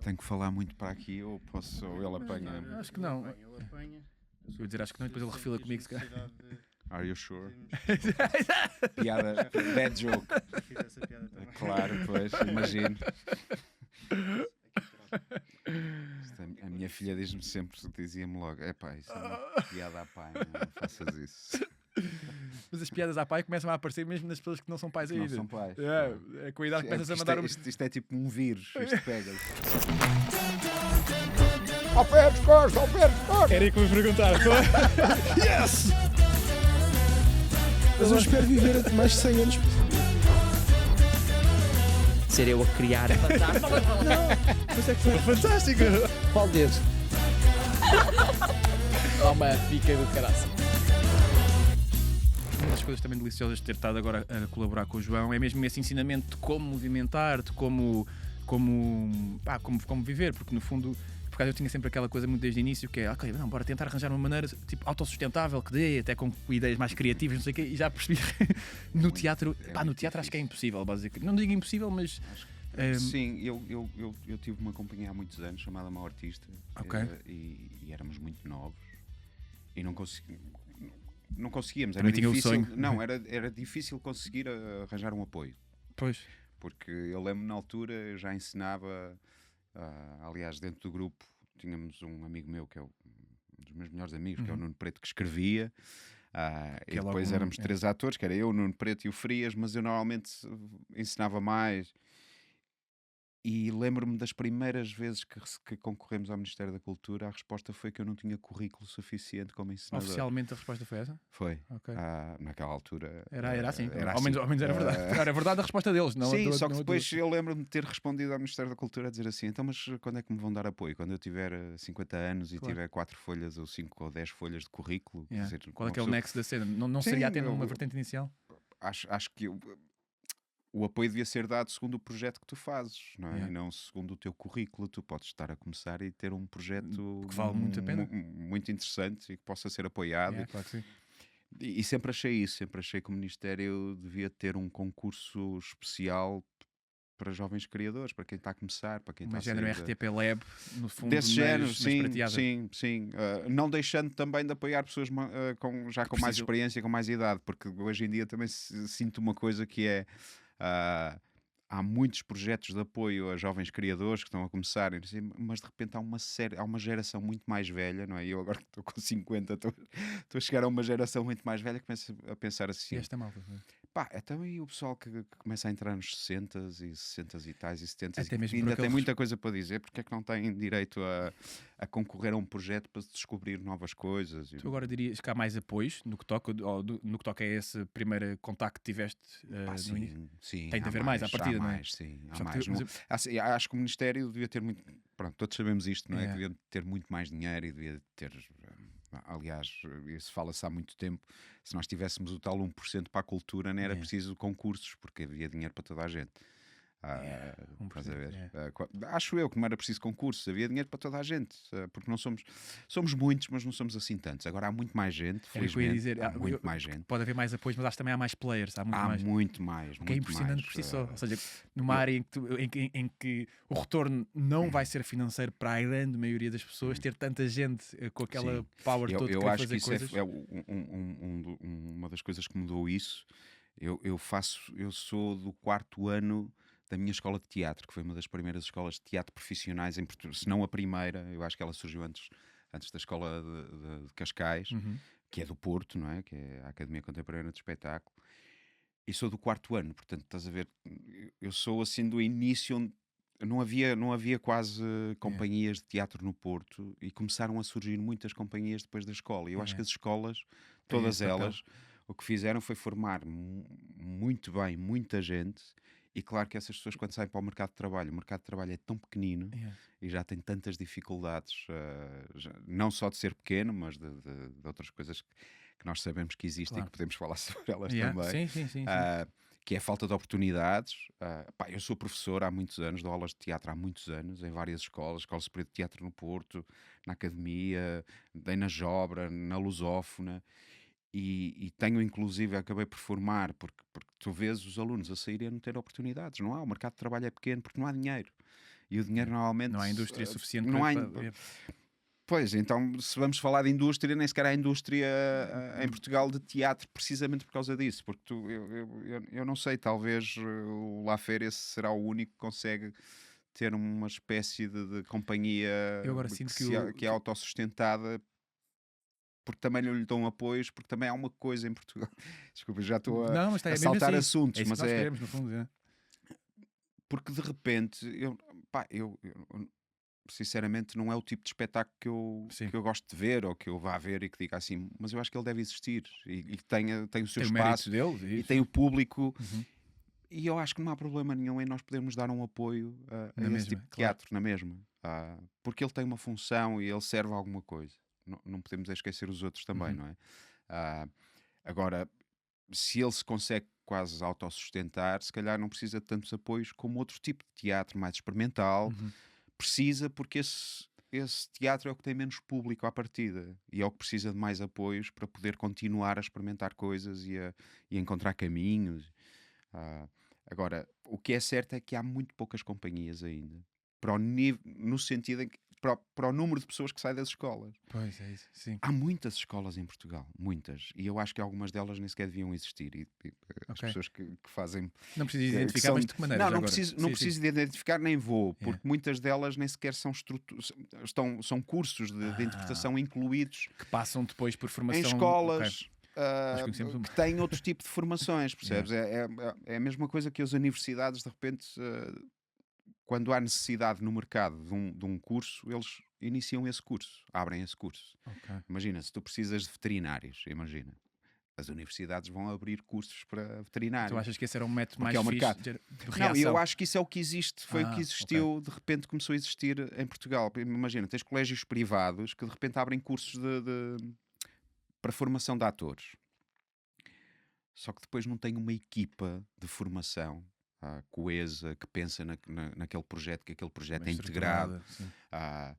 Tenho que falar muito para aqui ou ele apanha? Acho que não. Ele apanha. Eu ia dizer acho que não, depois ele refila comigo se calhar. Are you sure? Podemos Piada, bad joke. fiz essa piada também. Claro, pois, imagino. A minha filha diz-me sempre, dizia-me logo: epá, isso é uma piada à pai, não faças isso. Mas as piadas à pai começam a aparecer mesmo nas pessoas que não são pais Não ainda. são pais. É com a idade começas a mandar Isto é tipo um vírus, isto pega. Ao pé dos costas, ao pé dos costas. Era aí que me perguntar. Yes! Mas eu espero viver mais de 100 anos. Ser eu a criar. Mas é que foi fantástico. Qual deles? Toma, fica do caraça. Uma das coisas também deliciosas de ter estado agora a colaborar com o João é mesmo esse ensinamento de como movimentar, de como viver, porque no fundo, por causa eu tinha sempre aquela coisa muito desde o início que é, ok, não, bora tentar arranjar uma maneira tipo autossustentável que dê, até com ideias mais criativas, não sei o quê, e já percebi no teatro, no teatro acho que é impossível, basicamente. Não digo impossível, mas Sim, eu tive uma companhia há muitos anos chamada Mau Artista. Ok. E éramos muito novos e não conseguíamos, era Também tinha o difícil. sonho. Não, era difícil conseguir arranjar um apoio. pois, Porque eu lembro na altura, eu já ensinava, aliás, dentro do grupo, tínhamos um amigo meu que é um dos meus melhores amigos, que é o Nuno Preto, que escrevia. E é logo depois éramos 3 atores, que era eu, o Nuno Preto e o Frias, mas eu normalmente ensinava mais. E lembro-me das primeiras vezes que concorremos ao Ministério da Cultura, a resposta foi que eu não tinha currículo suficiente como ensinador. oficialmente a resposta foi essa? Foi. Ok. Naquela altura. Era assim. Era Ao menos era verdade. Era verdade a resposta deles, não Sim, a só que não a depois tua. eu lembro-me de ter respondido ao Ministério da Cultura a dizer assim: então, mas quando é que me vão dar apoio? Quando eu tiver 50 anos e Claro. tiver 4 folhas ou 5 ou 10 folhas de currículo? Quer Yeah. dizer, Qual é uma que é o pessoa- nexo da cena? Não Sim, seria até eu- uma vertente inicial? Acho que o apoio devia ser dado segundo o projeto que tu fazes, não é? Yeah. E não segundo o teu currículo. Tu podes estar a começar e ter um projeto Que vale muito a pena. muito interessante e que possa ser apoiado. Yeah, claro que sim. E sempre achei isso, sempre achei que o Ministério devia ter um concurso especial para jovens criadores, para quem está a começar, para quem Uma está a género sair RTP Lab, no fundo, desse género, sim, prateada. sim. Não deixando também de apoiar pessoas com mais precisam. experiência, com mais idade, porque hoje em dia também sinto uma coisa que é há muitos projetos de apoio a jovens criadores que estão a começar, mas de repente há uma geração muito mais velha, não é? Eu agora que estou com 50, estou a chegar a uma geração muito mais velha que começa a pensar assim. E esta malta. Não é? Pá, então e o pessoal que começa a entrar nos 60 e 60 e tais e 70 Até e mesmo que por ainda tem aqueles- muita coisa para dizer, porque é que não têm direito a concorrer a um projeto para descobrir novas coisas? Tu agora dirias que há mais apoios no que toca, no que toca a esse primeiro contacto que tiveste no início? Sim, Tem de há haver mais à partida, há não é? mais, sim, há Só que mais. tu- mas Não- assim, acho que o Ministério devia ter muito. Pronto, todos sabemos isto, não é? Yeah. Devia ter muito mais dinheiro e devia ter. Aliás, isso fala-se há muito tempo. Se nós tivéssemos o tal 1% para a cultura, não era Yeah. preciso concursos, porque havia dinheiro para toda a gente. Yeah, 1%, Estás a ver? yeah. Acho eu que não era preciso concursos, havia dinheiro para toda a gente, porque não somos muitos, mas não somos assim tantos. Agora há muito mais gente, Era o que eu ia felizmente, dizer. há muito mais gente. Pode haver mais apoios, mas acho que também há mais players. Há muito Há mais. muito mais. O que é muito impressionante mais, por si só. eh, Ou seja, numa área em que o retorno não vai ser financeiro para a grande maioria das pessoas, ter tanta gente com aquela Sim. power toda de eu querer acho que fazer isso coisas. uma das coisas que mudou isso. Eu sou do 4º ano da minha escola de teatro, que foi uma das primeiras escolas de teatro profissionais em Portugal, se não a primeira. Eu acho que ela surgiu antes da escola de Cascais, Uhum. que é do Porto, não é? Que é a Academia Contemporânea de Espetáculo. E sou do 4º ano, portanto, estás a ver, eu sou assim do início onde não havia quase companhias de teatro no Porto e começaram a surgir muitas companhias depois da escola. E eu acho que as escolas, Têm todas esse papel. elas, o que fizeram foi formar muito bem muita gente. E claro que essas pessoas, quando saem para o mercado de trabalho, o mercado de trabalho é tão pequenino Yeah. e já tem tantas dificuldades, não só de ser pequeno, mas de outras coisas que nós sabemos que existem Claro. e que podemos falar sobre elas Yeah. também. Sim. Que é a falta de oportunidades. Eu sou professor há muitos anos, dou aulas de teatro há muitos anos, em várias escolas, Escola Superior de Teatro no Porto, na Academia, dei na Jobra, na Lusófona, e tenho inclusive, acabei por formar, porque tu vês os alunos a saírem a não ter oportunidades, não há, o mercado de trabalho é pequeno porque não há dinheiro. E o dinheiro normalmente... Não há indústria suficiente não há para... Pois, então, se vamos falar de indústria, nem sequer há indústria em Portugal de teatro, precisamente por causa disso. Porque eu não sei, talvez o La Féria será o único que consegue ter uma espécie de companhia Eu agora sinto que é autossustentada, porque também lhe dão apoios, porque também há uma coisa em Portugal. Desculpa, já estou Não, mas está, a é mesmo saltar assim. assuntos, É isso mas que nós queremos, no fundo. É. porque de repente eu sinceramente não é o tipo de espetáculo Sim. que eu gosto de ver ou que eu vá ver e que diga assim, mas eu acho que ele deve existir e que tem o seu Tem o mérito espaço dele. e tem o público. Uhum. E eu acho que não há problema nenhum em nós podermos dar um apoio a Na esse mesma, tipo de claro. teatro, na mesma. Porque ele tem uma função e ele serve a alguma coisa. Não podemos esquecer os outros também, Uhum. não é? Agora, se ele se consegue quase autossustentar, se calhar não precisa de tantos apoios como outro tipo de teatro mais experimental. Uhum. Precisa, porque esse teatro é o que tem menos público à partida e é o que precisa de mais apoios para poder continuar a experimentar coisas e a encontrar caminhos. Agora, o que é certo é que há muito poucas companhias ainda, no sentido em que, para o número de pessoas que saem das escolas. Pois é isso, sim. Há muitas escolas em Portugal, muitas, e eu acho que algumas delas nem sequer deviam existir. E as Ok. pessoas que fazem. Não precisas que identificar, são- mas de que maneira? Não, já não agora? preciso, não Sim, preciso de identificar, nem vou, porque Yeah. muitas delas nem sequer são são cursos de interpretação incluídos Que passam depois por formação. em escolas. Ok. Nós conhecemos uma. Que têm outro tipo de formações, percebes? É a mesma coisa que as universidades, de repente, quando há necessidade no mercado de um curso, eles iniciam esse curso, abrem esse curso. Ok. Imagina, se tu precisas de veterinários, imagina, as universidades vão abrir cursos para veterinários. Tu achas que esse era um método Porque mais é o fixe mercado. de Não, reação? eu acho que isso é o que existe, foi o que Ah, existiu, de repente começou a existir em Portugal. Imagina, tens colégios privados que de repente abrem cursos para formação de atores. Só que depois não tem uma equipa de formação coesa, que pensa naquele projeto, que aquele projeto Bem é integrado. estruturada, sim.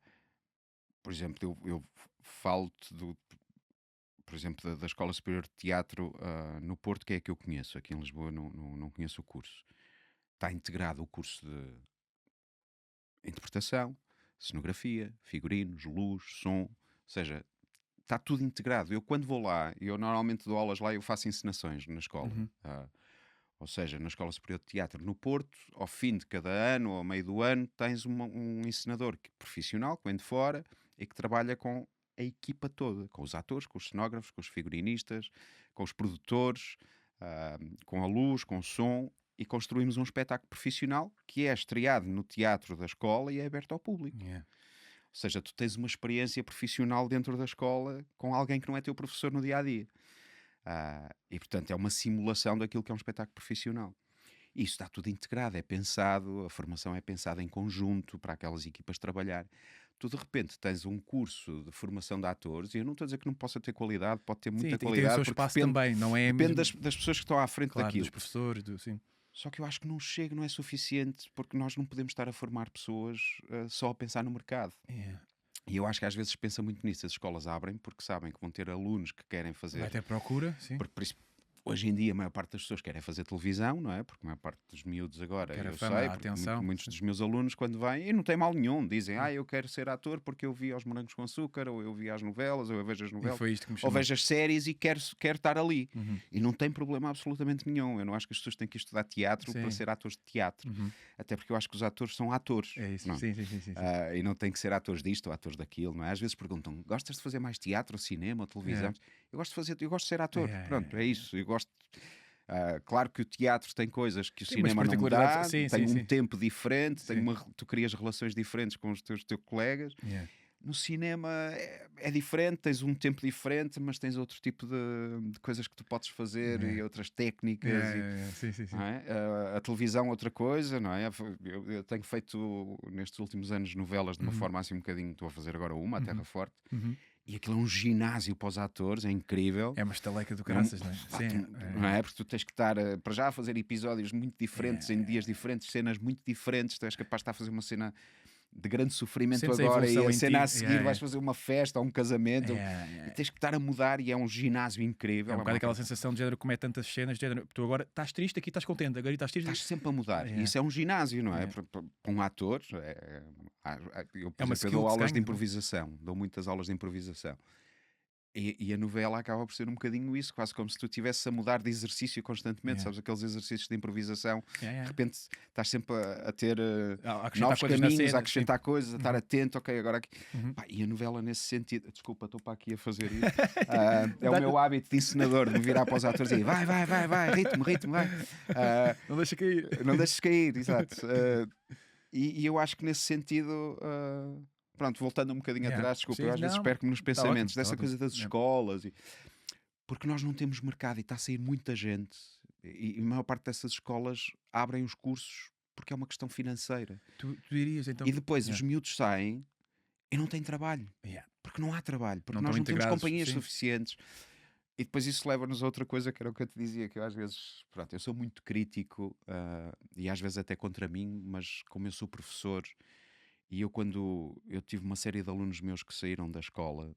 Por exemplo, eu falo-te por exemplo, da Escola Superior de Teatro no Porto, que é a que eu conheço. Aqui em Lisboa não conheço o curso. Está integrado o curso de interpretação, cenografia, figurinos, luz, som, ou seja, está tudo integrado. Eu quando vou lá, eu normalmente dou aulas lá, eu faço encenações na escola. Uhum. Ou seja, na Escola Superior de Teatro no Porto, ao fim de cada ano, ou ao meio do ano, tens um encenador profissional que vem de fora e que trabalha com a equipa toda, com os atores, com os cenógrafos, com os figurinistas, com os produtores, com a luz, com o som, e construímos um espetáculo profissional que é estreado no teatro da escola e é aberto ao público. Yeah. Ou seja, tu tens uma experiência profissional dentro da escola com alguém que não é teu professor no dia-a-dia. E, portanto, é uma simulação daquilo que é um espetáculo profissional. E isso está tudo integrado, é pensado, a formação é pensada em conjunto para aquelas equipas trabalhar. Tu, de repente, tens um curso de formação de atores, e eu não estou a dizer que não possa ter qualidade, pode ter muita Sim, tem qualidade. o seu porque espaço depende, também, não é depende mesmo... das pessoas que estão à frente Claro, daquilo. dos professores, sim. Só que eu acho que não chega, não é suficiente, porque nós não podemos estar a formar pessoas só a pensar no mercado. Yeah. E eu acho que às vezes pensa muito nisso. As escolas abrem porque sabem que vão ter alunos que querem fazer. Vai ter procura, sim. Porque por isso, hoje em dia a maior parte das pessoas querem fazer televisão, não é? Porque a maior parte dos miúdos agora, Quer a eu fama, sei, a porque atenção. muitos dos meus alunos quando vêm, e não tem mal nenhum, dizem, eu quero ser ator porque eu vi aos Morangos com Açúcar, ou eu vi as novelas, ou eu vejo as E novelas, foi isto que me ou chamou. vejo as séries e quero estar ali. Uhum. E não tem problema absolutamente nenhum. Eu não acho que as pessoas têm que estudar teatro Sim. para ser atores de teatro. Uhum. Até porque eu acho que os atores são atores. É isso, não? sim. E não tem que ser atores disto ou atores daquilo, não é? Às vezes perguntam, gostas de fazer mais teatro, ou cinema, ou televisão? Eu gosto de ser ator, pronto, é isso. Eu gosto. Claro que o teatro tem coisas que o Sim, mas cinema não dá, particularidades- sim, tem sim, um sim. tempo diferente, Sim. tu crias relações diferentes com os teus colegas. Yeah. No cinema é diferente, tens um tempo diferente, mas tens outro tipo de coisas que tu podes fazer e outras técnicas. Sim. Não é? A televisão outra coisa, não é? Eu tenho feito nestes últimos anos novelas de uma forma assim um bocadinho, estou a fazer agora uma, a Terra Forte, Uhum. e aquilo é um ginásio para os atores, é incrível. É uma estaleca do caraças, não é? Pá, Sim. não é? Porque tu tens que estar para já a fazer episódios muito diferentes, em dias diferentes, cenas muito diferentes, tu és capaz de estar a fazer uma cena de grande sofrimento Sentes a agora, e evolução a em cena ti. a seguir Yeah, vais yeah. fazer uma festa ou um casamento, É e tens que estar a mudar, e é um ginásio incrível. um é bocado uma aquela coisa- sensação de género, como é tantas cenas, de género, tu agora estás triste, aqui estás contente, agora estás triste. Estás sempre a mudar. Yeah. Isso é um ginásio, não é? Yeah. Para um ator, eu, por É uma exemplo, skill eu dou que se aulas de ganha, não é? improvisação, dou muitas aulas de improvisação. E a novela acaba por ser um bocadinho isso, quase como se tu estivesse a mudar de exercício constantemente, Yeah. sabes? Aqueles exercícios de improvisação, Yeah, de yeah. repente estás sempre a ter A acrescentar novos coisas na caminhos, cena, a acrescentar coisas, a estar atento, ok, agora aqui. Uhum. Pá, e a novela nesse sentido, desculpa, estou para aqui a fazer isso. É o meu hábito de encenador, de me virar para os atores e dizer, vai, ritmo, vai. Não deixa cair. Não deixes cair, exato. E eu acho que nesse sentido, pronto, voltando um bocadinho Yeah. atrás, desculpa, Sim, eu às vezes não, perco-me nos ótimo, pensamentos está dessa ótimo. coisa das Yeah. escolas, porque nós não temos mercado e está a sair muita gente, e a maior parte dessas escolas abrem os cursos porque é uma questão financeira. Tu dirias então. E depois os Yeah. miúdos saem e não têm trabalho. Yeah. Porque não há trabalho, porque Não nós estão não temos integrados, companhias sim. suficientes. E depois isso leva-nos a outra coisa, que era o que eu te dizia, que eu às vezes, pronto, eu sou muito crítico, e às vezes até contra mim, mas como eu sou professor, e quando eu tive uma série de alunos meus que saíram da escola,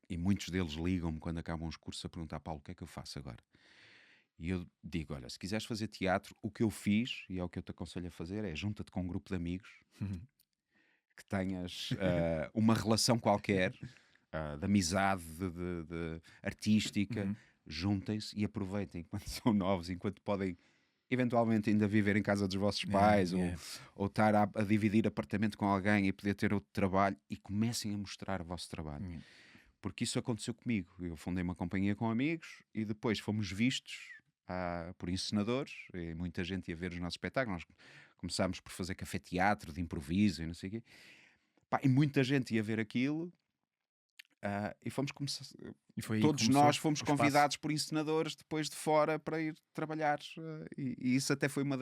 e muitos deles ligam-me quando acabam os cursos a perguntar, Paulo, o que é que eu faço agora? E eu digo, olha, se quiseres fazer teatro, o que eu fiz, e é o que eu te aconselho a fazer, é junta-te com um grupo de amigos, Uhum. que tenhas uma relação qualquer, de amizade, de artística, Uhum. juntem-se e aproveitem enquanto são novos, enquanto podem eventualmente ainda viver em casa dos vossos Yeah, pais, yeah. ou estar a dividir apartamento com alguém e poder ter outro trabalho, e comecem a mostrar o vosso trabalho. Yeah. Porque isso aconteceu comigo. Eu fundei uma companhia com amigos e depois fomos vistos por encenadores, e muita gente ia ver os nossos espetáculos. Nós começámos por fazer café-teatro de improviso e não sei o quê. Pá, e muita gente ia ver aquilo, e fomos começar. E foi aí que Todos começou nós fomos o espaço. convidados por encenadores depois de fora para ir trabalhar. E isso até foi uma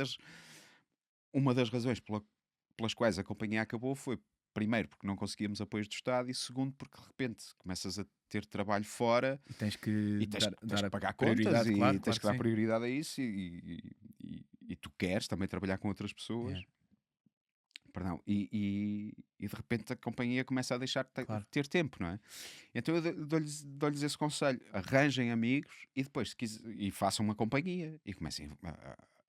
das razões pelas quais a companhia acabou. Foi, primeiro, porque não conseguíamos apoios do Estado, e segundo, porque de repente começas a ter trabalho fora E tens que e tens dar que a pagar contas, prioridade, e claro, tens claro que dar sim. prioridade a isso, e tu queres também trabalhar com outras pessoas. Yeah. Perdão, e de repente a companhia começa a deixar de Claro. ter tempo, não é? Então eu dou-lhes esse conselho: arranjem amigos e depois e façam uma companhia e comecem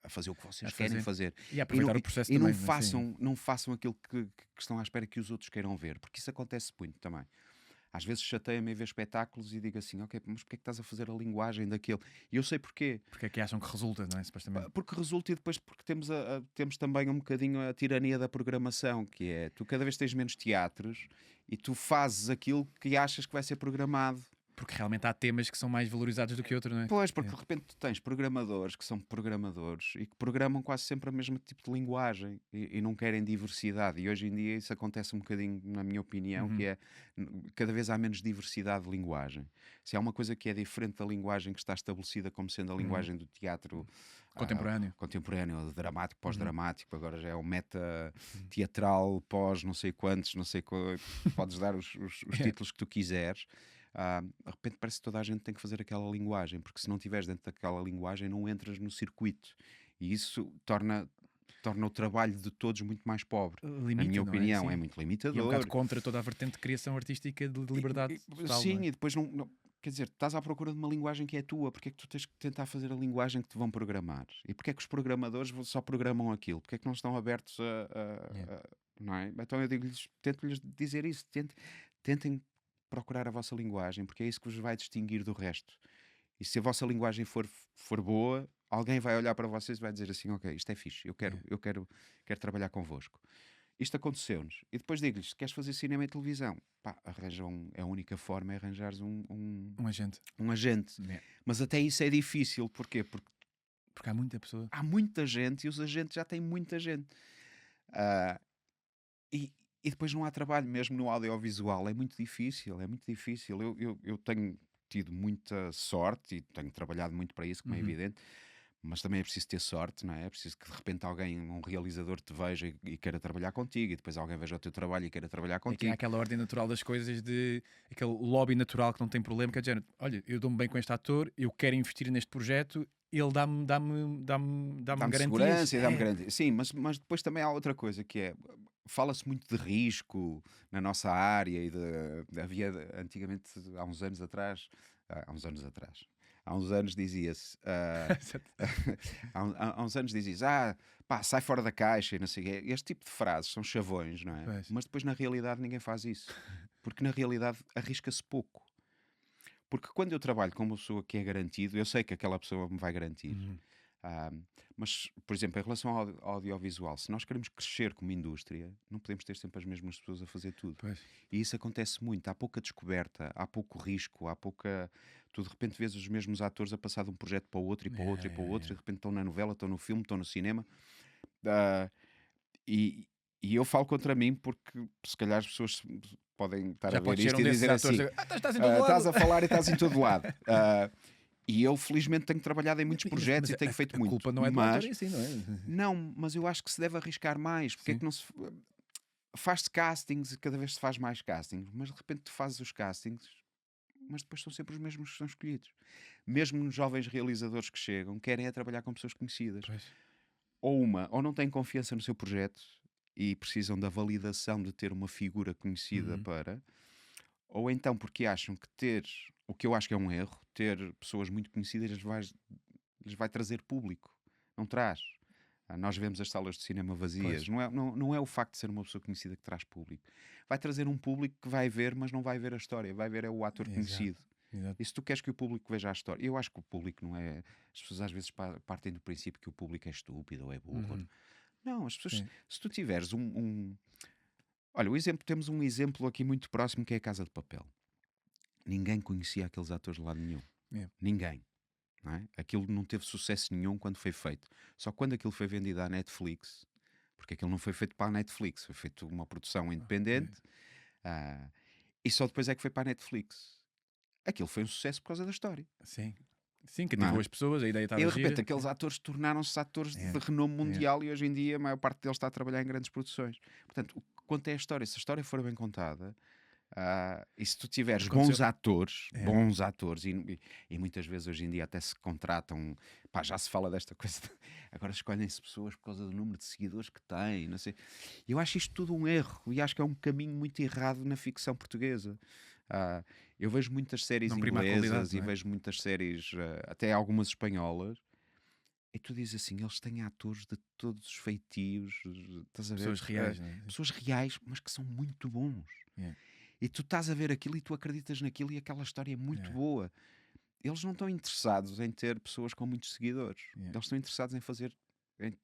a fazer o que vocês A querem fazer. E aproveitar o processo E também. não né? não façam aquilo que estão à espera que os outros queiram ver, porque isso acontece muito também. Às vezes chateia-me a ver espetáculos e digo assim, ok, mas porquê é que estás a fazer a linguagem daquele? E eu sei porquê. Porque é que acham que resulta, não é? Supostamente. Porque resulta, e depois porque temos também um bocadinho a tirania da programação, que é, tu cada vez tens menos teatros e tu fazes aquilo que achas que vai ser programado. Porque realmente há temas que são mais valorizados do que outros, não é? Pois, porque de repente tu tens programadores que são programadores e que programam quase sempre o mesmo tipo de linguagem, e não querem diversidade. E hoje em dia isso acontece um bocadinho, na minha opinião, Uhum. que é, cada vez há menos diversidade de linguagem. Se há uma coisa que é diferente da linguagem que está estabelecida como sendo a linguagem do teatro contemporâneo, ou dramático, pós-dramático, agora já é o meta teatral, pós não sei quantos, podes dar os títulos que tu quiseres. De repente parece que toda a gente tem que fazer aquela linguagem, porque se não estiveres dentro daquela linguagem não entras no circuito, e isso torna o trabalho de todos muito mais pobre. Limita, Na minha não opinião, Sim. é muito E é um limitador. bocado contra toda a vertente de criação artística de liberdade total, Sim, não é? e depois quer dizer, estás à procura de uma linguagem que é tua, porque é que tu tens que tentar fazer a linguagem que te vão programar? E porque é que os programadores só programam aquilo? Porque é que não estão abertos não é? Então eu digo-lhes, tento-lhes dizer isso, tentem procurar a vossa linguagem, porque é isso que vos vai distinguir do resto. E se a vossa linguagem for boa, alguém vai olhar para vocês e vai dizer assim, ok, isto é fixe, eu quero trabalhar convosco. Isto aconteceu-nos. E depois digo-lhes, queres fazer cinema e televisão? Pá, a única forma é arranjares um agente. agente. Yeah. Mas até isso é difícil. Porquê? Porque Porque há muita pessoa. há muita gente e os agentes já têm muita gente. E depois não há trabalho mesmo no audiovisual. É muito difícil, Eu tenho tido muita sorte e tenho trabalhado muito para isso, como é evidente, mas também é preciso ter sorte, não é? É preciso que de repente um realizador te veja e queira trabalhar contigo, e depois alguém veja o teu trabalho e queira trabalhar É que contigo. há aquela ordem natural das coisas, de aquele lobby natural que não tem problema, que é de género, olha, eu dou-me bem com este ator, eu quero investir neste projeto, ele dá-me Dá-me garantias. segurança e dá-me É. garantia. Sim, mas depois também há outra coisa, que é fala-se muito de risco na nossa área e havia antigamente, há uns anos atrás, há uns anos dizia-se, há uns anos dizia-se, pá, sai fora da caixa e não sei o quê. Este tipo de frases são chavões, não é? Pois. Mas depois na realidade ninguém faz isso, porque na realidade arrisca-se pouco. Porque quando eu trabalho com uma pessoa que é garantido, eu sei que aquela pessoa me vai garantir. Ah, mas, por exemplo, em relação ao audiovisual, se nós queremos crescer como indústria, não podemos ter sempre as mesmas pessoas a fazer tudo. Pois. E isso acontece muito. Há pouca descoberta, há pouco risco, há pouca. Tu de repente vês os mesmos atores a passar de um projeto para o outro e para o outro e para o outro, e de repente estão na novela, estão no filme, estão no cinema. Ah, e eu falo contra mim porque se calhar as pessoas podem estar a ver pode ser isto e desses dizer atores assim: estás em todo lado. estás a falar e estás em todo lado. E eu felizmente tenho trabalhado em muitos projetos Mas e tenho feito a muito. culpa não é do mas ator em si, não é? não, mas eu acho que se deve arriscar mais. Porque é Sim. que não se faz-se castings e cada vez se faz mais castings, mas de repente tu fazes os castings, mas depois são sempre os mesmos que são escolhidos. Mesmo nos jovens realizadores que chegam, querem é trabalhar com pessoas conhecidas. Pois. Ou não têm confiança no seu projeto e precisam da validação de ter uma figura conhecida para, ou então porque acham que ter, o que eu acho que é um erro, ter pessoas muito conhecidas lhes vai trazer público. Não traz. Nós vemos as salas de cinema vazias. Não é o facto de ser uma pessoa conhecida que traz público. Vai trazer um público que vai ver, mas não vai ver a história. Vai ver é o ator conhecido. Exato. E se tu queres que o público veja a história, eu acho que o público não é. As pessoas às vezes partem do princípio que o público é estúpido ou é burro. Não, as pessoas. Sim. Se tu tiveres Olha, temos um exemplo aqui muito próximo que é a Casa de Papel. Ninguém conhecia aqueles atores de lado nenhum. Yeah. Ninguém. Não é? Aquilo não teve sucesso nenhum quando foi feito. Só quando aquilo foi vendido à Netflix, porque aquilo não foi feito para a Netflix, foi feito uma produção independente, e só depois é que foi para a Netflix. Aquilo foi um sucesso por causa da história. Sim. Sim, cativou as pessoas, a ideia estava E de repente gira. aqueles atores tornaram-se atores de renome mundial e hoje em dia a maior parte deles está a trabalhar em grandes produções. Portanto, quanto é a história, se a história for bem contada, e se tu tiveres bons atores, e muitas vezes hoje em dia até se contratam, pá, já se fala desta coisa, agora escolhem-se pessoas por causa do número de seguidores que têm, não sei. Eu acho isto tudo um erro e acho que é um caminho muito errado na ficção portuguesa. Eu vejo muitas séries Não prima a inglesas qualidade, e não é? vejo muitas séries, até algumas espanholas, e tu dizes assim, eles têm atores de todos os feitios, estás a ver? Pessoas reais, não é? Pessoas reais, mas que são muito bons. Yeah. E tu estás a ver aquilo e tu acreditas naquilo e aquela história é muito Yeah. boa. Eles não estão interessados em ter pessoas com muitos seguidores. Yeah. Eles estão interessados em fazer,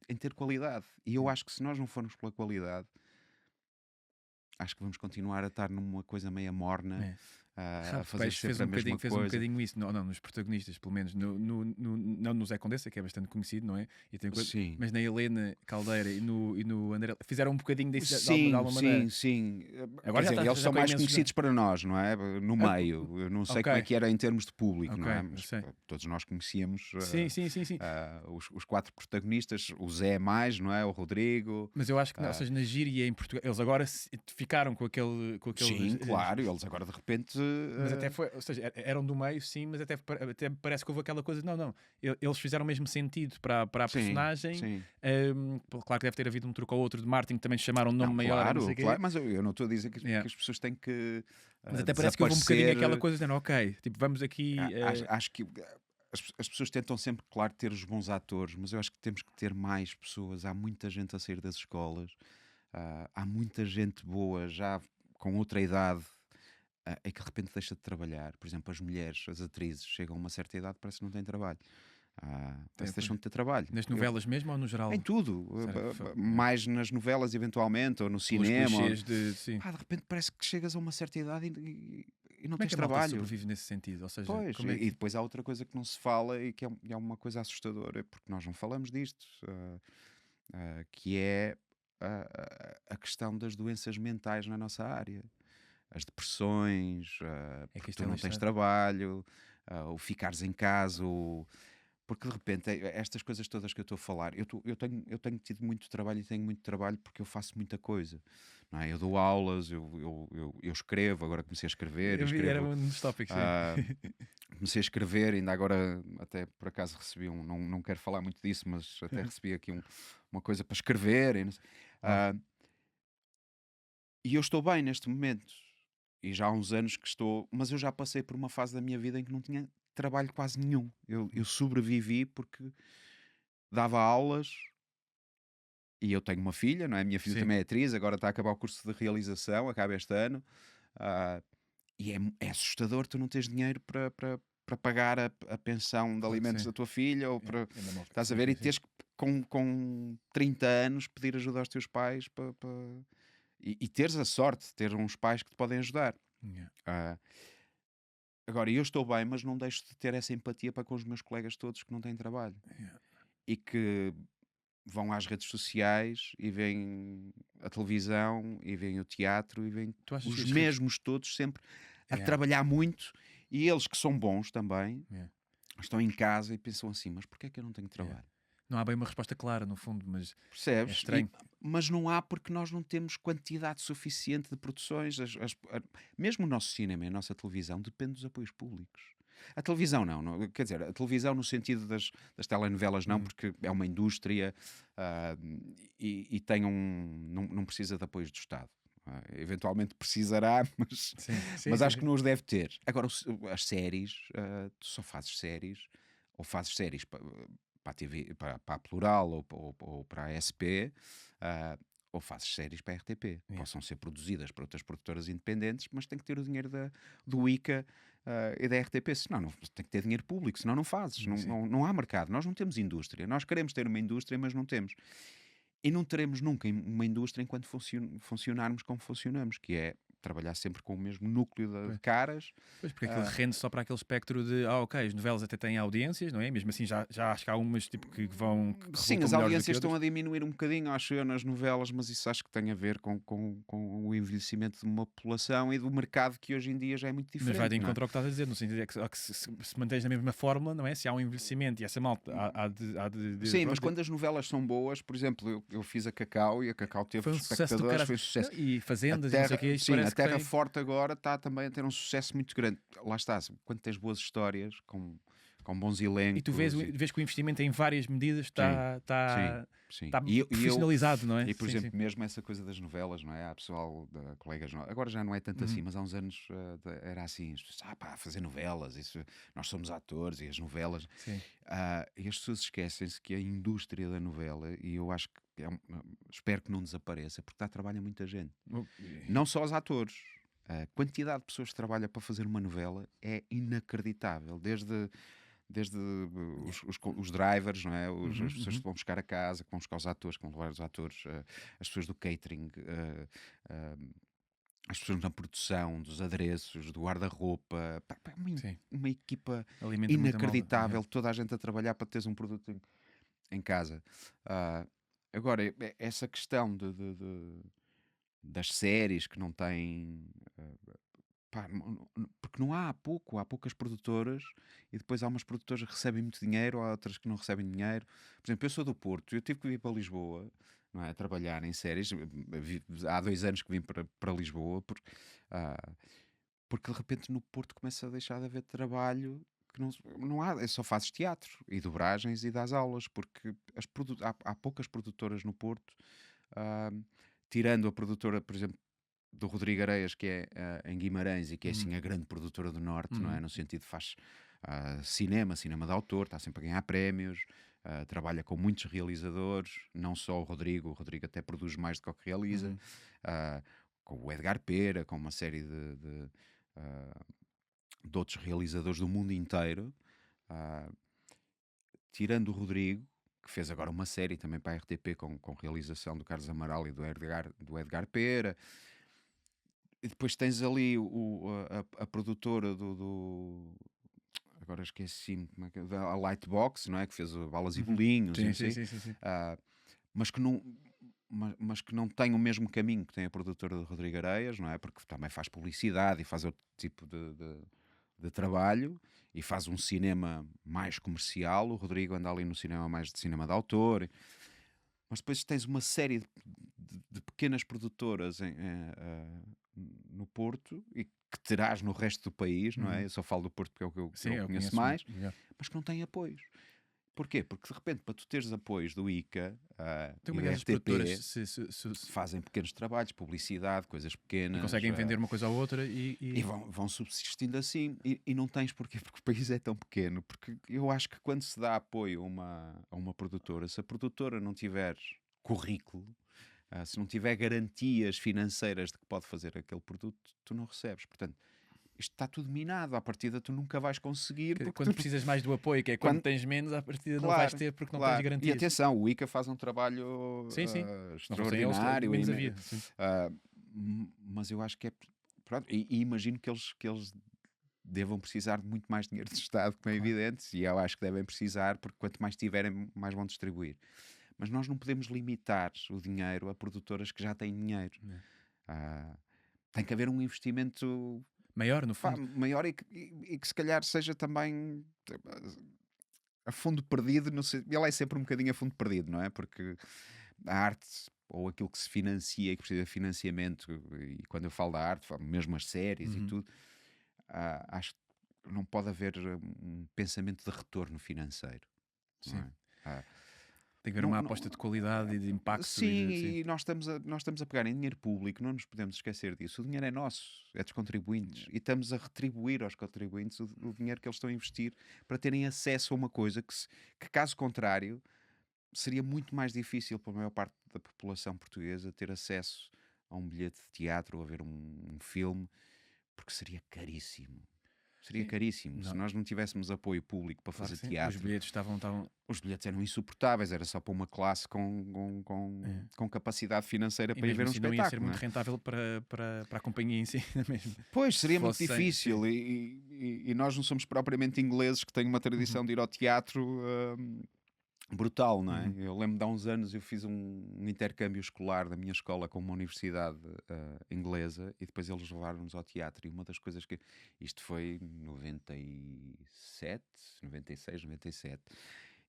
em ter qualidade. E eu acho que se nós não formos pela qualidade, acho que vamos continuar a estar numa coisa meia morna, a fazer sempre a mesma fez um coisa. bocadinho isso, não, nos protagonistas, pelo menos não no Zé Condessa, que é bastante conhecido, não é? E tem coisa, Sim. mas na Helena Caldeira e no André fizeram um bocadinho disso de Sim, alguma maneira. sim. Agora Quer já dizer, eles já são com mais imensos conhecidos para nós, não é? No meio. Eu não sei como é ok. que era em termos de público, não é? Ok, Mas sei. todos nós conhecíamos Sim. os 4 protagonistas, o Zé mais, não é? O Rodrigo. Mas eu acho que, ou seja, na gíria em Portugal, eles agora ficaram com aquele. Sim, claro, eles agora de repente. Mas até foi, ou seja, eram do meio, sim, mas até parece que houve aquela coisa de não, eles fizeram o mesmo sentido para a Sim, personagem. sim. Claro que deve ter havido um truque ou outro de marketing, também chamaram um nome Não, maior. claro, não sei o quê. claro, mas eu não estou a dizer que Yeah. as pessoas têm que. Mas até parece que houve um bocadinho desaparecer. aquela coisa de ok, tipo, vamos aqui. Acho que as pessoas tentam sempre, claro, ter os bons atores, mas eu acho que temos que ter mais pessoas. Há muita gente a sair das escolas, há muita gente boa já com outra idade, é que de repente deixa de trabalhar. Por exemplo, as mulheres, as atrizes, chegam a uma certa idade, parece que não têm trabalho. Parece que deixam de ter trabalho. Nas novelas mesmo ou no geral? Em tudo. Sério? Mais nas novelas, eventualmente, ou no Pelos cinema. clichês de, sim. De repente parece que chegas a uma certa idade e não Como é tens que a malta trabalho. sobrevive nesse sentido? Ou seja, Pois, como é e depois há outra coisa que não se fala e que é uma coisa assustadora, porque nós não falamos disto, que é a questão das doenças mentais na nossa área. As depressões, que porque isto tu é não tens lixado. trabalho, o ficares em casa, porque de repente estas coisas todas que eu estou a falar, eu tenho tido muito trabalho e tenho muito trabalho porque eu faço muita coisa. Não é? Eu dou aulas, eu escrevo, agora comecei a escrever. Eu vi, escrevo, era um dos tópicos. Sim. comecei a escrever, ainda agora até por acaso recebi não quero falar muito disso, mas até recebi aqui uma coisa para escrever. E não sei. E eu estou bem neste momento. E já há uns anos que estou... Mas eu já passei por uma fase da minha vida em que não tinha trabalho quase nenhum. Eu sobrevivi porque dava aulas e eu tenho uma filha, não é? A minha filha Sim. também é atriz, agora está a acabar o curso de realização, acaba este ano. Ah, e é assustador tu não teres dinheiro para pagar a pensão de alimentos sim. da tua filha ou para... Ainda mal. Estás a Sim, ver? sim, E sim. teres que, com 30 anos, pedir ajuda aos teus pais e teres a sorte de ter uns pais que te podem ajudar. Yeah. Ah, agora, eu estou bem, mas não deixo de ter essa empatia para com os meus colegas todos que não têm trabalho Yeah. e que vão às redes sociais e veem a televisão e veem o teatro e veem Tu achas que os as redes- mesmos todos sempre a Yeah. trabalhar muito, e eles que são bons também Yeah. estão em casa e pensam assim, mas porquê é que eu não tenho trabalho? Não há bem uma resposta clara, no fundo, mas Percebes? é estranho. Mas não há, porque nós não temos quantidade suficiente de produções. Mesmo o nosso cinema e a nossa televisão depende dos apoios públicos. A televisão não, quer dizer, a televisão no sentido das telenovelas não, porque é uma indústria e tem não precisa de apoios do Estado. Eventualmente precisará, mas, Sim, mas sim, acho sim. que não os deve ter. Agora, as séries, tu só fazes séries, ou fazes séries para a TV, para a Plural ou para a SP, ou fazes séries para a RTP. Possam ser produzidas por outras produtoras independentes, mas tem que ter o dinheiro do ICA e da RTP, senão não, tem que ter dinheiro público, senão não fazes. Não há mercado. Nós não temos indústria. Nós queremos ter uma indústria, mas não temos. E não teremos nunca uma indústria enquanto funcionarmos como funcionamos, que é trabalhar sempre com o mesmo núcleo de caras. Pois, porque aquilo rende só para aquele espectro de ok, as novelas até têm audiências, não é? Mesmo assim já acho que há umas tipo, que vão... Que Sim, resultam as melhores do que audiências estão a outras. diminuir um bocadinho, acho eu, nas novelas, mas isso acho que tem a ver com o envelhecimento de uma população e do mercado que hoje em dia já é muito diferente. Mas vai de não é? encontro ao que estás a dizer, no sentido é que se mantens na mesma fórmula, não é? Se há um envelhecimento e essa malta há de Sim, mas pronto, quando as novelas são boas, por exemplo, eu fiz a Cacau e a Cacau teve foi um sucesso do espectadores, caralho. foi um sucesso. E fazendas A e não sei Terra, o quê, isto sim, a parece que Terra tem... Forte agora está também a ter um sucesso muito grande. Lá está, quando tens boas histórias, com bons elencos. E tu vês que o investimento em várias medidas está Sim. profissionalizado, não é? E, por Sim, exemplo, sim. mesmo essa coisa das novelas, não é? Há pessoal, colegas, agora já não é tanto assim, mas há uns anos era assim, as pessoas, fazer novelas, isso, nós somos atores e as novelas. Sim. E as pessoas esquecem-se que a indústria da novela, e eu acho que, espero que não desapareça, porque dá trabalho a muita gente. Não só aos atores. A quantidade de pessoas que trabalham para fazer uma novela é inacreditável, desde os drivers, não é? As pessoas que vão buscar a casa, que vão buscar os atores, que vão levar os atores, as pessoas do catering, as pessoas na produção, dos adereços, do guarda-roupa. Uma equipa Alimenta muita malta, inacreditável, toda a gente a trabalhar para teres um produto em casa. Agora, essa questão das séries que não têm... porque não há poucas produtoras, e depois há umas produtoras que recebem muito dinheiro, há outras que não recebem dinheiro. Por exemplo, eu sou do Porto, eu tive que vir para Lisboa, não é, a trabalhar em séries. Há 2 anos que vim para Lisboa, porque de repente no Porto começa a deixar de haver trabalho, que não há, só fazes teatro e dobragens e dás aulas, porque há poucas produtoras no Porto, tirando a produtora, por exemplo, do Rodrigo Areias, que é em Guimarães, e que é assim a grande produtora do Norte, não é? No sentido de faz cinema de autor, está sempre a ganhar prémios, trabalha com muitos realizadores, não só o Rodrigo até produz mais do que o que realiza, com o Edgar Pera, com uma série de outros realizadores do mundo inteiro, tirando o Rodrigo, que fez agora uma série também para a RTP com realização do Carlos Amaral e do Edgar Pera. E depois tens ali a produtora agora esqueci-me, como é que é? A Lightbox, não é? Que fez Balas e Bolinhos, Sim. mas que não tem o mesmo caminho que tem a produtora do Rodrigo Areias, não é? Porque também faz publicidade e faz outro tipo de trabalho, e faz um cinema mais comercial. O Rodrigo anda ali no cinema mais de cinema de autor. Mas depois tens uma série de pequenas produtoras no Porto, e que terás no resto do país, não é? Eu só falo do Porto porque é o que eu conheço mais, mas que não têm apoios. Porquê? Porque de repente, para tu teres apoios do ICA Tem e uma do das RTP, produtoras fazem pequenos trabalhos, publicidade, coisas pequenas. e conseguem vender uma coisa à outra E vão subsistindo assim, e não tens porquê, porque o país é tão pequeno. Porque eu acho que quando se dá apoio a uma produtora, se a produtora não tiver currículo, se não tiver garantias financeiras de que pode fazer aquele produto, tu não recebes. Portanto, isto está tudo minado. À partida, tu nunca vais conseguir. Porque quando tu... precisas mais do apoio, que é quando Quando- tez menos, à partida não Claro, vais ter porque não claro. tens E garantias. atenção, o ICA faz um trabalho Sim. Não fossem eles, extraordinário. menos havia. Sim. Mas eu acho que é. Pronto, e imagino que eles devam precisar de muito mais dinheiro do Estado, como é evidente, e eu acho que devem precisar, porque quanto mais tiverem, mais vão distribuir. Mas nós não podemos limitar o dinheiro a produtoras que já têm dinheiro. Tem que haver um investimento Maior, no fundo. maior e que se calhar seja também a fundo perdido. Não sei, ele é sempre um bocadinho a fundo perdido, não é? Porque a arte, ou aquilo que se financia e que precisa de financiamento, e quando eu falo da arte, falo mesmo as séries e tudo, acho que não pode haver um pensamento de retorno financeiro. Sim. Não é? Tem que haver Não- uma não- aposta de qualidade e de impacto. Sim, sim. e nós estamos a pegar em dinheiro público, não nos podemos esquecer disso. O dinheiro é nosso, é dos contribuintes, e estamos a retribuir aos contribuintes o dinheiro que eles estão a investir para terem acesso a uma coisa que caso contrário, seria muito mais difícil para a maior parte da população portuguesa ter acesso a um bilhete de teatro ou a ver um filme, porque seria caríssimo. Seria Sim. caríssimo. Se Não. nós não tivéssemos apoio público para Claro fazer que sim. teatro, Os bilhetes estavam. os bilhetes eram insuportáveis, era só para uma classe com capacidade financeira E para ir mesmo ver um assim não ia ser espetáculo. muito não é? rentável para a companhia em si, não é mesmo? Pois, seria muito fosse sem- difícil. E nós não somos propriamente ingleses que têm uma tradição de ir ao teatro brutal, não é? Eu lembro de há uns anos eu fiz um intercâmbio escolar da minha escola com uma universidade inglesa e depois eles levaram-nos ao teatro. E uma das coisas que. Isto foi em 97, 96, 97.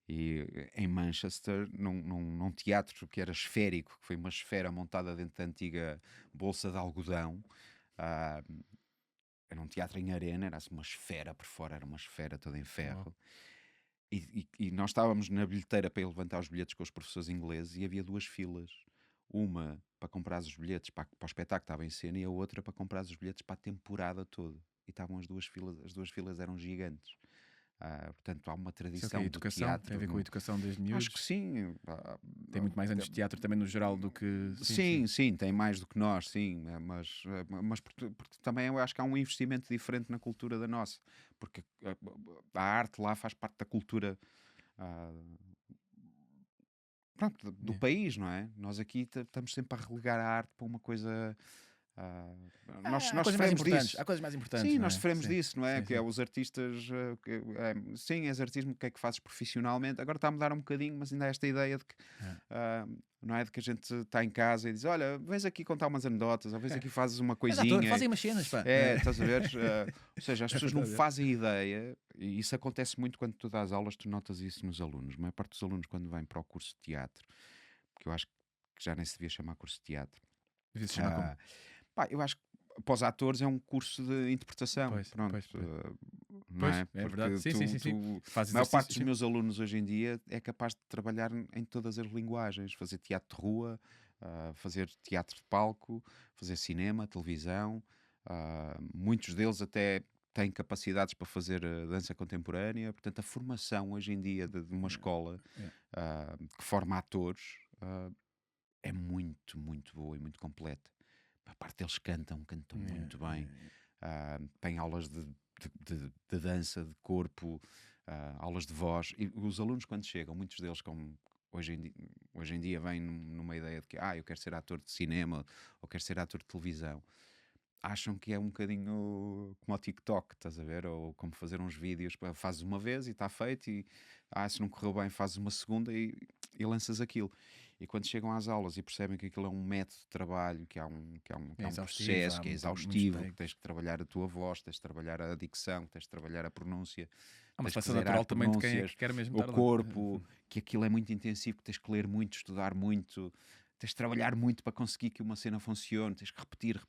E em Manchester, num teatro que era esférico, que foi uma esfera montada dentro da antiga Bolsa de Algodão. Era um teatro em arena, era assim uma esfera por fora, era uma esfera toda em ferro. E nós estávamos na bilheteira para ir levantar os bilhetes com os professores ingleses e havia duas filas. Uma para comprar os bilhetes para o espetáculo que estava em cena e a outra para comprar os bilhetes para a temporada toda. E estavam as duas filas eram gigantes. Portanto, há uma Isso é o quê? tradição do Educação? teatro. Tem a ver com a educação desde miúdos? Acho que sim. Tem muito mais anos de teatro também no geral do que. Sim, tem mais do que nós, sim, mas porque também eu acho que há um investimento diferente na cultura da nossa, porque a arte lá faz parte da cultura pronto, do país, não é? Nós aqui estamos sempre a relegar a arte para uma coisa. Nós Há coisas mais sofremos importantes. disso. Há coisas mais importantes. Sim, não nós é? sofremos Sim. disso, não é? Sim, Que é sim. os artistas. Sim, és artismo, o que é que fazes profissionalmente? Agora está a mudar um bocadinho, mas ainda há esta ideia de que. Não é? De que a gente está em casa e diz: olha, vens aqui contar umas anedotas, ou vens aqui fazes uma Mas coisinha. ator, fazem umas cenas, pá. Estás a ver? Ou seja, as pessoas não fazem ideia, e isso acontece muito quando tu dás aulas, tu notas isso nos alunos. A maior parte dos alunos, quando vêm para o curso de teatro, porque eu acho que já nem se devia chamar curso de teatro. Devia se chamar como? Pá, eu acho que para os atores é um curso de interpretação. Pois, Pronto, pois. não Pois, é? é Porque verdade. Sim. Faz a maior parte dos exercício. meus alunos hoje em dia é capaz de trabalhar em todas as linguagens, fazer teatro de rua, fazer teatro de palco, fazer cinema, televisão. Muitos deles até têm capacidades para fazer dança contemporânea. Portanto, a formação hoje em dia de uma escola que forma atores é muito, muito boa e muito completa. A parte deles cantam muito bem. Têm aulas de dança, de corpo, aulas de voz. E os alunos, quando chegam, muitos deles, como hoje em dia, vêm numa ideia de que eu quero ser ator de cinema ou quero ser ator de televisão. Acham que é um bocadinho como o TikTok, estás a ver? Ou como fazer uns vídeos, fazes uma vez e está feito, e se não correu bem, fazes uma segunda e lanças aquilo. E quando chegam às aulas e percebem que aquilo é um método de trabalho, que é um exaustivo, processo, há que é muitos exaustivo, que takes. tens que trabalhar a tua voz, tens de trabalhar a dicção, tens de trabalhar a pronúncia, Há uma tens de seleção zerar natural também de quem é pronúncias, que quer mesmo o estar lá. corpo, que aquilo é muito intensivo, que tens que ler muito, estudar muito, tens de trabalhar muito para conseguir que uma cena funcione, tens que repetir.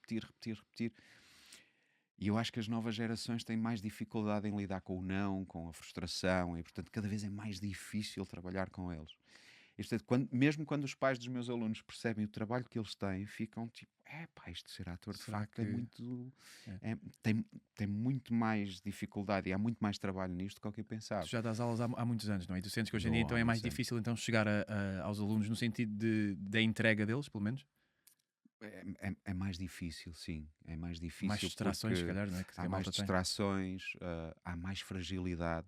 E eu acho que as novas gerações têm mais dificuldade em lidar com o não, com a frustração, e portanto cada vez é mais difícil trabalhar com eles. E, portanto, mesmo quando os pais dos meus alunos percebem o trabalho que eles têm, ficam tipo, pá, isto de ser ator de Será facto é que- muito. É. Tem muito mais dificuldade e há muito mais trabalho nisto do que eu pensava. Tu já dás aulas há muitos anos, não é? E tu sentes que hoje em dia Dou então é há mais muitos anos. difícil então chegar aos alunos no sentido da entrega deles, pelo menos? É mais difícil, sim. É mais difícil. Mais distrações, se porque calhar, não é? Que há a mais malta tem. distrações, há mais fragilidade.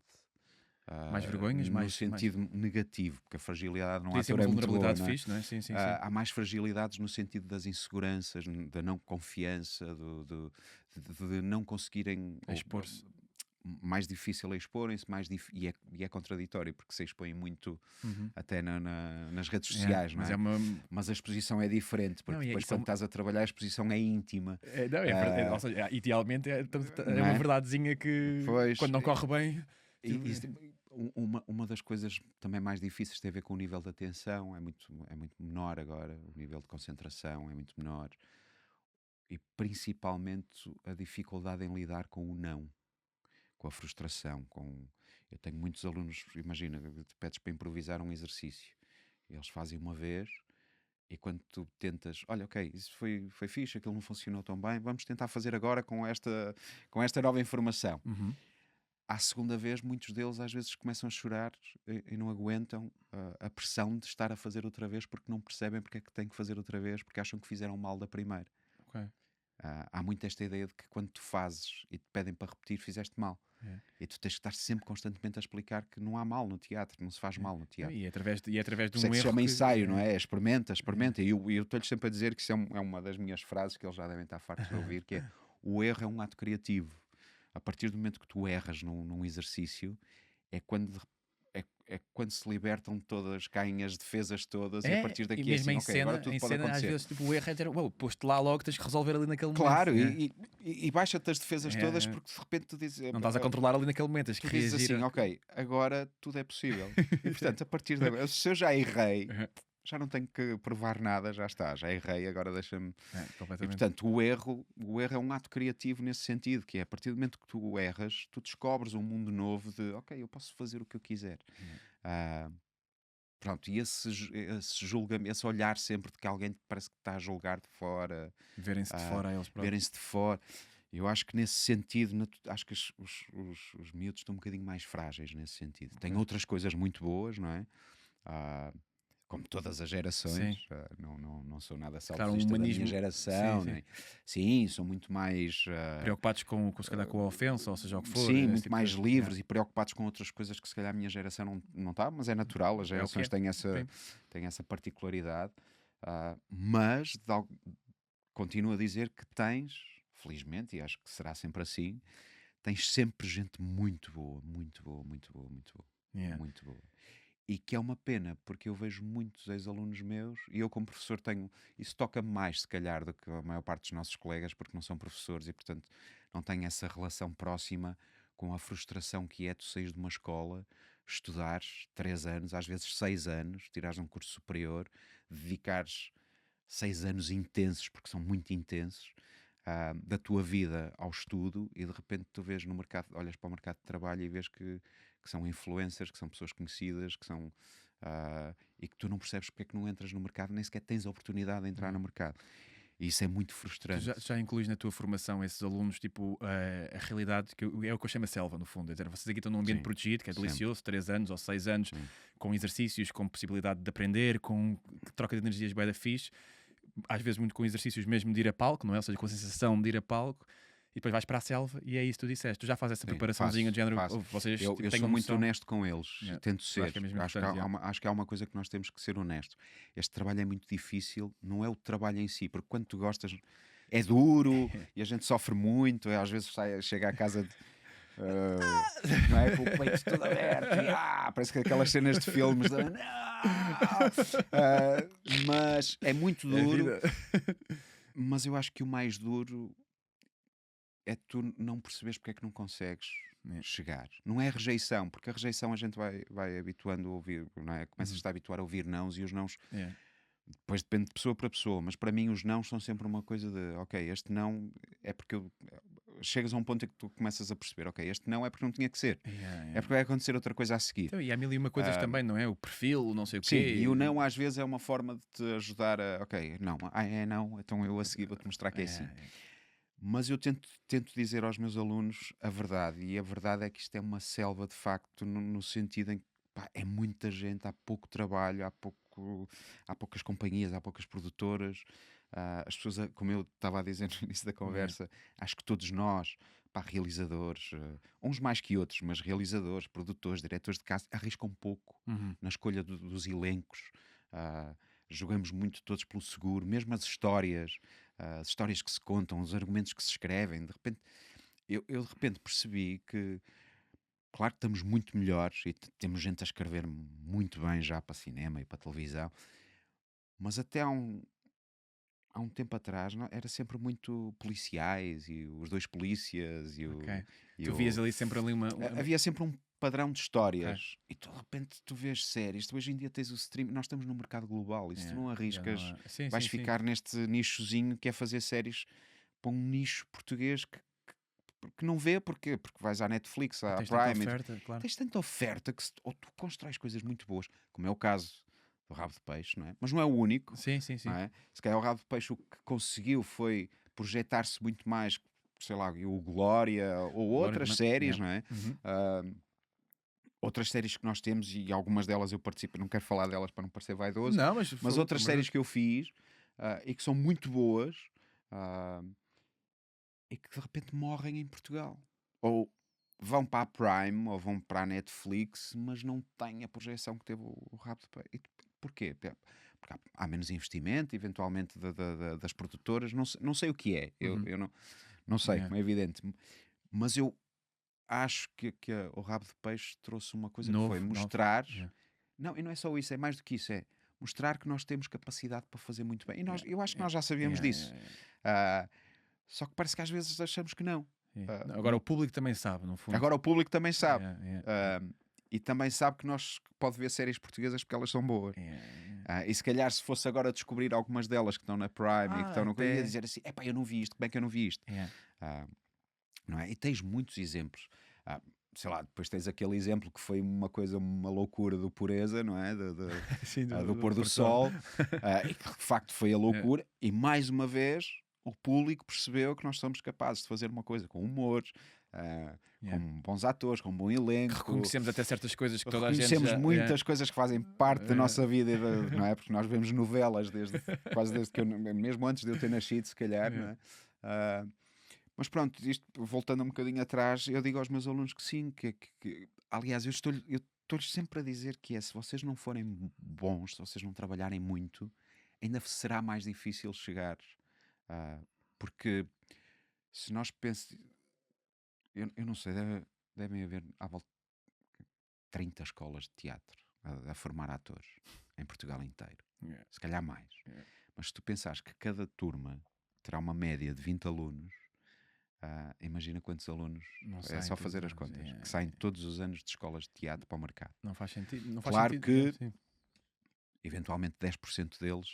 Mais vergonhas, no mais- sentido negativo, porque a fragilidade não Podia ser ator uma é muito boa, vulnerabilidade não é? fixe, não é? Sim, sim, sim. Há mais fragilidades no sentido das inseguranças, da não confiança, de não conseguirem A expor-se. mais difícil é exporem-se, e é contraditório, porque se expõem muito Uhum. até nas redes sociais, não mas é? é uma. Mas a exposição é diferente, porque Não, e depois isso é quando estás a trabalhar a exposição é íntima. Não, é verdade. Ou seja, idealmente é Não uma é? verdadezinha que Pois, quando não corre bem. Uma das coisas também mais difíceis tem a ver com o nível de atenção, é muito menor agora, o nível de concentração é muito menor, e principalmente a dificuldade em lidar com o não, com a frustração. Eu tenho muitos alunos, imagina, te pedes para improvisar um exercício, eles fazem uma vez, e quando tu tentas, olha, ok, isso foi fixe, aquilo não funcionou tão bem, vamos tentar fazer agora com esta nova informação. Uhum. À segunda vez, muitos deles às vezes começam a chorar e não aguentam a pressão de estar a fazer outra vez, porque não percebem porque é que têm que fazer outra vez, porque acham que fizeram mal da primeira. Ok. Há muito esta ideia de que quando tu fazes e te pedem para repetir, fizeste mal. É. E tu tens que estar sempre constantemente a explicar que não há mal no teatro, não se faz mal no teatro. E através de Por isso um é que se erro. chama ensaio, não é? Experimenta. E eu estou-lhes sempre a dizer que isso é uma das minhas frases que eles já devem estar fartos de ouvir, que é: o erro é um ato criativo. A partir do momento que tu erras num exercício, é quando se libertam todas, caem as defesas todas, e a partir daqui e mesmo é em assim, ok, cena, agora tudo em pode cena às acontecer. vezes tipo, o erro é dizer, posto lá logo, tens que resolver ali naquele momento. Claro, É. e baixa-te as defesas É, todas, é. porque de repente tu dizes... Não estás a controlar ali naquele momento, tens que Tu dizes reagir. assim, ok, agora tudo é possível. E portanto, a partir de agora, se eu já errei, já não tenho que provar nada, já está, já errei, agora deixa-me... E Completamente. portanto, o erro é um ato criativo nesse sentido, que é a partir do momento que tu erras, tu descobres um mundo novo de, ok, eu posso fazer o que eu quiser. Pronto, e esse julgamento, esse olhar sempre de que alguém parece que está a julgar de fora, Verem-se de fora a eles próprios. verem-se de fora. Eu acho que nesse sentido, acho que os miúdos estão um bocadinho mais frágeis nesse sentido. Tem outras coisas muito boas, não é? Como todas as gerações, não sou nada saudosista da minha humanismo. geração. Sim, Né? Sim, são muito mais... Preocupados se calhar com a ofensa, ou seja o que for. Sim, esse muito tipo mais de- livres e preocupados com outras coisas que se calhar a minha geração não está, mas é natural, as que gerações é. têm essa particularidade. Mas continuo a dizer que tens, felizmente, e acho que será sempre assim, tens sempre gente muito boa, muito boa, muito boa, muito boa, Yeah. muito boa. E que é uma pena, porque eu vejo muitos ex-alunos meus, e eu como professor isso toca-me mais se calhar do que a maior parte dos nossos colegas, porque não são professores e portanto não tenho essa relação próxima com a frustração que é tu saís de uma escola, estudares 3 anos, às vezes 6 anos, tirares um curso superior, dedicares 6 anos intensos, porque são muito intensos, da tua vida ao estudo, e de repente tu vês no mercado, olhas para o mercado de trabalho e vês que são influencers, que são pessoas conhecidas, que são e que tu não percebes porque é que não entras no mercado, nem sequer tens a oportunidade de entrar no mercado. E isso é muito Tu frustrante. já incluís na tua formação esses alunos, tipo, a realidade, é o que eu chamo a selva, no fundo. É dizer, vocês aqui estão num ambiente Sim, protegido, que é sempre. delicioso, 3 anos ou 6 anos, Sim. com exercícios, com possibilidade de aprender, com troca de energias bué da fixe, às vezes muito com exercícios mesmo de ir a palco, não é? Ou seja, com a sensação de ir a palco, e depois vais para a selva e é isso que tu disseste. Tu já fazes essa Sim, preparaçãozinzinha de género, faço. vocês Eu têm sou uma muito noção. honesto com eles, Yeah. tento Eu ser. acho que é mesmo Acho que importante, acho que há uma coisa que nós temos que ser honesto. Este trabalho é muito difícil, não é o trabalho em si, porque quando tu gostas é duro e a gente sofre muito, às vezes chega à casa de, não é, com o peito todo aberto e, parece que aquelas cenas de filmes de, mas é muito duro, mas eu acho que o mais duro é tu não perceberes porque é que não consegues chegar. Não é rejeição, porque a rejeição a gente vai habituando a ouvir, não é? Começas-te a habituar a ouvir nãos, e os nãos Yeah. depois depende de pessoa para pessoa, mas para mim os nãos são sempre uma coisa de, ok, este não é porque chegas a um ponto em que tu começas a perceber, ok, este não é porque não tinha que ser, Yeah. é porque vai acontecer outra coisa a seguir. Então, e há mil e uma coisas também, não é? O perfil, o não sei o Sim, quê. e o não às vezes é uma forma de te ajudar a, ok, não, é não, então eu a seguir vou-te mostrar que é assim. Mas eu tento dizer aos meus alunos a verdade, e a verdade é que isto é uma selva de facto, no sentido em que pá, é muita gente, há pouco trabalho, há poucas companhias, há poucas produtoras. As pessoas, como eu estava a dizer no início da conversa, acho que todos nós, pá, realizadores, uns mais que outros, mas realizadores, produtores, diretores de cast, arriscam pouco Uhum. na escolha dos elencos. Jogamos muito todos pelo seguro, mesmo as histórias que se contam, os argumentos que se escrevem. De repente, eu de repente percebi que, claro que estamos muito melhores e temos gente a escrever muito bem já para cinema e para televisão, mas até há um tempo atrás era sempre muito policiais e os dois polícias e o. Ok. e Tu o- vias ali sempre ali uma. Havia sempre um padrão de histórias e tu, de repente tu vês séries. Tu hoje em dia tens o stream. Nós estamos no mercado global e se tu não arriscas, Sim, vais sim, sim. ficar neste nichozinho que é fazer séries para um nicho português que não vê. Porquê? Porque vais à Netflix, à Tens tanta Prime. oferta, claro. Tens tanta oferta que ou tu constróis coisas muito boas, como é o caso do Rabo de Peixe, não é? Mas não é o único. Sim, sim, sim. Não é? Se calhar o Rabo de Peixe o que conseguiu foi projetar-se muito mais, sei lá, o Glória ou outras séries, não é? Uhum. Outras séries que nós temos e algumas delas eu participo, não quero falar delas para não parecer vaidoso, Não, mas outras séries que eu fiz e que são muito boas e que de repente morrem em Portugal. Ou vão para a Prime ou vão para a Netflix, mas não têm a projeção que teve o Rabo de Peixe. E porquê? Porque há menos investimento, eventualmente, das produtoras. Não sei o que é. Eu não sei, Yeah. como é evidente. Mas eu acho que o Rabo de Peixe trouxe uma coisa que foi mostrar. Yeah. Não, e não é só isso, é mais do que isso. É mostrar que nós temos capacidade para fazer muito bem. E eu acho que nós já sabíamos disso. Só que parece que às vezes achamos que não. Agora o público também sabe, no fundo. Agora o público também sabe. Yeah. E também sabe que nós pode ver séries portuguesas porque elas são boas. E se calhar se fosse agora descobrir algumas delas que estão na Prime e que estão no ia dizer assim, epá, eu não vi isto, como é que eu não vi isto? Não é? E tens muitos exemplos. Sei lá, depois tens aquele exemplo que foi uma loucura do Pureza, não é? Sim, Do pôr do sol. E que de facto foi a loucura. E mais uma vez o público percebeu que nós somos capazes de fazer uma coisa com humor, com bons atores, com um bom elenco. Reconhecemos até certas coisas que toda a gente Reconhecemos muitas coisas que fazem parte da nossa vida, não é? Porque nós vemos novelas quase desde que mesmo antes de eu ter nascido, se calhar, não é? Mas pronto, isto, voltando um bocadinho atrás, eu digo aos meus alunos que sim, aliás, eu estou-lhes sempre a dizer que se vocês não forem bons, se vocês não trabalharem muito, ainda será mais difícil chegar. Porque se nós pensamos, eu não sei, devem haver à volta de 30 escolas de teatro a formar atores em Portugal inteiro. Se calhar mais. Mas se tu pensares que cada turma terá uma média de 20 alunos, imagina quantos alunos, é só fazer as contas, que saem todos os anos de escolas de teatro para o mercado. Não faz sentido. Claro que eventualmente 10% deles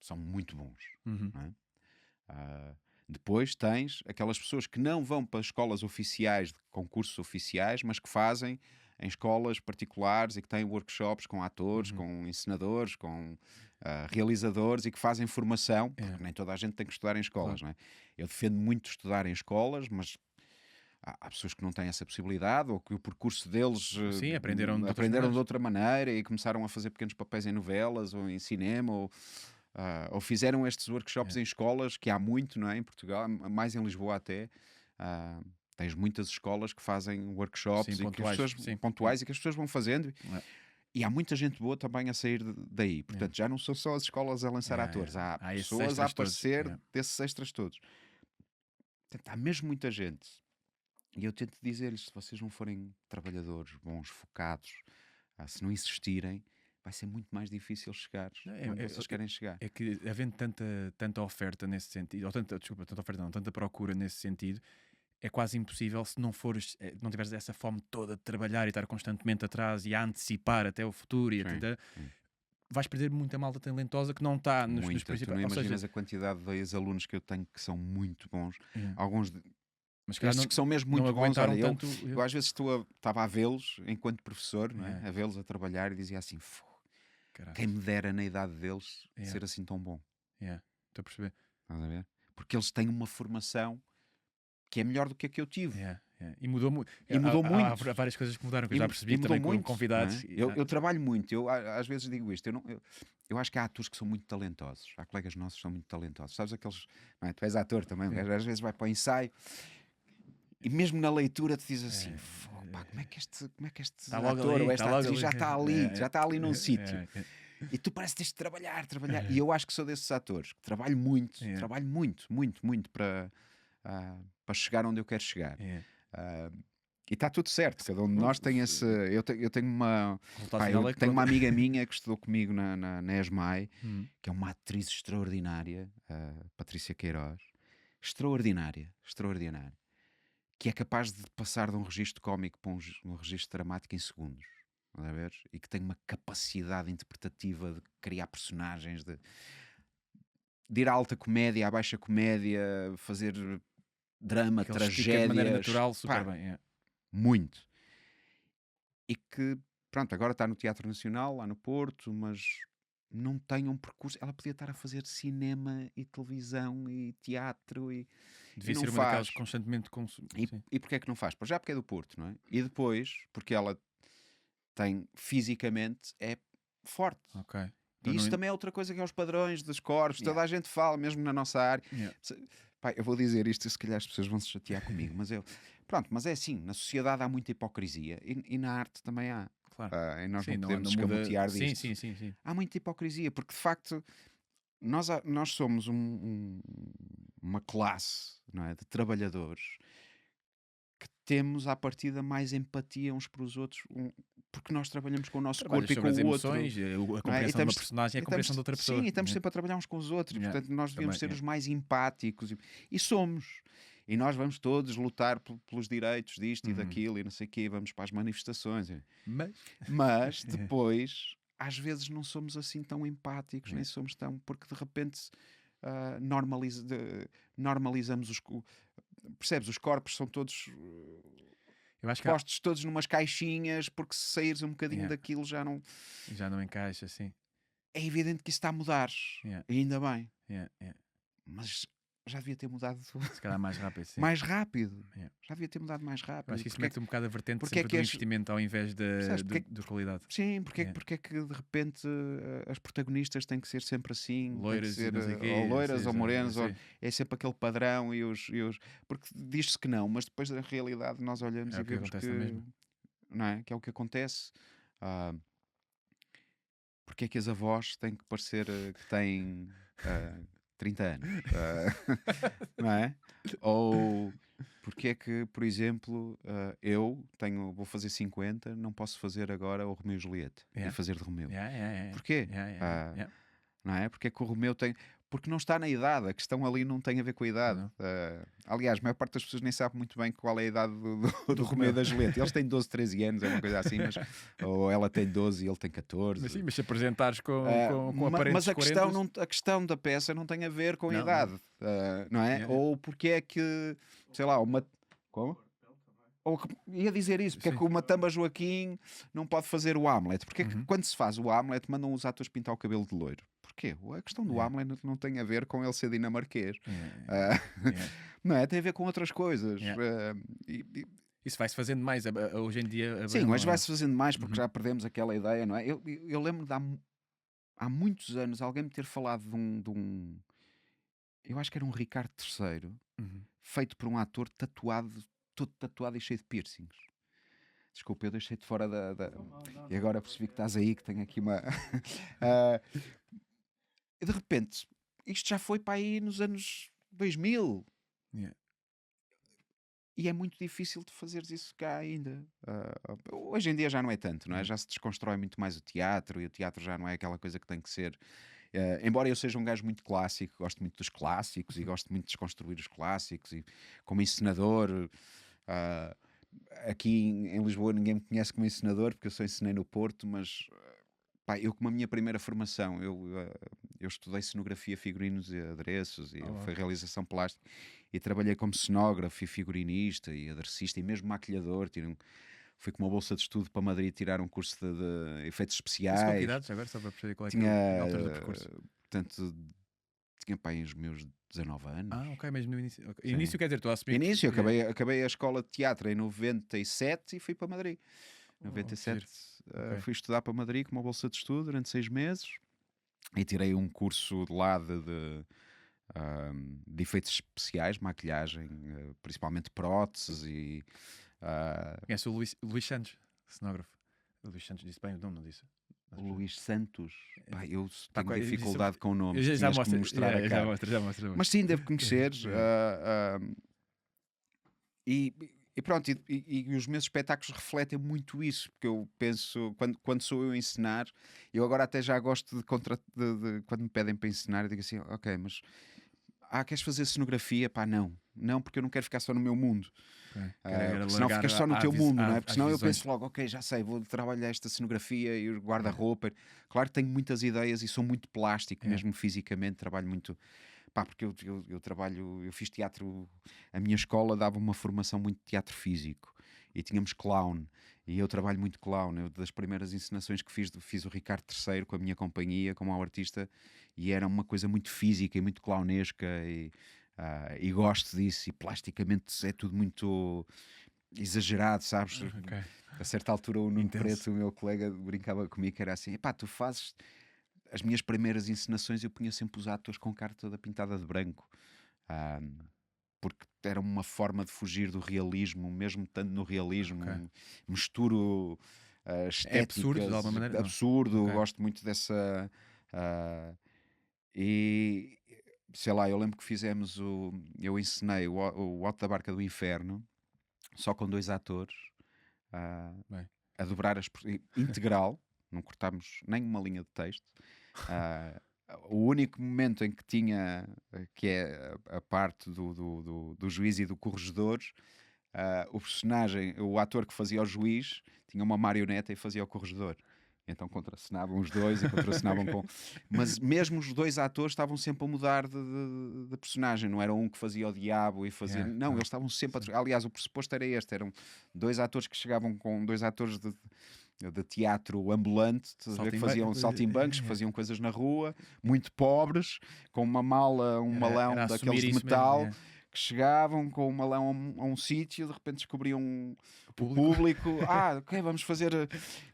são muito bons. Uhum. Não é? Depois tens aquelas pessoas que não vão para escolas oficiais, de concursos oficiais, mas que fazem em escolas particulares e que têm workshops com atores, com encenadores, com realizadores e que fazem formação, porque nem toda a gente tem que estudar em escolas. Não é? Eu defendo muito estudar em escolas, mas há pessoas que não têm essa possibilidade ou que o percurso deles aprenderam de outra maneira e começaram a fazer pequenos papéis em novelas ou em cinema ou fizeram estes workshops em escolas, que há muito, não é? Em Portugal, mais em Lisboa até. Tens muitas escolas que fazem workshops pontuais e que as pessoas vão fazendo. E há muita gente boa também a sair daí. Portanto, já não são só as escolas a lançar atores. Há pessoas a aparecer desses extras todos. Portanto, há mesmo muita gente. E eu tento dizer-lhes, se vocês não forem trabalhadores bons, focados, se não insistirem, vai ser muito mais difícil chegar onde vocês querem chegar. É que havendo tanta oferta nesse sentido, ou tanta oferta não, tanta procura nesse sentido, é quase impossível se não tiveres essa fome toda de trabalhar e estar constantemente atrás e a antecipar até o futuro e vais perder muita malta talentosa que não está nos Muita. Tu principais. não Ou seja, imaginas a quantidade de ex-alunos que eu tenho que são muito bons. é. Alguns Mas se calhar estes não, que são mesmo não muito bons. aguentaram Olha, tanto. eu às vezes estava a vê-los enquanto professor, não é? É. A vê-los a trabalhar e dizia assim: Caralho, quem me dera na idade deles É. ser assim tão bom. estou a perceber. Estás a ver? Porque eles têm uma formação que é melhor do que a que eu tive. E mudou muito. E mudou muito. Há várias coisas que mudaram, que eu E já mu- percebi e mudou também com muito, convidados. não é? Eu trabalho muito, eu às vezes digo isto, eu acho que há atores que são muito talentosos, há colegas nossos que são muito talentosos, sabes aqueles, não é? Tu és ator também, o gajo às vezes vai para o ensaio e mesmo na leitura te diz assim, pá, como é que este Está logo ator ali, ou esta está logo atriz ali. já está ali num sítio. E tu parece que tens de trabalhar. E eu acho que sou desses atores que trabalho muito para chegar onde eu quero chegar. E está tudo certo, cada um de nós tem esse. Eu tenho uma. Pá, eu tenho uma amiga minha que estudou comigo na ESMAI, que é uma atriz extraordinária, a Patrícia Queiroz. Extraordinária. Que é capaz de passar de um registro cómico para um registro dramático em segundos. Estás a ver? E que tem uma capacidade interpretativa de criar personagens, de ir à alta comédia, à baixa comédia, fazer drama, Que ele explica tragédias. de maneira natural, super Pá, bem. muito. E que, pronto, agora está no Teatro Nacional, lá no Porto, mas não tem um percurso. Ela podia estar a fazer cinema e televisão e teatro e Devia não ser uma faz. daquelas constantemente E porquê é que não faz? Já porque é do Porto, não é? E depois, porque ela tem, fisicamente, é forte. Ok. E isso também é outra coisa que é os padrões dos corpos. Toda a gente fala, mesmo na nossa área. Pá, eu vou dizer isto, se calhar as pessoas vão se chatear comigo, mas é assim, na sociedade há muita hipocrisia e na arte também há. Claro. E nós Sim, não podemos muda- escamotear disto. Sim. Há muita hipocrisia, porque de facto nós somos uma classe, não é, de trabalhadores que temos à partida mais empatia uns para os outros, porque nós trabalhamos com o nosso Trabalhas corpo e com sobre as o outro. emoções, a não é? E compreensão de uma estamos- personagem é a e compreensão de outra pessoa. Sim, e estamos sempre a trabalhar uns com os outros, e, portanto nós devíamos Também, ser os mais empáticos e somos. E nós vamos todos lutar pelos direitos disto e daquilo e não sei o quê, vamos para as manifestações. Mas depois, às vezes não somos assim tão empáticos, nem somos tão... Porque de repente normalizamos percebes? Os corpos são todos Eu acho que postos todos numas caixinhas, porque se saíres um bocadinho daquilo já não encaixa, assim. é evidente que isso está a mudar, e ainda bem, mas já devia ter mudado Se calhar mais rápido, sim. mais rápido, Yeah. já devia ter mudado mais rápido. Eu acho que isso Porque é mete um bocado a vertente porque sempre é que do as- investimento ao invés Percebes? Porque é da qualidade. Sim, porque é que de repente as protagonistas têm que ser sempre assim, Loiras têm e que não sei ser quê, ou loiras sim, ou sim, morenas, sim. ou é sempre aquele padrão e os porque diz-se que não, mas depois da realidade nós olhamos É e o que vemos acontece na mesma. não é? Que é o que acontece. Porque é que as avós têm que parecer que têm 30 anos? Não é? Ou porque é que, por exemplo, vou fazer 50, não posso fazer agora o Romeu e Julieta e fazer de Romeu? Porquê? Não é? Porque é que o Romeu tem... Porque não está na idade, a questão ali não tem a ver com a idade. Aliás, a maior parte das pessoas nem sabe muito bem qual é a idade do Romeu e da Julieta. Eles têm 12, 13 anos, é uma coisa assim, ou ela tem 12 e ele tem 14. Mas sim, mas se apresentares com aparentes Mas a 40, questão da peça não tem a ver com a Não, idade, não é? Ou porque é que, sei lá, uma... Como? Ia dizer isso, porque é que o Matamba Joaquim não pode fazer o Hamlet? Porque é que quando se faz o Hamlet mandam os atores pintar o cabelo de loiro? Porquê? A questão do Hamlet não tem a ver com ele ser dinamarquês. Não é? Tem a ver com outras coisas. isso vai-se fazendo mais hoje em dia. Sim, hoje vai-se fazendo mais porque já perdemos aquela ideia, não é? Eu lembro de há muitos anos alguém me ter falado de um eu acho que era um Ricardo III, feito por um ator todo tatuado e cheio de piercings. Desculpa, eu deixei-te fora E agora percebi que estás aí, que tenho aqui uma... E de repente, isto já foi para aí nos anos 2000. E é muito difícil de fazeres isso cá ainda. Hoje em dia já não é tanto, não é? Já se desconstrói muito mais o teatro, e o teatro já não é aquela coisa que tem que ser... embora eu seja um gajo muito clássico, gosto muito dos clássicos e gosto muito de desconstruir os clássicos, e como encenador... aqui em Lisboa ninguém me conhece como encenador, porque eu só ensinei no Porto, mas pá, eu como a minha primeira formação, eu estudei cenografia, figurinos e adereços, e foi realização plástica, e trabalhei como cenógrafo e figurinista e aderecista e mesmo maquilhador. Fui com uma bolsa de estudo para Madrid tirar um curso de efeitos Isso com que especiais. idades, agora, só para perceber qual é que Tinha, é a altura do percurso. portanto, tinha pá, aí os meus 19 anos. Ok, mesmo no início. Sim. Início quer dizer, tu assumir. Início, acabei a escola de teatro em 97 e fui para Madrid. Em 97 Ok. fui estudar para Madrid com uma bolsa de estudo durante 6 meses e tirei um curso de lá de efeitos especiais, maquilhagem, principalmente próteses e... Conhece o Luís Santos, cenógrafo. O Luís Santos disse bem o nome, não disse? o Luís Santos, pá, eu Pá, tenho eu disse- dificuldade com nomes, Eu já tinhas que mostro, me mostrar a já cara. mostro, já mostro. Mas sim, devo conheceres. E pronto, e os meus espetáculos refletem muito isso, porque eu penso, quando sou eu a encenar, eu agora até já gosto de quando me pedem para encenar, eu digo assim, ok, mas queres fazer cenografia? Pá, não, porque eu não quero ficar só no meu mundo. Porque senão ficas só no teu mundo, não é? Porque senão eu penso logo, ok, já sei, vou trabalhar esta cenografia e o guarda-roupa. Claro que tenho muitas ideias e sou muito plástico, mesmo fisicamente, trabalho muito. Pá, porque eu trabalho, eu fiz teatro, a minha escola dava uma formação muito de teatro físico e tínhamos clown, e eu trabalho muito clown. Eu, das primeiras encenações que fiz o Ricardo III com a minha companhia, como artista, e era uma coisa muito física e muito clownesca, e gosto disso, e plasticamente é tudo muito exagerado, sabes? A certa altura o Nuno Preto, o meu colega, brincava comigo que era assim, pá, tu fazes... As minhas primeiras encenações eu punha sempre os atores com cara toda pintada de branco, porque era uma forma de fugir do realismo, mesmo estando no realismo, misturo estéticas, absurdo, de alguma maneira, não? absurdo, Ok. gosto muito dessa... e sei lá, eu lembro que eu encenei o Alto da Barca do Inferno, só com 2 atores, Bem. a dobrar integral, não cortámos nem uma linha de texto. O único momento em que tinha, que é a parte do juiz e do corregedor, o personagem, o ator que fazia o juiz, tinha uma marioneta e fazia o corregedor. Então contracenavam os dois e contracenavam com... Mas mesmo os 2 atores estavam sempre a mudar de personagem. Não era um que fazia o diabo e fazia... Não, eles estavam sempre a... Aliás, o pressuposto era este. Eram 2 atores que chegavam com 2 atores de teatro ambulante, que faziam saltimbancos, que faziam coisas na rua, muito pobres, com uma mala, um malão era daqueles assumir de isso metal... mesmo, que chegavam com o malão a um sítio, de repente descobriam o público. Ok, vamos fazer...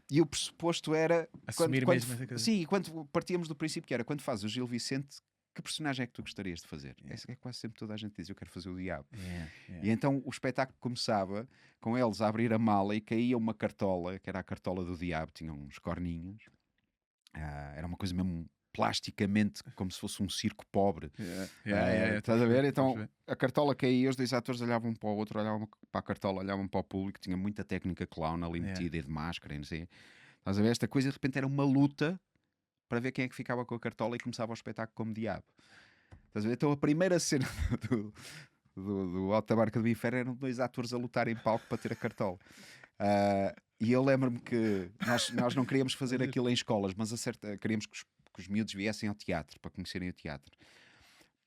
E o pressuposto era... Assumir mesmo essa coisa. Sim, quando partíamos do princípio que era, quando fazes o Gil Vicente, que personagem é que tu gostarias de fazer? Essa é quase sempre toda a gente diz, eu quero fazer o diabo. E então o espetáculo começava com eles a abrir a mala e caía uma cartola, que era a cartola do diabo, tinha uns corninhos. Era uma coisa mesmo... plasticamente, como se fosse um circo pobre. Estás a ver? Então a cartola caía, os 2 atores olhavam um para o outro, olhavam para a cartola, olhavam para o público, tinha muita técnica clown ali metida e de máscara e não sei. Estás a ver? Esta coisa de repente era uma luta para ver quem é que ficava com a cartola e começava o espetáculo como diabo. Estás a ver? Então a primeira cena do Alto da Barca do Inferno eram 2 atores a lutar em palco para ter a cartola. E eu lembro-me que nós não queríamos fazer aquilo em escolas, mas queríamos que os miúdos viessem ao teatro, para conhecerem o teatro.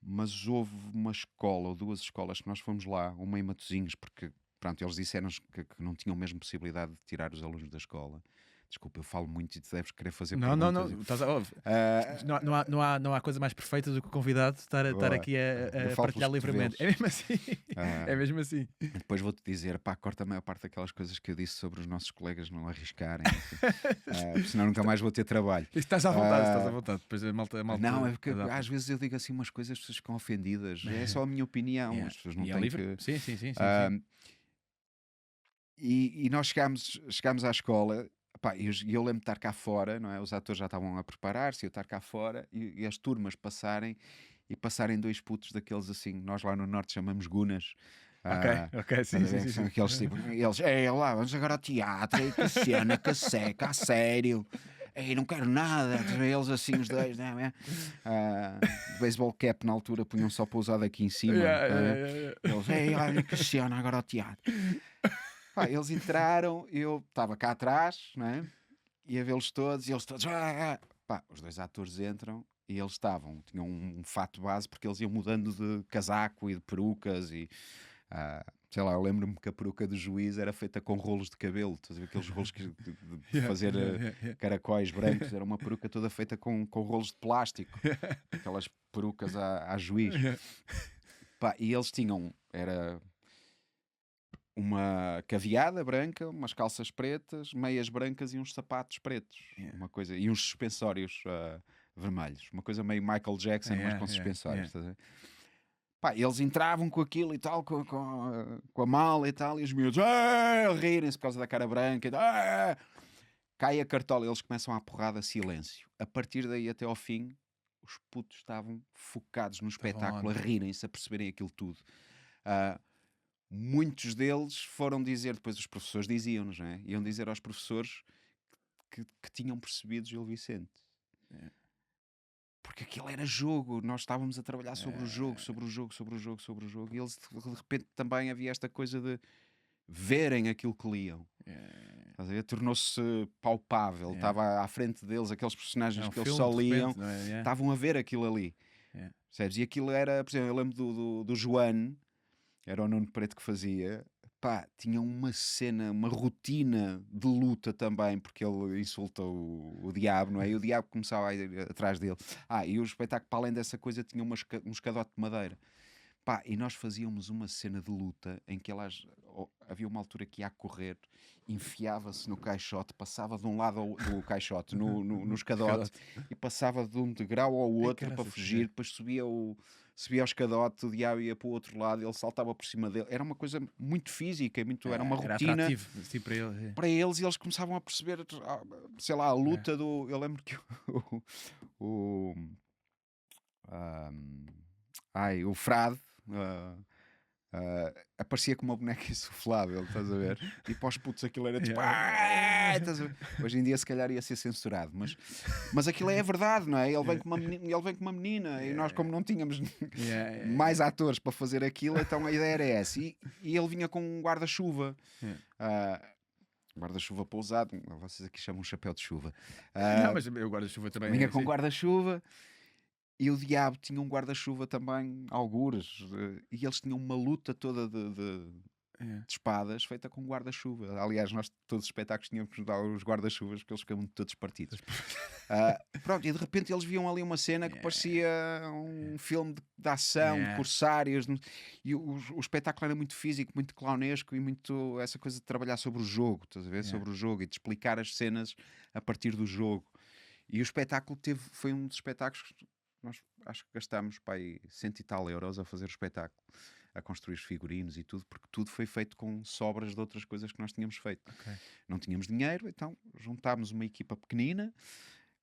Mas houve uma escola ou 2 escolas que nós fomos lá, uma em Matosinhos, porque pronto, eles disseram-nos que não tinham mesmo possibilidade de tirar os alunos da escola. Desculpa, eu falo muito e tu deves querer fazer perguntas. Não. Estás não há coisa mais perfeita do que o convidado estar aqui a partilhar livremente. É mesmo assim. É mesmo assim. Depois vou-te dizer, corta a maior parte daquelas coisas que eu disse sobre os nossos colegas não arriscarem. Senão nunca mais vou ter trabalho. Estás à vontade. Depois a malta não, é porque às vezes eu digo assim umas coisas, as pessoas ficam ofendidas. É só a minha opinião. As pessoas não têm livre. que... Sim. E nós chegámos à escola. Eu lembro de estar cá fora, não é? Os atores já estavam a preparar-se, eu estar cá fora e as turmas passarem 2 putos daqueles assim, nós lá no norte chamamos gunas. Ok, sim. São aqueles tipo, eles, lá, vamos agora ao teatro, que cena, que seca, a sério. Não quero nada. Eles assim, os 2, não é? Baseball cap na altura punham só pousado aqui em cima. Eles, olha que cena, agora ao teatro. Eles entraram, eu estava cá atrás, não é? ia vê-los todos e eles todos. Pá, os dois atores entram e eles tinham um fato base porque eles iam mudando de casaco e de perucas e. Sei lá, eu lembro-me que a peruca do juiz era feita com rolos de cabelo, estás a ver aqueles rolos de fazer caracóis brancos, era uma peruca toda feita com rolos de plástico, aquelas perucas a juiz. Pá, e eles tinham, era uma caveada branca, umas calças pretas, meias brancas e uns sapatos pretos, uma coisa, e uns suspensórios vermelhos, uma coisa meio Michael Jackson, mas com suspensórios, estás a ver? Pá, eles entravam com aquilo e tal, com a mala e tal, e os miúdos rirem-se por causa da cara branca. E tal, cai a cartola, eles começam a porrada, silêncio. A partir daí até ao fim, os putos estavam focados no espetáculo, a rirem-se, a perceberem aquilo tudo. Muitos deles foram dizer, depois os professores diziam-nos, não é? Iam dizer aos professores que tinham percebido Gil Vicente. Porque aquilo era jogo, nós estávamos a trabalhar sobre o jogo, e eles de repente também havia esta coisa de verem aquilo que liam. Tornou-se palpável, estava à frente deles, aqueles personagens que eles só liam, estavam a ver aquilo ali. Percebes? E aquilo era, por exemplo, eu lembro do Joano, era o Nuno Preto que fazia. Pá, tinha uma cena, uma rotina de luta também, porque ele insulta o diabo, não é? E o diabo começava a ir atrás dele. E o espetáculo, para além dessa coisa, tinha um escadote de madeira. Pá, e nós fazíamos uma cena de luta em que havia uma altura que ia a correr, enfiava-se no caixote, passava de um lado do caixote, no escadote, e passava de um degrau ao outro para fugir, depois subia o escadote, o diabo ia para o outro lado, ele saltava por cima dele. Era uma coisa muito física, era uma rotina assim, para eles, e eles começavam a perceber, sei lá, a luta do... Eu lembro que o Frade aparecia com uma boneca insuflável, estás a ver? E para os putos aquilo era tipo... estás a ver? Hoje em dia se calhar ia ser censurado, mas aquilo é a verdade, não é? Ele vem com uma menina, e nós, como não tínhamos mais atores para fazer aquilo, então a ideia era essa. E ele vinha com um guarda-chuva. Guarda-chuva pousado, vocês aqui chamam um chapéu de chuva. Não, mas o guarda-chuva também vinha com guarda-chuva. E o diabo tinha um guarda-chuva também, algures, e eles tinham uma luta toda de espadas feita com guarda-chuva. Aliás, nós todos os espetáculos tínhamos que dar os guarda-chuvas porque eles ficavam todos partidos. Pronto, e de repente eles viam ali uma cena que parecia um filme de ação, de corsários, e o espetáculo era muito físico, muito clownesco e muito essa coisa de trabalhar sobre o jogo, estás a ver? Sobre o jogo e de explicar as cenas a partir do jogo. E o espetáculo foi um dos espetáculos... Nós acho que gastámos aí 100 e tal euros a fazer o espetáculo, a construir os figurinos e tudo, porque tudo foi feito com sobras de outras coisas que nós tínhamos feito. Não tínhamos dinheiro, então juntámos uma equipa pequenina,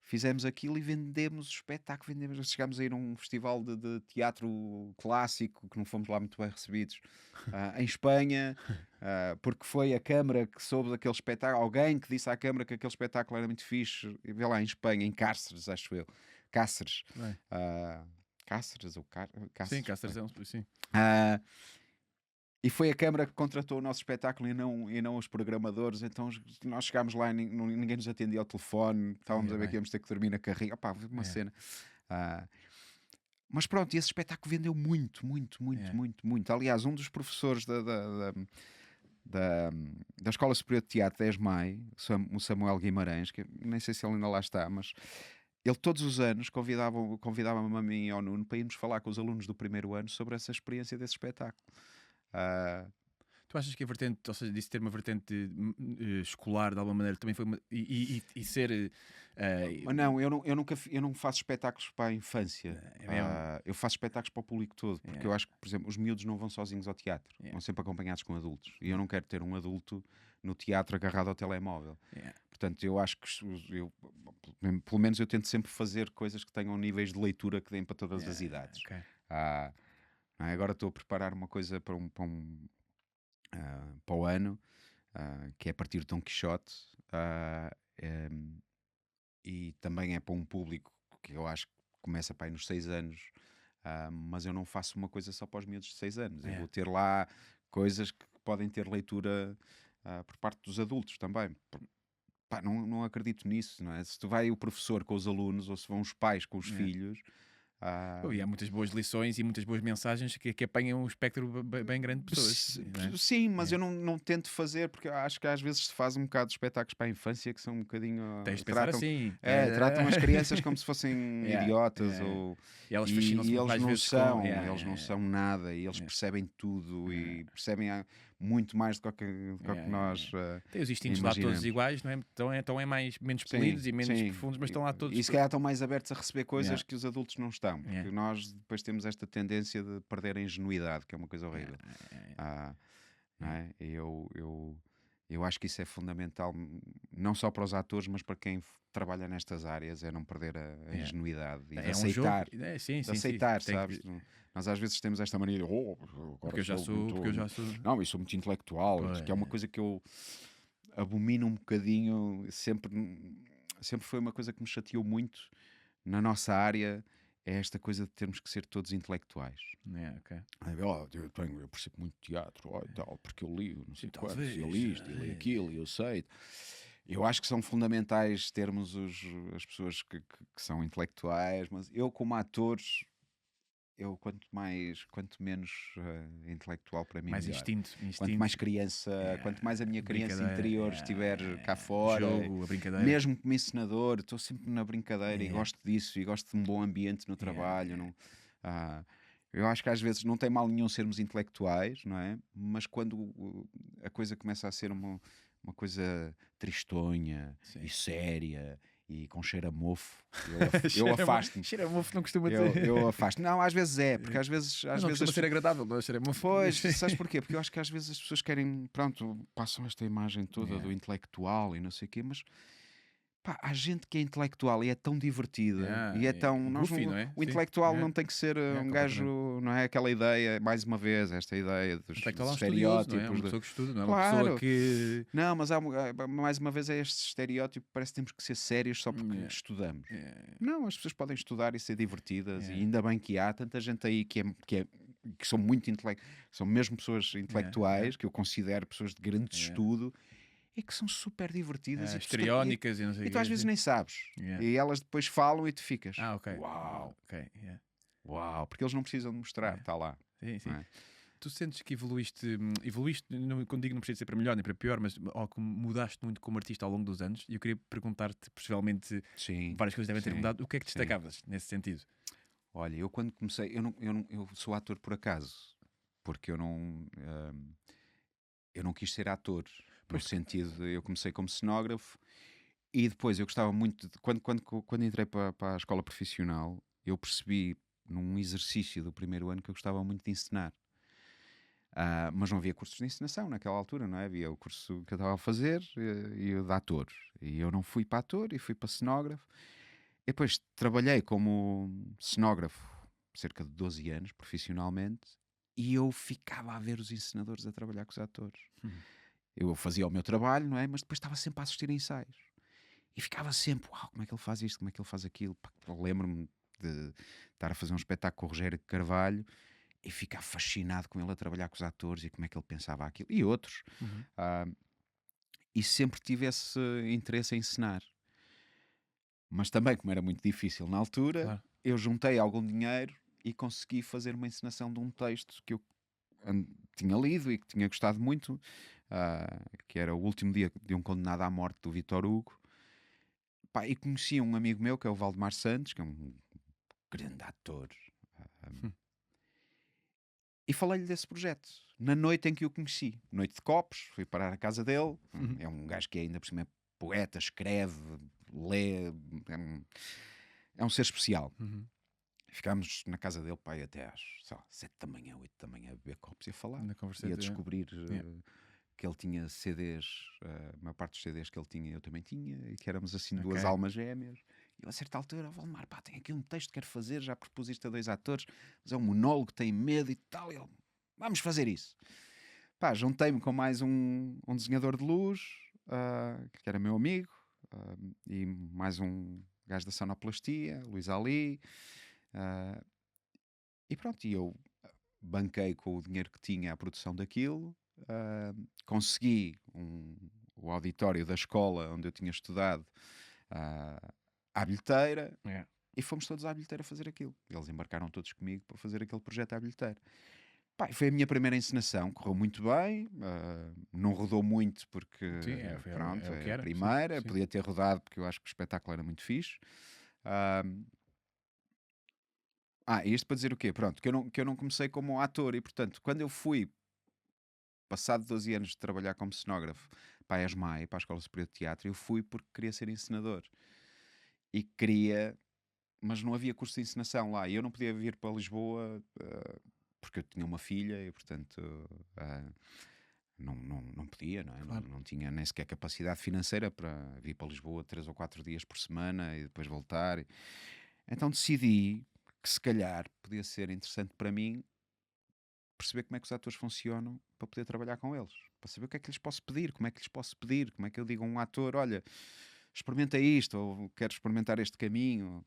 fizemos aquilo e vendemos o espetáculo. Chegámos a ir a um festival de teatro clássico, que não fomos lá muito bem recebidos, em Espanha, porque foi a Câmara que soube daquele espetáculo, alguém que disse à Câmara que aquele espetáculo era muito fixe, e vê lá em Espanha, em Cáceres, acho eu. Cáceres. Cáceres ou Cáceres? Sim, Cáceres é um... Sim. E foi a Câmara que contratou o nosso espetáculo e não os programadores. Então nós chegámos lá e ninguém nos atendia ao telefone, estávamos a ver que íamos ter que dormir na carrinha. Opá, uma cena. Mas pronto, esse espetáculo vendeu muito. Aliás, um dos professores da Escola Superior de Teatro, 10 Maio, o Samuel Guimarães, que nem sei se ele ainda lá está, mas ele todos os anos convidava-me a mim e ao Nuno para irmos falar com os alunos do primeiro ano sobre essa experiência desse espetáculo. Tu achas que a vertente, ou seja, disso ter uma vertente escolar de alguma maneira também foi e ser... Não, eu não faço espetáculos para a infância. Eu faço espetáculos para o público todo, porque eu acho que, por exemplo, os miúdos não vão sozinhos ao teatro, vão sempre acompanhados com adultos, e eu não quero ter um adulto no teatro agarrado ao telemóvel. Portanto, eu acho que pelo menos eu tento sempre fazer coisas que tenham níveis de leitura que deem para todas as idades. Agora estou a preparar uma coisa para o ano, que é a partir de Dom Quixote, e também é para um público que eu acho que começa para aí nos 6 anos, mas eu não faço uma coisa só para os miúdos de 6 anos. Eu vou ter lá coisas que podem ter leitura por parte dos adultos também. pá, não acredito nisso, não é? Se tu vai o professor com os alunos ou se vão os pais com os É. filhos, E há muitas boas lições e muitas boas mensagens que apanham um espectro bem grande de pessoas. não é? sim, mas eu não tento fazer porque eu acho que às vezes se faz um bocado de espetáculos para a infância que são um bocadinho. Tens de pensar tratam, assim. tratam as crianças como se fossem Yeah, idiotas yeah. ou. E elas E fascinam-se muito eles mais não vezes são, com... Yeah, eles não yeah, são nada e eles Yeah. percebem tudo e percebem muito mais do que Yeah, nós. Tem os instintos lá todos imaginamos. iguais, não é? Então é menos Sim, polidos e menos sim. profundos, mas estão lá todos. E se calhar estão mais abertos a receber coisas Yeah. que os adultos não estão, porque Yeah. nós depois temos esta tendência de perder a ingenuidade, que é uma coisa horrível. Não é? E eu acho que isso é fundamental, não só para os atores, mas para quem trabalha nestas áreas, é não perder a ingenuidade e de É um aceitar. jogo. Sim, De aceitar, Tem que- sabes? Nós às vezes temos esta mania de agora Porque eu já sou. muito- Porque eu já sou. Não, eu sou muito intelectual, Pois, que é uma é. coisa que eu abomino um bocadinho, sempre foi uma coisa que me chateou muito na nossa área, é esta coisa de termos que ser todos intelectuais. Ok. Eu percebo muito teatro, e tal, porque eu li, não sei quantos, talvez, eu li isto, eu li aquilo, e eu sei. Eu acho que são fundamentais termos as pessoas que são intelectuais, mas eu como ator, quanto menos intelectual para mim, Mais melhor. instinto. Quanto mais criança, quanto mais a minha criança Brincadeira, interior estiver cá fora, Jogo, a brincadeira. mesmo como encenador, estou sempre na brincadeira e gosto disso, e gosto de um bom ambiente no trabalho. Não, eu acho que às vezes não tem mal nenhum sermos intelectuais, não é? Mas quando a coisa começa a ser uma coisa tristonha e séria e com cheiro a mofo, eu afasto-me. Cheira a mofo, não costuma dizer. Eu afasto. Não, às vezes é, porque às vezes. Mas não costuma ser agradável, não é? Cheira a mofo. Pois, sabes porquê? Porque eu acho que às vezes as pessoas querem, pronto, passam esta imagem toda do intelectual e não sei o quê, mas pá, há gente que é intelectual e é tão divertida e é tão. goofy, não é? O Sim. intelectual não tem que ser um gajo, não é? Aquela ideia, mais uma vez, esta ideia dos Intelectual é um estereótipos. estudioso, não é? Uma pessoa que estuda, não é? Uma Claro. pessoa que. Não, mas mais uma vez é este estereótipo, parece que temos que ser sérios só porque estudamos. Não, as pessoas podem estudar e ser divertidas, e ainda bem que há tanta gente aí que são muito são mesmo pessoas intelectuais, que eu considero pessoas de grande estudo, e que são super divertidas e Histriónicas e não sei o tu às vezes nem sabes. E elas depois falam e tu ficas. Ok. Uau! Ok. Uau! Porque eles não precisam de mostrar, está lá. Sim. Não é? Tu sentes que evoluíste, quando digo não precisa ser para melhor nem para pior, mas ou que mudaste muito como artista ao longo dos anos, e eu queria perguntar-te, possivelmente, Sim. várias coisas devem ter Sim. mudado, o que é que destacavas nesse sentido? Olha, eu quando comecei, eu sou ator por acaso, porque eu não quis ser ator, no sentido de eu comecei como cenógrafo e depois eu gostava muito, quando entrei para a escola profissional, eu percebi num exercício do primeiro ano que eu gostava muito de encenar. Mas não havia cursos de encenação naquela altura, não é? Havia o curso que eu estava a fazer e o de ator. E eu não fui para ator e fui para cenógrafo. E depois trabalhei como cenógrafo cerca de 12 anos, profissionalmente, e eu ficava a ver os encenadores a trabalhar com os atores. Eu fazia o meu trabalho, não é? Mas depois estava sempre a assistir a ensaios. E ficava sempre, uau, como é que ele faz isto, como é que ele faz aquilo. Pá, eu lembro-me de estar a fazer um espetáculo com o Rogério Carvalho e ficar fascinado com ele a trabalhar com os atores e como é que ele pensava aquilo. E outros. E sempre tive esse interesse em encenar. Mas também, como era muito difícil na altura, Claro. eu juntei algum dinheiro e consegui fazer uma encenação de um texto que eu tinha lido e que tinha gostado muito, que era O Último Dia de um Condenado à Morte, do Vítor Hugo. Pá, e conheci um amigo meu, que é o Valdemar Santos, que é um grande ator. E falei-lhe desse projeto. Na noite em que o conheci. Noite de copos, fui parar à casa dele. É um gajo que ainda por cima é poeta, escreve, lê. É um ser especial. Ficámos na casa dele, pai, até às 7 da manhã, 8 da manhã, a beber copos e a falar. E a descobrir que ele tinha CDs, a maior parte dos CDs que ele tinha, eu também tinha, e que éramos assim duas almas gêmeas. E eu, a certa altura, Valdemar, pá, tem aqui um texto que quero fazer, já propus isto a 2 atores, mas é um monólogo, tem medo e tal. E ele, vamos fazer isso. Pá, juntei-me com mais um desenhador de luz, que era meu amigo, e mais um gajo da sonoplastia, Luís Ali. E pronto, e eu banquei com o dinheiro que tinha a produção daquilo, consegui o auditório da escola onde eu tinha estudado à bilheteira. É. E fomos todos à bilheteira fazer aquilo. Eles embarcaram todos comigo para fazer aquele projeto à bilheteira. Pá, foi a minha primeira encenação, correu muito bem, não rodou muito porque, Sim, pronto, é o que é a era, primeira, sim. podia ter rodado porque eu acho que o espetáculo era muito fixe. Isto para dizer o quê? Pronto, que eu não comecei como ator e, portanto, quando eu fui, passado 12 anos de trabalhar como cenógrafo para a ESMAI, para a Escola Superior de Teatro, eu fui porque queria ser encenador. E queria, mas não havia curso de encenação lá, e eu não podia vir para Lisboa porque eu tinha uma filha e, portanto, não podia, não é? Claro. Não tinha nem sequer capacidade financeira para vir para Lisboa 3 ou 4 dias por semana e depois voltar. Então decidi que se calhar podia ser interessante para mim perceber como é que os atores funcionam para poder trabalhar com eles, para saber o que é que lhes posso pedir, como é que lhes posso pedir, como é que eu digo a um ator, olha, experimenta isto, ou quero experimentar este caminho.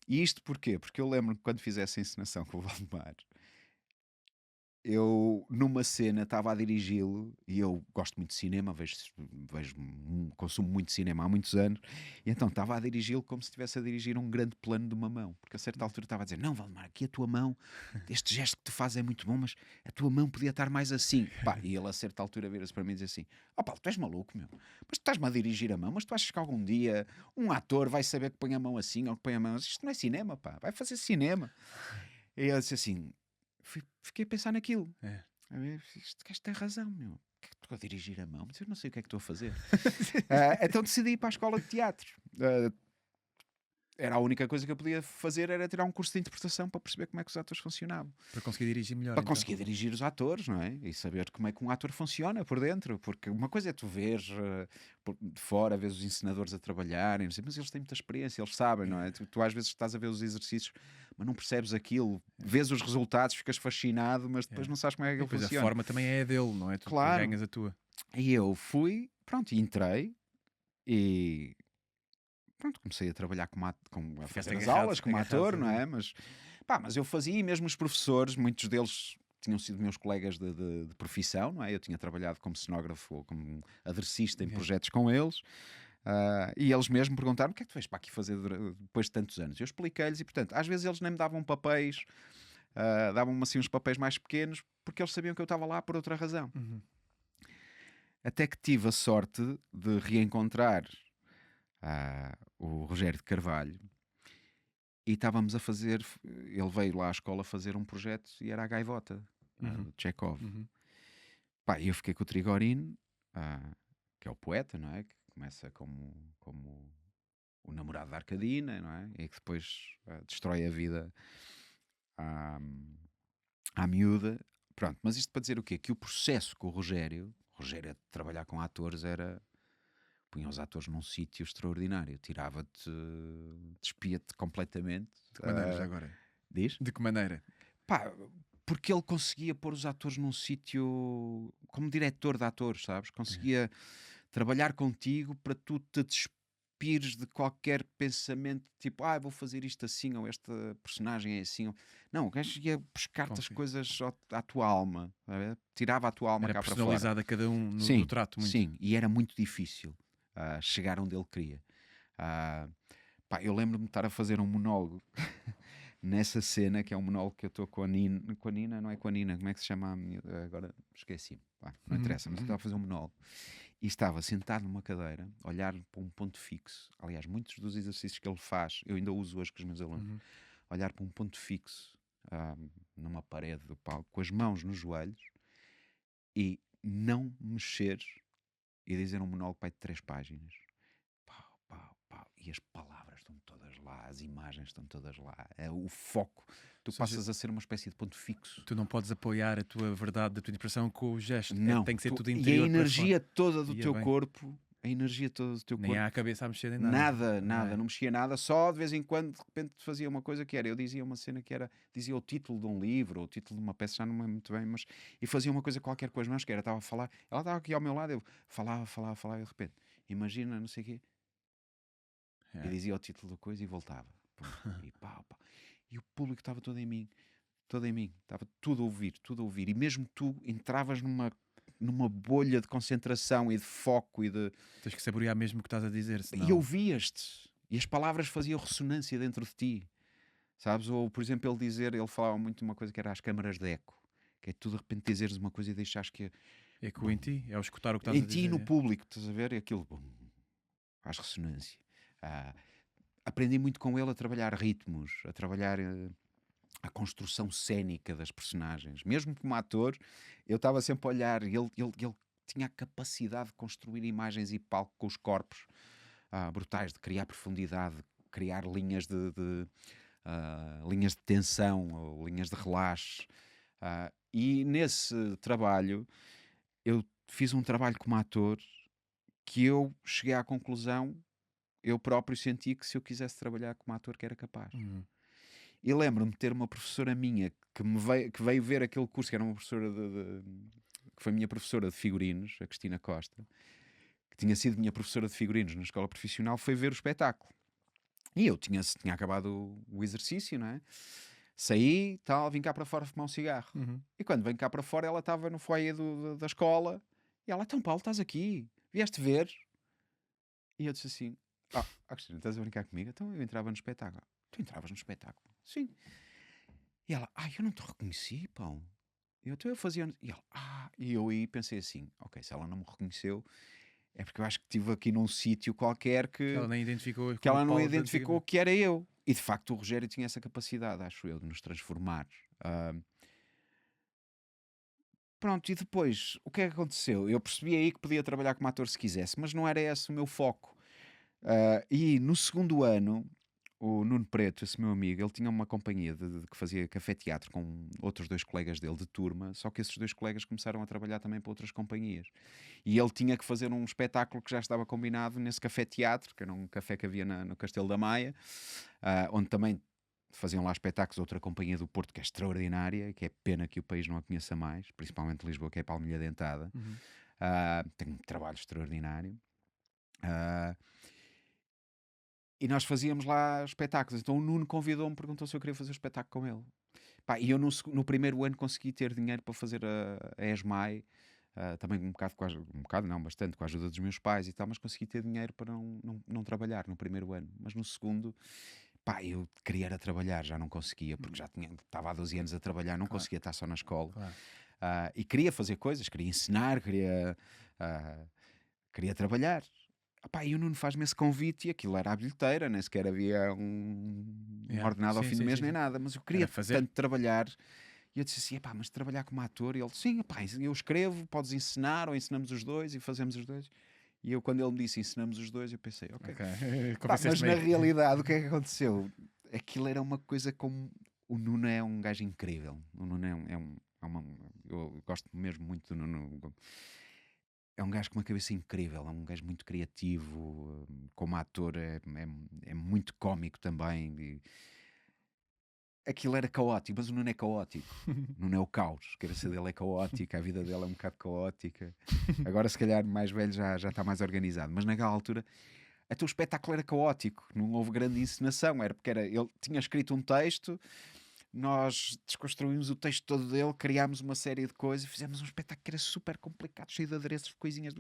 E isto porquê? Porque eu lembro que quando fiz essa encenação com o Valdemar, eu numa cena estava a dirigi-lo e eu gosto muito de cinema, consumo muito cinema há muitos anos, e então estava a dirigi-lo como se estivesse a dirigir um grande plano de uma mão, porque a certa altura estava a dizer, não Valdemar, aqui a tua mão, este gesto que tu fazes é muito bom, mas a tua mão podia estar mais assim. Pá, e ele a certa altura vira-se para mim e diz assim, Paulo, tu és maluco, meu, mas tu estás-me a dirigir a mão, mas tu achas que algum dia um ator vai saber que põe a mão assim ou que põe a mão assim? Isto não é cinema, pá, vai fazer cinema. E ele disse assim, fiquei a pensar naquilo. É. Este gajo tem razão, meu. O que é que estou a dirigir a mão? Mas eu não sei o que é que estou a fazer. Então decidi ir para a escola de teatro. Era a única coisa que eu podia fazer, era tirar um curso de interpretação para perceber como é que os atores funcionavam. Para conseguir dirigir melhor. Para então. conseguir dirigir os atores, não é? E saber como é que um ator funciona por dentro. Porque uma coisa é tu ver de fora, ver os encenadores a trabalharem, não sei, mas eles têm muita experiência, eles sabem, não é? Tu às vezes estás a ver os exercícios, mas não percebes aquilo. Vês os resultados, ficas fascinado, mas depois não sabes como é que E ele depois funciona. a forma também é a dele, não é? Tu Claro. ganhas a tua. E eu fui, pronto, e entrei e pronto, comecei a trabalhar a fazer as aulas como ator, não é? Mas eu fazia, e mesmo os professores, muitos deles tinham sido meus colegas de profissão, não é? Eu tinha trabalhado como cenógrafo ou como aderecista em projetos com eles. E eles mesmo perguntaram, o que é que tu vens para aqui fazer depois de tantos anos? Eu expliquei-lhes e, portanto, às vezes eles nem me davam papéis, davam-me assim uns papéis mais pequenos, porque eles sabiam que eu estava lá por outra razão. Uhum. Até que tive a sorte de reencontrar o Rogério de Carvalho e estávamos a fazer, ele veio lá à escola fazer um projeto e era a Gaivota, de Chekhov. Pá, e eu fiquei com o Trigorino, que é o poeta, não é? Que começa como o namorado da Arcadina, não é? E que depois destrói a vida à miúda. Pronto, mas isto para dizer o quê? Que o processo com o Rogério a trabalhar com atores era... punha os atores num sítio extraordinário, tirava-te, despia-te completamente. De que maneira já agora? Diz? De que maneira? Pá, porque ele conseguia pôr os atores num sítio como diretor de atores, sabes? Conseguia trabalhar contigo para tu te despires de qualquer pensamento, tipo, vou fazer isto assim, ou esta personagem é assim. Não, o gajo ia buscar-te as coisas à tua alma, sabe? Tirava a tua alma Era cá para fora. personalizada cada um no trato. Muito. Sim, e era muito difícil chegar onde ele queria. Eu lembro-me de estar a fazer um monólogo nessa cena, que é um monólogo que eu estou com a Nina, não é com a Nina, como é que se chama? Agora esqueci-me, não interessa, mas eu estava a fazer um monólogo e estava sentado numa cadeira, olhar para um ponto fixo. Aliás, muitos dos exercícios que ele faz, eu ainda uso hoje com os meus alunos, olhar para um ponto fixo numa parede do palco, com as mãos nos joelhos e não mexer e dizer um monólogo de 3 páginas. Pau, pau, pau. E as palavras estão todas lá, as imagens estão todas lá. É o foco. Tu passas a ser uma espécie de ponto fixo. Tu não podes apoiar a tua verdade, a tua interpretação com o gesto. Não. Tem que ser tudo interior. E a energia toda do teu bem. corpo... A energia toda do teu Nem corpo. há a cabeça a mexer nem nada. Nada, não mexia nada, só de vez em quando, de repente, fazia uma coisa que era, eu dizia uma cena que era, dizia o título de um livro, ou o título de uma peça, já não me lembro muito bem, mas, e fazia uma coisa qualquer com as mãos, que era, estava a falar, ela estava aqui ao meu lado, eu falava, e de repente, imagina, não sei o quê, e dizia o título da coisa e voltava, e pau, pau. E o público estava todo em mim, estava tudo a ouvir, e mesmo tu entravas numa bolha de concentração e de foco Tens que saborear mesmo o que estás a dizer. Senão... e ouvias-te. E as palavras faziam ressonância dentro de ti. Sabes? Ou, por exemplo, ele falava muito de uma coisa que era as câmaras de eco. Que é tu de repente dizeres uma coisa e deixares que Eco em ti, é o escutar o que estás em a dizer. ti e no é. público, estás a ver? E aquilo faz ressonância. Aprendi muito com ele a trabalhar ritmos, a trabalhar a construção cénica das personagens. Mesmo como ator, eu estava sempre a olhar, ele tinha a capacidade de construir imagens e palco com os corpos brutais, de criar profundidade, de criar linhas linhas de tensão, ou linhas de relaxe. E nesse trabalho, eu fiz um trabalho como ator que eu cheguei à conclusão, eu próprio senti que se eu quisesse trabalhar como ator que era capaz. E lembro-me de ter uma professora minha que veio ver aquele curso, que era uma professora que foi minha professora de figurinos, a Cristina Costa, que tinha sido minha professora de figurinos na escola profissional, foi ver o espetáculo. E eu tinha acabado o exercício, não é? Saí, tal, vim cá para fora fumar um cigarro. E quando vem cá para fora, ela estava no foyer da escola. E ela, então Paulo, estás aqui? Vieste ver? E eu disse assim, Cristina, estás a brincar comigo? Então eu entrava no espetáculo. Tu entravas no espetáculo? Sim. E ela, eu não te reconheci, Paulo. Então eu fazia... E ela, E eu aí pensei assim, ok, se ela não me reconheceu, é porque eu acho que estive aqui num sítio qualquer que ela nem identificou. que ela não Paulo identificou que era eu. E de facto o Rogério tinha essa capacidade, acho eu, de nos transformar. Pronto, e depois, o que é que aconteceu? Eu percebi aí que podia trabalhar como ator se quisesse, mas não era esse o meu foco. E no segundo ano, o Nuno Preto, esse meu amigo, ele tinha uma companhia que fazia café-teatro com outros 2 colegas dele de turma, só que esses 2 colegas começaram a trabalhar também para outras companhias. E ele tinha que fazer um espetáculo que já estava combinado nesse café-teatro, que era um café que havia no Castelo da Maia, onde também faziam lá espetáculos de outra companhia do Porto, que é extraordinária, que é pena que o país não a conheça mais, principalmente Lisboa, que é a Palmilha Dentada. Tem um trabalho extraordinário. E nós fazíamos lá espetáculos. Então o Nuno convidou-me, perguntou se eu queria fazer um espetáculo com ele. E eu no primeiro ano consegui ter dinheiro para fazer a ESMAI, também bastante com a ajuda dos meus pais e tal, mas consegui ter dinheiro para não trabalhar no primeiro ano. Mas no segundo, eu queria era trabalhar, já não conseguia, porque estava há 12 anos a trabalhar, não conseguia estar só na escola. Claro. E queria fazer coisas, queria ensinar, queria trabalhar. E o Nuno faz-me esse convite e aquilo era a bilheteira, nem sequer havia um ordenado ao fim do mês nem nada, mas eu queria tanto trabalhar. E eu disse assim, mas trabalhar como ator? E ele, sim, eu escrevo, podes ensinar, ou ensinamos os dois e fazemos os dois. E eu, quando ele me disse ensinamos os dois, eu pensei, ok. Mas na realidade o que é que aconteceu? Aquilo era uma coisa como... O Nuno é um gajo incrível. O Nuno eu gosto mesmo muito do Nuno. É um gajo com uma cabeça incrível, é um gajo muito criativo, como ator é muito cómico também. Aquilo era caótico, mas o Nuno é caótico. O Nuno é o caos, a cabeça dele é caótica, a vida dele é um bocado caótica. Agora, se calhar, mais velho já está mais organizado, mas naquela altura, até o espetáculo era caótico, não houve grande encenação, ele tinha escrito um texto. Nós desconstruímos o texto todo dele, criámos uma série de coisas e fizemos um espetáculo que era super complicado, cheio de adereços, de coisinhas.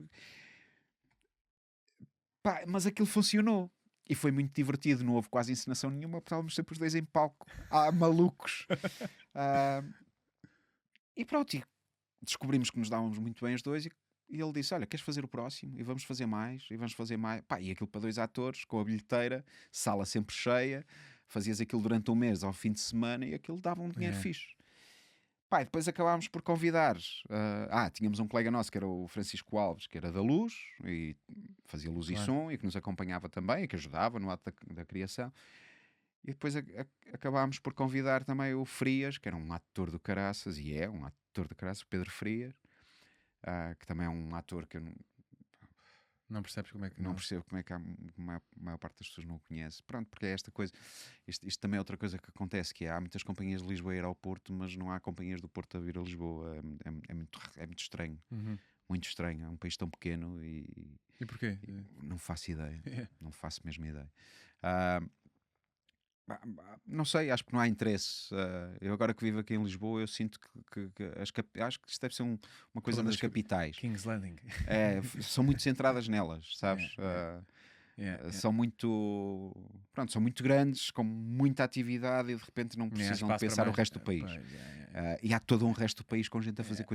Mas aquilo funcionou. E foi muito divertido, não houve quase encenação nenhuma, porque estávamos sempre os dois em palco, malucos. E pronto, descobrimos que nos dávamos muito bem os dois e ele disse, olha, queres fazer o próximo? E vamos fazer mais, e vamos fazer mais. E aquilo para 2 atores, com a bilheteira, sala sempre cheia. Fazias aquilo durante um mês ao fim de semana e aquilo dava um dinheiro fixe. Depois acabámos por convidar. Tínhamos um colega nosso que era o Francisco Alves, que era da Luz e fazia luz e som e que nos acompanhava também, e que ajudava no ato da criação. E depois acabámos por convidar também o Frias, que era um ator do caraças, e é um ator do caraças, Pedro Frias, que também é um ator que eu não percebes como é que não percebo como é que a maior parte das pessoas não o conhece. Pronto, porque é esta coisa. Isto também é outra coisa que acontece, que há muitas companhias de Lisboa a ir ao Porto, mas não há companhias do Porto a vir a Lisboa. É muito estranho. Muito estranho. É um país tão pequeno e porquê? Não faço ideia. Não faço mesmo ideia. Não sei, acho que não há interesse. Eu agora que vivo aqui em Lisboa, eu sinto que acho que isto deve ser uma coisa Problema das das capitais. King's Landing. São muito centradas nelas, sabes? São muito, pronto, são muito grandes, com muita atividade e de repente não precisam de pensar o resto do país. E há todo um resto do país com gente a fazer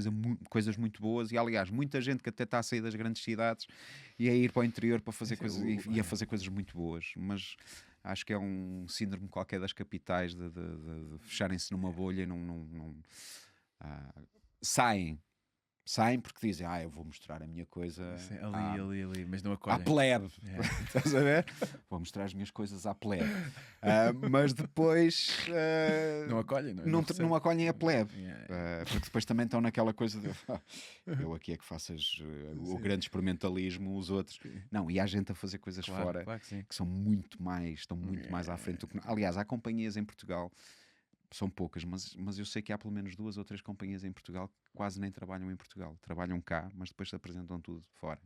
coisas muito boas e aliás, muita gente que até está a sair das grandes cidades e a ir para o interior para fazer coisas e a fazer coisas muito boas, mas acho que é um síndrome qualquer das capitais de fecharem-se numa bolha e não saem porque dizem, eu vou mostrar a minha coisa Ali, mas não à acolhem. plebe. Estás a ver? Vou mostrar as minhas coisas à plebe. Mas depois Não acolhem, não acolhem a plebe. Yeah. Porque depois também estão naquela coisa de eu aqui é que faço o grande experimentalismo, os outros. Não, e há gente a fazer coisas fora Claro que sim. que são estão muito mais à frente do que. Aliás, há companhias em Portugal, são poucas, mas eu sei que há pelo menos 2 ou 3 companhias em Portugal que quase nem trabalham em Portugal. Trabalham cá, mas depois se apresentam tudo fora.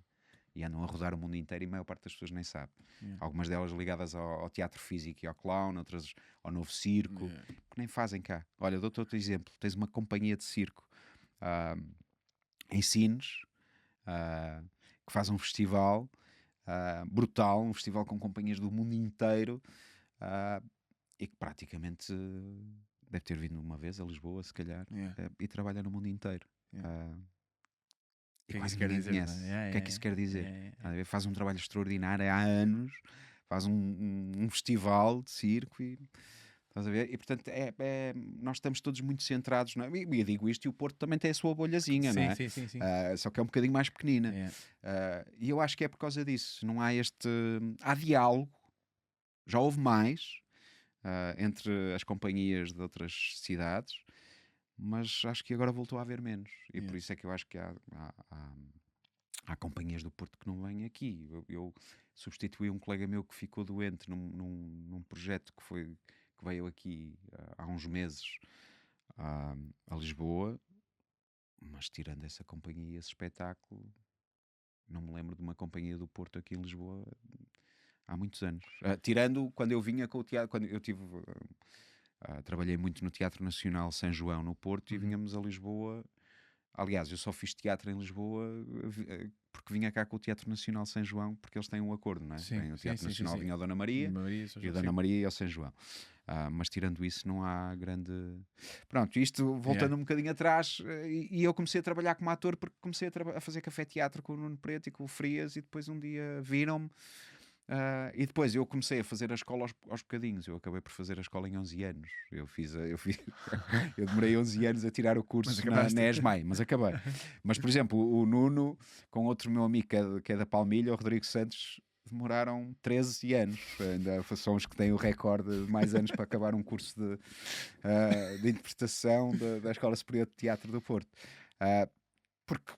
E andam a rodar o mundo inteiro e a maior parte das pessoas nem sabe. Algumas delas ligadas ao teatro físico e ao clown, outras ao novo circo, que nem fazem cá. Olha, dou-te outro exemplo. Tens uma companhia de circo em Sines, que faz um festival brutal, um festival com companhias do mundo inteiro e que praticamente deve ter vindo uma vez a Lisboa, se calhar, e trabalha no mundo inteiro. O que é que quase isso quer ninguém dizer? conhece. O que é que isso quer dizer? Faz um trabalho extraordinário há anos, faz um festival de circo e estás a ver? E portanto nós estamos todos muito centrados, não é? E eu digo isto e o Porto também tem a sua bolhazinha, não é? Sim. Só que é um bocadinho mais pequenina. E eu acho que é por causa disso. Não há há diálogo, já houve mais entre as companhias de outras cidades, mas acho que agora voltou a haver menos. E por isso é que eu acho que há companhias do Porto que não vêm aqui. Eu substituí um colega meu que ficou doente num projeto que veio aqui há uns meses a Lisboa, mas tirando essa companhia e esse espetáculo, não me lembro de uma companhia do Porto aqui em Lisboa há muitos anos. Tirando quando eu vinha com o teatro, quando eu tive... trabalhei muito no Teatro Nacional São João no Porto e vinhamos a Lisboa. Aliás, eu só fiz teatro em Lisboa porque vinha cá com o Teatro Nacional São João, porque eles têm um acordo, não é? Tem o Teatro Nacional vinha ao Dona Maria e o Dona Maria e ao São João. Mas tirando isso não há grande... Pronto, isto voltando um bocadinho atrás, e eu comecei a trabalhar como ator porque comecei a fazer café-teatro com o Nuno Preto e com o Frias e depois um dia viram-me. E depois eu comecei a fazer a escola aos bocadinhos. Eu acabei por fazer a escola em 11 anos. Eu demorei 11 anos a tirar o curso na ESMAI, mas acabei. Mas, por exemplo, o Nuno, com outro meu amigo que é da Palmilha, o Rodrigo Santos, demoraram 13 anos. Ainda são os que têm o recorde de mais anos para acabar um curso de interpretação da Escola Superior de Teatro do Porto. Porque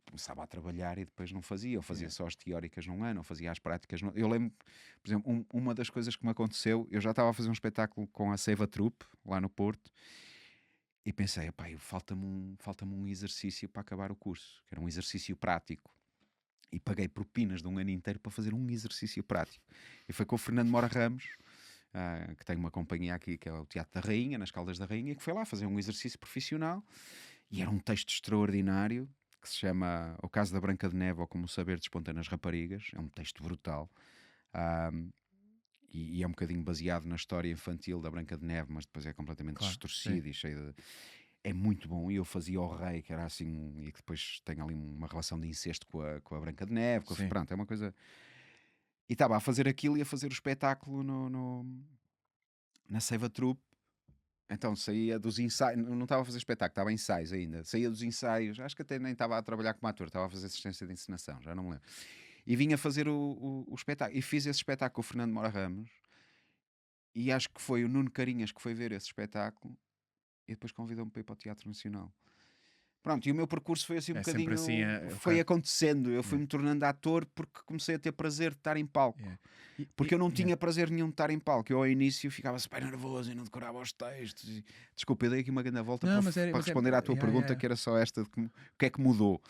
começava a trabalhar e depois não fazia, ou fazia só as teóricas num ano, ou fazia as práticas. Eu lembro, por exemplo, uma das coisas que me aconteceu, eu já estava a fazer um espetáculo com a Seiva Troupe, lá no Porto, e pensei, falta-me um exercício para acabar o curso, que era um exercício prático. E paguei propinas de um ano inteiro para fazer um exercício prático. E foi com o Fernando Mora Ramos, que tem uma companhia aqui, que é o Teatro da Rainha, nas Caldas da Rainha, que foi lá fazer um exercício profissional, e era um texto extraordinário, que se chama O Caso da Branca de Neve ou Como o Saber Desponta nas Raparigas. É um texto brutal e é um bocadinho baseado na história infantil da Branca de Neve, mas depois é completamente distorcido e cheio de... É muito bom. E eu fazia o rei, que era assim, e que depois tem ali uma relação de incesto com a Branca de Neve, pronto, é uma coisa... E estava a fazer aquilo e a fazer o espetáculo na Seiva Troupe. Então saía dos ensaios, não estava a fazer espetáculo, estava em ensaios ainda. Saía dos ensaios, acho que até nem estava a trabalhar como ator, estava a fazer assistência de encenação, já não me lembro. E vinha fazer o espetáculo. E fiz esse espetáculo com o Fernando Mora Ramos. E acho que foi o Nuno Carinhas que foi ver esse espetáculo e depois convidou-me para ir para o Teatro Nacional. Pronto, e o meu percurso foi assim um bocadinho... Assim, foi acontecendo. Eu fui-me tornando ator porque comecei a ter prazer de estar em palco. Porque eu não tinha prazer nenhum de estar em palco. Eu ao início ficava super nervoso e não decorava os textos. Desculpa, eu dei aqui uma grande volta para responder à tua pergunta, que era só esta, de o que é que mudou.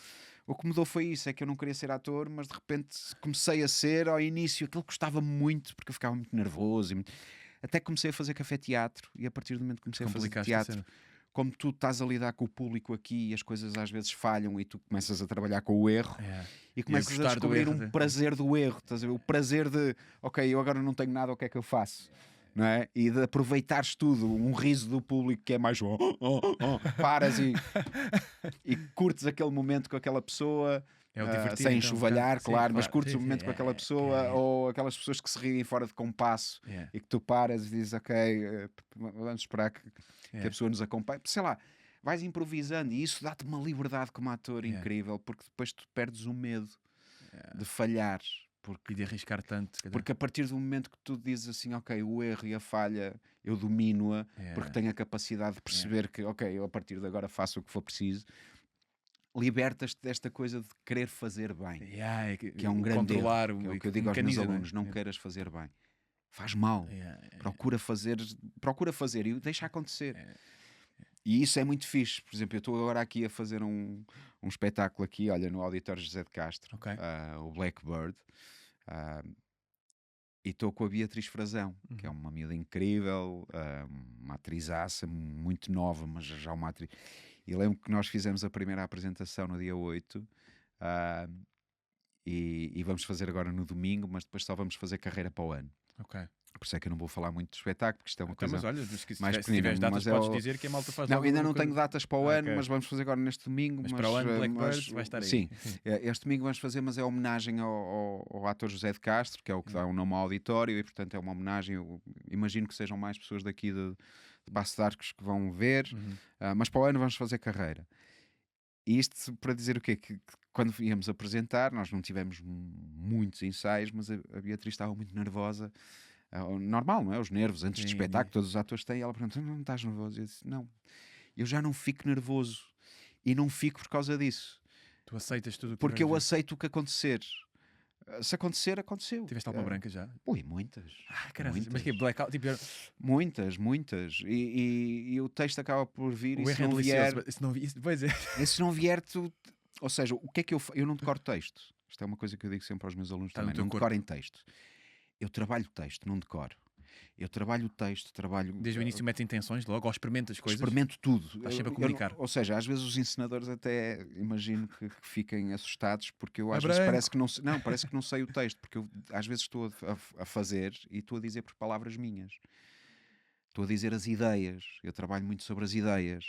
O que mudou foi isso, é que eu não queria ser ator, mas de repente comecei a ser. Ao início aquilo gostava muito, porque eu ficava muito nervoso. Até que comecei a fazer café-teatro e a partir do momento que comecei a fazer Complicaste a teatro, cena. como tu estás a lidar com o público aqui e as coisas às vezes falham e tu começas a trabalhar com o erro e começas a gostar do descobrir erro, um né? prazer do erro, estás a ver? O prazer de, ok, eu agora não tenho nada, o que é que eu faço? Não é? E de aproveitares tudo, um riso do público que é mais paras e curtes aquele momento com aquela pessoa. É o divertido, sem então, enxovalhar, um bocado. Sim, claro, mas claro. curtes Sim, o momento sim. com aquela pessoa ou aquelas pessoas que se riem fora de compasso e que tu paras e dizes, ok, vamos esperar que a pessoa nos acompanhe. Sei lá, vais improvisando e isso dá-te uma liberdade como ator incrível, porque depois tu perdes o medo de falhar. E de arriscar tanto. se calhar. Porque a partir do momento que tu dizes assim, ok, o erro e a falha eu domino-a, porque tenho a capacidade de perceber que, ok, eu a partir de agora faço o que for preciso, libertas-te desta coisa de querer fazer bem, que é um grande erro, controlar que é o que eu digo aos meus mecanismo, alunos, não queiras fazer bem, faz mal, procura fazer e deixa acontecer. E isso é muito fixe. Por exemplo, eu estou agora aqui a fazer um espetáculo aqui, olha, no Auditório José de Castro, o Blackbird, e estou com a Beatriz Frazão, que é uma miúda incrível, uma atrizaça muito nova, mas já uma atriz. E lembro que nós fizemos a primeira apresentação no dia 8 e vamos fazer agora no domingo, mas depois só vamos fazer carreira para o ano. Por isso é que eu não vou falar muito do espetáculo, porque isto é uma coisa Mas olha, mais se pequenina. tiveres datas, Mas podes dizer que a malta faz não, logo ainda uma não coisa. tenho datas para o ano, mas vamos fazer agora neste domingo. Mas para o ano Blackbird vai estar aí. Sim, este domingo vamos fazer, mas é homenagem ao ator José de Castro, que é o que dá o nome ao auditório, e portanto é uma homenagem. Eu imagino que sejam mais pessoas daqui de Paços de Arcos que vão ver, mas para o ano vamos fazer carreira. E isto para dizer o quê? Que quando íamos apresentar, nós não tivemos muitos ensaios, mas a Beatriz estava muito nervosa. Normal, não é? Os nervos antes de espetáculo, todos os atores têm. E ela perguntou: não estás nervoso? Eu disse: não, eu já não fico nervoso e não fico por causa disso. Tu aceitas tudo o que porque eu vais ver. aceito o que acontecer. Se acontecer, aconteceu. Tiveste alguma branca já? Ui, muitas. Caralho, muitas. mas que blackout? Tipo, Muitas. E o texto acaba por vir o e se erro é não vier. delicioso. Se não vi- Pois é. E se não vier, tu. Ou seja, o que é que eu não decoro texto. Isto é uma coisa que eu digo sempre aos meus alunos Está no também. teu Não corpo. decorem texto. Eu trabalho texto, não decoro. Eu trabalho o texto, Desde o início metes intenções, logo ou experimentas coisas. experimento tudo. Estás sempre a comunicar. Ou seja, às vezes os encenadores até imagino que fiquem assustados porque eu às branco. vezes parece que não, parece que não sei o texto, porque eu às vezes estou a fazer e estou a dizer por palavras minhas. Estou a dizer as ideias. Eu trabalho muito sobre as ideias.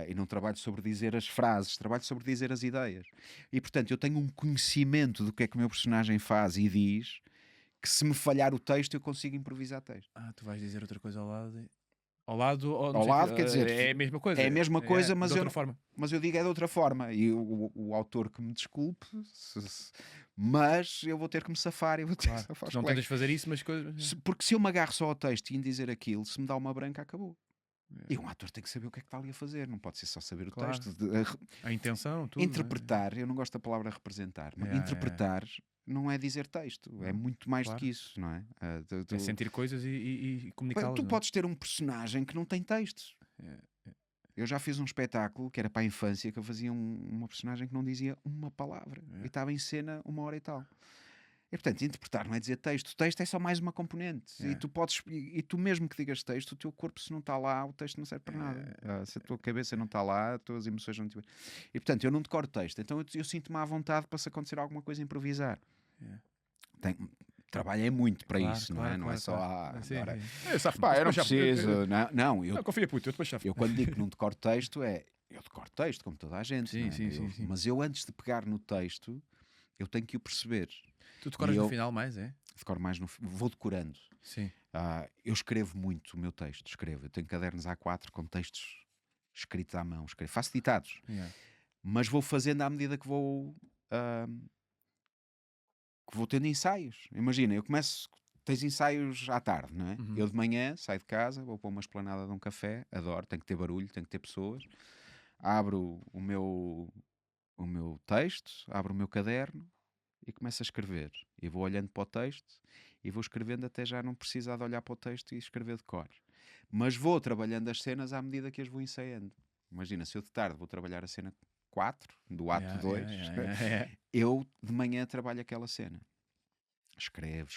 E não trabalho sobre dizer as frases, trabalho sobre dizer as ideias. E portanto eu tenho um conhecimento do que é que o meu personagem faz e diz, que se me falhar o texto eu consigo improvisar texto. Tu vais dizer outra coisa ao lado. Ao lado, ou não Ao sei, lado, quer dizer, é a mesma coisa. é a mesma coisa, mas de outra eu não- forma. Mas eu digo é de outra forma. E o autor que me desculpe, mas eu vou ter que me safar. Eu vou ter que safar os Não colegas. tentas fazer isso, mas coisas. Porque se eu me agarro só ao texto e em dizer aquilo, se me dá uma branca, acabou. E um ator tem que saber o que é que está ali a fazer, não pode ser só saber o Claro. texto. A intenção, tudo. Interpretar, eu não gosto da palavra representar, mas interpretar não é dizer texto, é muito mais do Claro. que isso, não é? É sentir coisas e comunicá-las. Tu não é? podes ter um personagem que não tem texto. Eu já fiz um espetáculo que era para a infância que eu fazia uma personagem que não dizia uma palavra e estava em cena 1 hora e tal. E portanto, interpretar não é dizer texto. O texto é só mais uma componente. E tu podes, e tu mesmo que digas texto, o teu corpo, se não está lá, o texto não serve para nada. Se a tua cabeça não está lá, as tuas emoções não estiverem. E portanto, eu não decoro texto. Então eu sinto-me à vontade para se acontecer alguma coisa improvisar. Trabalhei muito para isso, não é? Não é só Sim, agora. sim. Pá, eu não preciso. Não, Não, confia, puto, eu depois chafo. eu quando digo que não decoro texto, eu decoro texto, como toda a gente. Sim, não é? sim. Mas eu, antes de pegar no texto, eu tenho que o perceber. Tu decoras E no eu- final mais, é? Decoro mais vou decorando. Sim. Eu escrevo muito o meu texto, escrevo. Eu tenho cadernos A4 com textos escritos à mão, faço ditados, mas vou fazendo à medida que vou tendo ensaios. Imagina, eu começo, tens ensaios à tarde, não é? Eu de manhã saio de casa, vou para uma esplanada de um café, adoro, tem que ter barulho, tem que ter pessoas, abro o meu texto, abro o meu caderno e começo a escrever. E vou olhando para o texto e vou escrevendo até já não precisar de olhar para o texto e escrever de cor. Mas vou trabalhando as cenas à medida que as vou ensaiando. Imagina, se eu de tarde vou trabalhar a cena 4, do ato 2, eu de manhã trabalho aquela cena. Escrevo.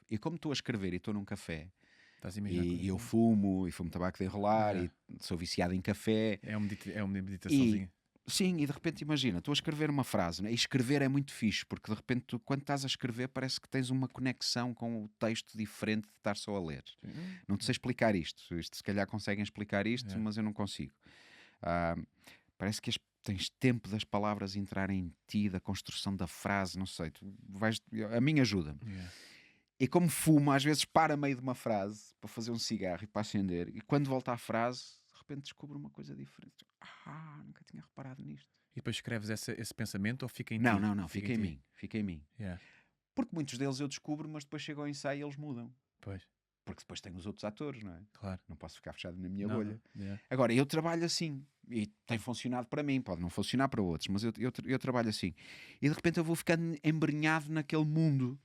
E como estou a escrever e estou num café, Estás a imaginar E eu fumo tabaco de enrolar, É. e sou viciado em café. É uma meditaçãozinha. Sim, e de repente imagina, estou a escrever uma frase, né? E escrever é muito fixe, porque de repente quando estás a escrever parece que tens uma conexão com o texto diferente de estar só a ler. Não te sei explicar isto, se calhar conseguem explicar isto, É. mas eu não consigo. Ah, parece que tens tempo das palavras entrarem em ti, da construção da frase, não sei, a mim ajuda-me. Yeah. E como fumo, às vezes para a meio de uma frase para fazer um cigarro e para acender, e quando volta à frase, de repente descubro uma coisa diferente. Nunca tinha reparado nisto. E depois escreves esse pensamento ou fica em ti? Não, fica em ti? mim, fica em mim. Yeah. Porque muitos deles eu descubro, mas depois chego ao ensaio e eles mudam. Pois, Porque depois tenho os outros atores, não é? claro. Não posso ficar fechado na minha Não, bolha. yeah. Agora, eu trabalho assim, e tem funcionado para mim, pode não funcionar para outros, mas eu trabalho assim. E de repente eu vou ficando embrenhado naquele mundo.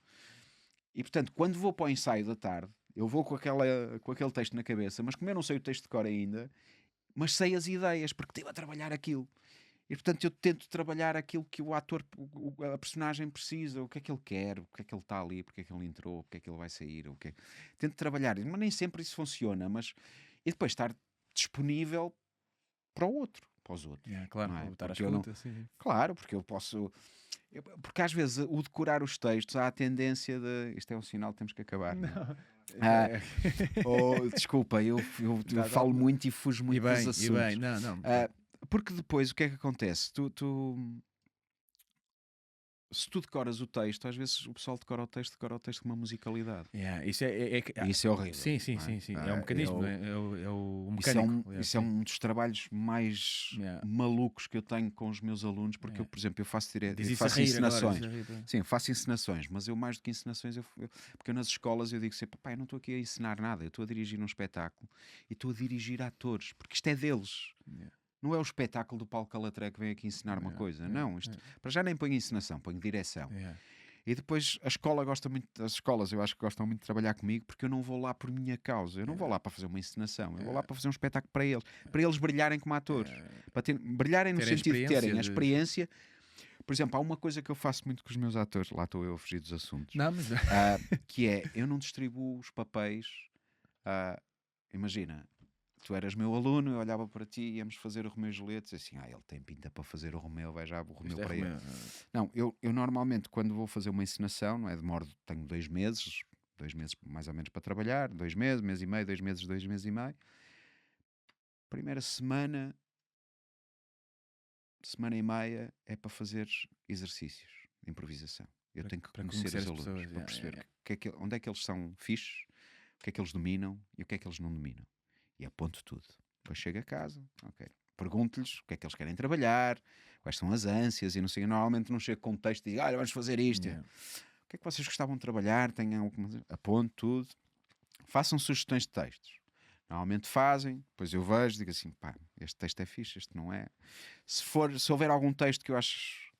E portanto, quando vou para o ensaio da tarde, eu vou com aquele texto na cabeça, mas como eu não sei o texto de cor ainda, mas sei as ideias, porque estive a trabalhar aquilo. E portanto eu tento trabalhar aquilo que o ator, a personagem precisa, o que é que ele quer, o que é que ele está ali, porque é que ele entrou, porque é que ele vai sair, o que tento trabalhar, mas nem sempre isso funciona, mas e depois estar disponível para o outro, para os outros. Yeah, claro, não é? vou estar à Porque eu não- escuta. Sim. Claro, porque eu posso. Porque às vezes o decorar os textos há a tendência de. Isto é um sinal que temos que acabar. Não é? É. Desculpa, eu Dá. falo muito e fujo E muito bem, dos assuntos. e bem, não. Porque depois o que é que acontece? Se tu decoras o texto, às vezes o pessoal decora o texto com uma musicalidade. Yeah, isso E isso é horrível. Sim. não é? Sim. É um mecanismo, eu- não é? É o Isso é, mecânico. isso é um dos trabalhos mais Yeah. malucos que eu tenho com os meus alunos, porque Yeah. eu, por exemplo, eu faço, Diz eu isso a faço rir encenações. agora, diz a rir. Sim, faço encenações, mas eu mais do que encenações, porque eu nas escolas eu digo sempre, pai, eu não estou aqui a ensinar nada, eu estou a dirigir um espetáculo e estou a dirigir atores, porque isto é deles. Yeah. Não é o espetáculo do Paulo Calatré que vem aqui ensinar uma Yeah, coisa. yeah, Não, isto, para já nem ponho encenação, ponho direção. Yeah. E depois a escola gosta muito, as escolas eu acho que gostam muito de trabalhar comigo, porque eu não vou lá por minha causa, eu não vou lá para fazer uma encenação, eu vou lá para fazer um espetáculo para eles brilharem como atores, para brilharem no Terem sentido de terem a experiência experiência. Por exemplo, há uma coisa que eu faço muito com os meus atores, lá estou eu a fugir dos assuntos, Não, mas que é, eu não distribuo os papéis. Imagina, tu eras meu aluno, eu olhava para ti, íamos fazer o Romeu e Julieta, e dizia assim, ele tem pinta para fazer o Romeu, vai já o Romeu isto é para ele. Romeu. Não, eu normalmente quando vou fazer uma encenação, não é, tenho 2 meses mais ou menos para trabalhar, 2 meses, mês e meio, 2 meses, 2 meses e meio. Primeira semana e meia é para fazer exercícios de improvisação. Eu tenho que para conhecer os conhecer as alunos, pessoas, para yeah, perceber yeah, onde é que eles são fixes, o que é que eles dominam e o que é que eles não dominam. E aponto tudo. Depois chego a casa, ok. Pergunto-lhes o que é que eles querem trabalhar, quais são as ânsias e não sei. Normalmente não chego com um texto e digo, olha, vamos fazer isto. Yeah. O que é que vocês gostavam de trabalhar? Tenham aponto tudo. Façam sugestões de textos. Normalmente fazem, depois eu vejo, digo assim, pá, este texto é fixe, este não é. Se houver algum texto que eu acho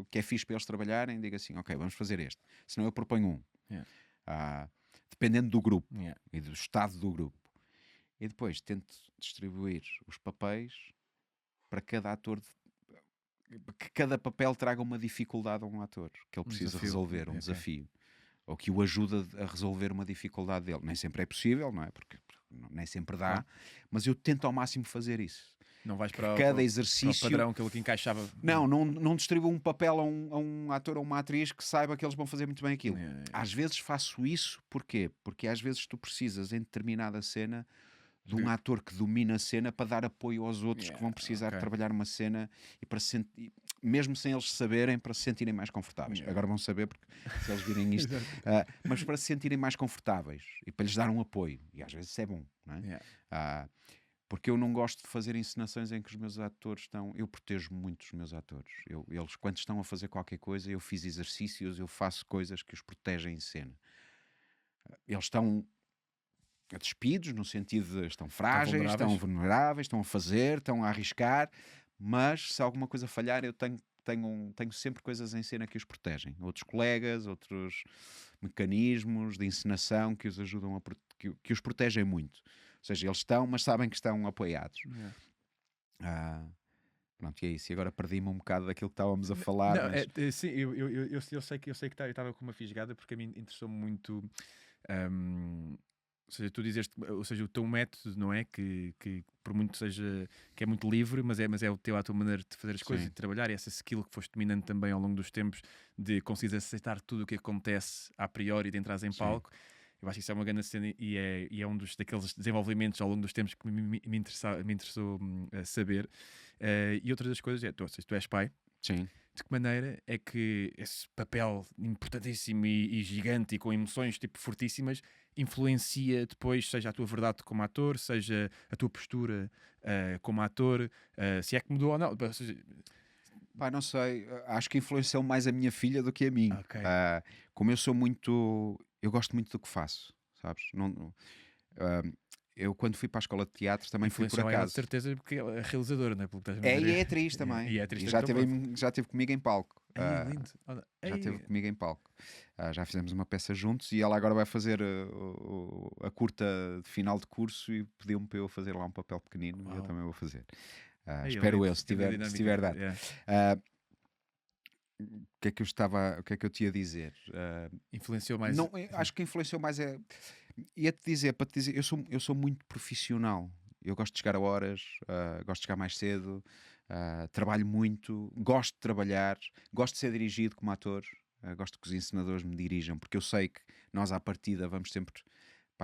que é fixe para eles trabalharem, digo assim, ok, vamos fazer este. Senão eu proponho um. Yeah. Dependendo do grupo Yeah. e do estado do grupo. E depois tento distribuir os papéis para cada ator, que cada papel traga uma dificuldade a um ator, que ele precisa desafio. resolver, um Ok. desafio. Ou que o ajuda a resolver uma dificuldade dele. Nem sempre é possível, não é? Porque nem sempre dá, Claro. mas eu tento ao máximo fazer isso. Não vais para, Cada para o exercício. padrão, aquilo que encaixava. Não distribuo um papel a um ator ou uma atriz que saiba que eles vão fazer muito bem aquilo. Yeah. Às vezes faço isso, porquê? Porque às vezes tu precisas, em determinada cena, de um ator que domina a cena para dar apoio aos outros que vão precisar de ok. trabalhar uma cena e para mesmo sem eles saberem, para se sentirem mais confortáveis. Yeah. Agora vão saber, porque se eles virem isto, mas para se sentirem mais confortáveis e para lhes dar um apoio. E às vezes isso é bom, não é? Yeah. Porque eu não gosto de fazer encenações em que os meus atores estão. Eu protejo muito os meus atores. Eles, quando estão a fazer qualquer coisa, eu fiz exercícios, eu faço coisas que os protegem em cena. Eles estão despidos, no sentido de estão frágeis, estão vulneráveis, estão a fazer, estão a arriscar, mas se alguma coisa falhar, eu tenho sempre coisas em cena que os protegem. Outros colegas, outros mecanismos de encenação que os ajudam que os protegem muito. Ou seja, eles estão, mas sabem que estão apoiados. Pronto, e é isso. E agora perdi-me um bocado daquilo que estávamos a falar. Não, mas... sim, eu sei que eu estava com uma fisgada porque a mim interessou-me muito Ou seja, tu dizeste, ou seja, o teu método, não é? Que por muito seja, que é muito livre, mas é o teu, a tua maneira de fazer as coisas Sim. e de trabalhar, e essa skill que foste dominando também ao longo dos tempos, de conseguires aceitar tudo o que acontece a priori, de entrares em Sim. palco. Eu acho que isso é uma grande cena e é um daqueles desenvolvimentos ao longo dos tempos que me interessou saber. E outra das coisas é, ou seja, tu és pai. Sim. De que maneira é que esse papel importantíssimo e gigante e com emoções tipo fortíssimas influencia depois, seja a tua verdade como ator, seja a tua postura como ator, se é que mudou ou não? Ou seja, Pá, não sei, acho que influenciou mais a minha filha do que a mim. Ok. Como eu sou muito, eu gosto muito do que faço, sabes? Eu quando fui para a escola de teatro também fui por influenciou ela, de acaso. certeza, porque ela é realizadora, não é? Pelo que estás a É, dizer. e é atriz também. E é atriz E também, já teve comigo em palco. Ai, lindo. Olha, Já ei, esteve comigo em palco. Já fizemos uma peça juntos e ela agora vai fazer a curta de final de curso e pediu-me para eu fazer lá um papel pequenino e eu Uau. também vou fazer. ei, Espero lindo. eu, se tiver dado. Yeah. O que é que eu te ia dizer? Influenciou mais. Não, acho que influenciou mais ia-te dizer, para te dizer, eu sou muito profissional. Eu gosto de chegar a horas, gosto de chegar mais cedo, trabalho muito, gosto de trabalhar, gosto de ser dirigido como ator, gosto que os encenadores me dirijam, porque eu sei que nós à partida vamos sempre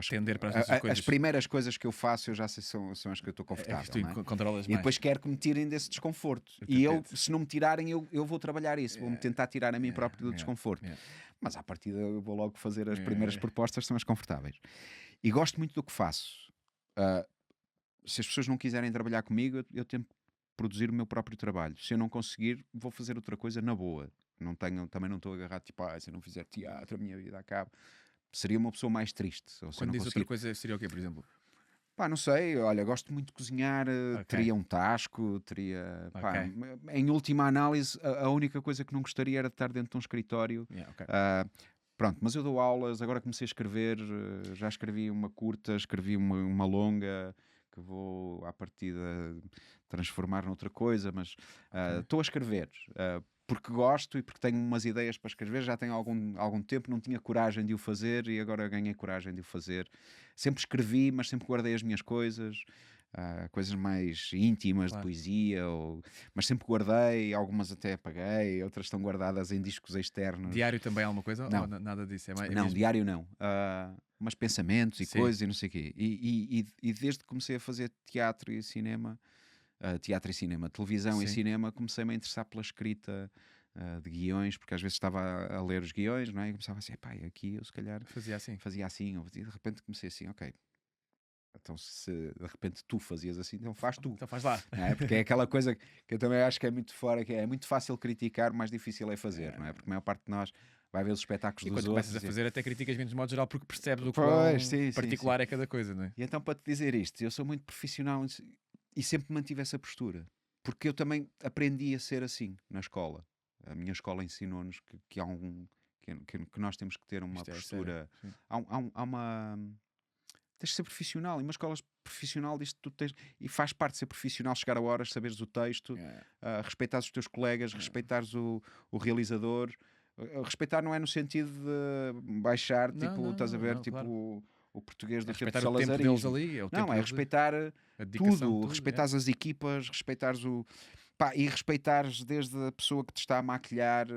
Tender para as nossas coisas. As primeiras coisas que eu faço eu já sei são as que eu estou É confortável. que tu não é? controlas E mais. depois quero que me tirem desse desconforto. Eu E tento. se não me tirarem, eu vou trabalhar isso. Vou-me tentar tirar a mim próprio do desconforto. Yeah. Mas à partida eu vou logo fazer as Yeah. primeiras propostas, são as confortáveis. E gosto muito do que faço. Se as pessoas não quiserem trabalhar comigo, eu tento produzir o meu próprio trabalho. Se eu não conseguir, vou fazer outra coisa na boa. Também não estou agarrado, tipo, se eu não fizer teatro, a minha vida acaba. Seria uma pessoa mais triste. Ou se eu Quando não diz conseguir... outra coisa, seria o quê, por exemplo? Pá, não sei, olha, gosto muito de cozinhar, Ok. teria um tasco, teria... Pá, Ok. em última análise, a única coisa que não gostaria era de estar dentro de um escritório. Yeah, ok. Pronto, mas eu dou aulas, agora comecei a escrever, já escrevi uma curta, escrevi uma longa, que vou à partida transformar noutra coisa, mas estou a escrever, porque gosto e porque tenho umas ideias para escrever, já tenho algum tempo, não tinha coragem de o fazer e agora ganhei coragem de o fazer. Sempre escrevi, mas sempre guardei as minhas coisas, coisas mais íntimas, Claro. de poesia, mas sempre guardei, algumas até apaguei, outras estão guardadas em discos externos. Diário também é alguma coisa? Não. Ou nada disso? É mais, Não, mesmo... diário não. Mas pensamentos e Sim. coisas e não sei o quê. E desde que comecei a fazer teatro e cinema, televisão e Sim. cinema, comecei-me a interessar pela escrita de guiões, porque às vezes estava a ler os guiões, não é? E começava assim, pá, aqui eu se calhar Fazia assim. fazia assim, ou de repente comecei assim, ok. Então se de repente tu fazias assim, então faz tu. Então faz lá. Não é? Porque é aquela coisa que eu também acho que é muito fora, que é muito fácil criticar, mais difícil é fazer, não é? Porque a maior parte de nós vai ver os espetáculos E dos quando outros. começas a fazer, até criticas menos de modo geral, porque percebes o Pois, quão sim, particular é cada coisa, não é? E então, para te dizer isto, eu sou muito profissional e sempre mantive essa postura, porque eu também aprendi a ser assim na escola. A minha escola ensinou-nos que há que nós temos que ter uma Isto é postura. sério, sim. Há uma. Tens de ser profissional, e uma escola profissional diz que tu tens. E faz parte de ser profissional, chegar a horas, saberes o texto, respeitares os teus colegas, respeitares o realizador. Respeitar não é no sentido de baixar, Não, tipo, não, estás a não, ver, não, tipo claro. o português do tempo Respeitar de o tempo deles salazarismo. ali. É o tempo Não, é deles, respeitar a dedicação, tudo, tudo, respeitares as equipas, respeitares e respeitares desde a pessoa que te está a maquilhar,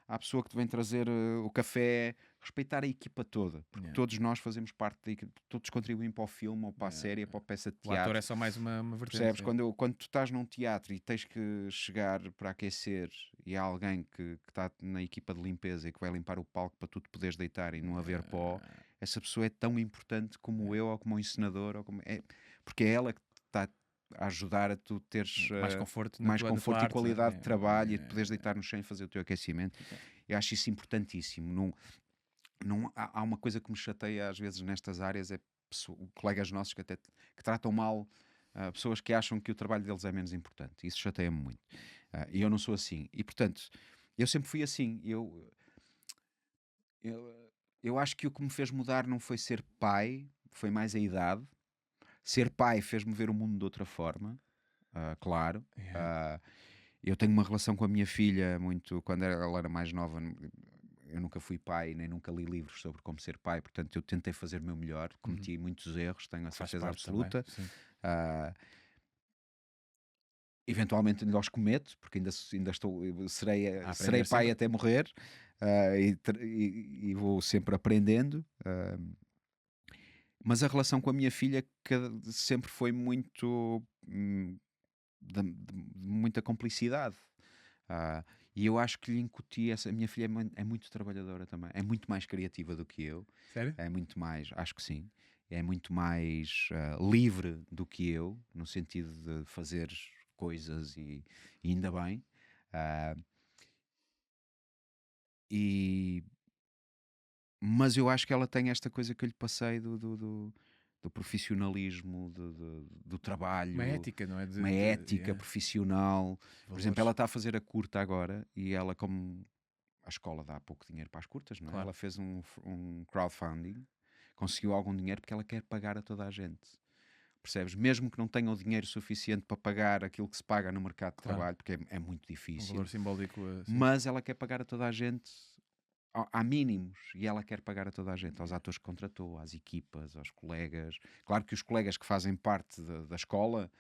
à pessoa que te vem trazer o café, respeitar a equipa toda, porque todos nós fazemos parte da equipa, todos contribuem para o filme, ou para a série, ou para a peça de O ator teatro. é só mais uma vertente. Percebes? é. Quando tu estás num teatro e tens que chegar para aquecer e há alguém que está na equipa de limpeza e que vai limpar o palco para tu te poderes deitar e não haver pó, essa pessoa é tão importante como eu ou como o encenador, porque é ela que está a ajudar a tu teres mais conforto, na mais tua- na tua conforto e arte, qualidade é, de trabalho e é, de poderes deitar no chão e fazer o teu aquecimento. Eu acho isso importantíssimo. Há uma coisa que me chateia às vezes nestas áreas, é colegas nossos que tratam mal pessoas que acham que o trabalho deles é menos importante. Isso chateia-me muito. E eu não sou assim. E portanto, eu sempre fui assim. Eu acho que o que me fez mudar não foi ser pai, foi mais a idade. Ser pai fez-me ver o mundo de outra forma, claro. Yeah. Eu tenho uma relação com a minha filha muito, quando ela era mais nova, eu nunca fui pai, nem nunca li livros sobre como ser pai, portanto eu tentei fazer o meu melhor, cometi muitos erros, tenho a Faz certeza parte absoluta. também, sim. Ah, eventualmente ainda os cometo, porque ainda estou, serei aprender pai sempre. até morrer, e vou sempre aprendendo. Mas a relação com a minha filha sempre foi muito de muita complicidade. E eu acho que lhe incuti essa. A minha filha é muito trabalhadora também, é muito mais criativa do que eu, Sério? é muito mais, acho que sim, é muito mais livre do que eu, no sentido de fazer coisas e ainda bem. Ah, mas eu acho que ela tem esta coisa que eu lhe passei do profissionalismo, do trabalho, Uma ética, não é? uma ética yeah, profissional. Por exemplo, valores. ela está a fazer a curta agora e ela, como a escola dá pouco dinheiro para as curtas, não é? Claro. Ela fez um crowdfunding, conseguiu algum dinheiro porque ela quer pagar a toda a gente. Percebes? Mesmo que não tenha o dinheiro suficiente para pagar aquilo que se paga no mercado de Claro. trabalho, porque é muito Um difícil, valor simbólico. Assim. mas ela quer pagar a toda a gente. Há mínimos e ela quer pagar a toda a gente, aos atores que contratou, às equipas, aos colegas. Claro que os colegas que fazem parte da escola,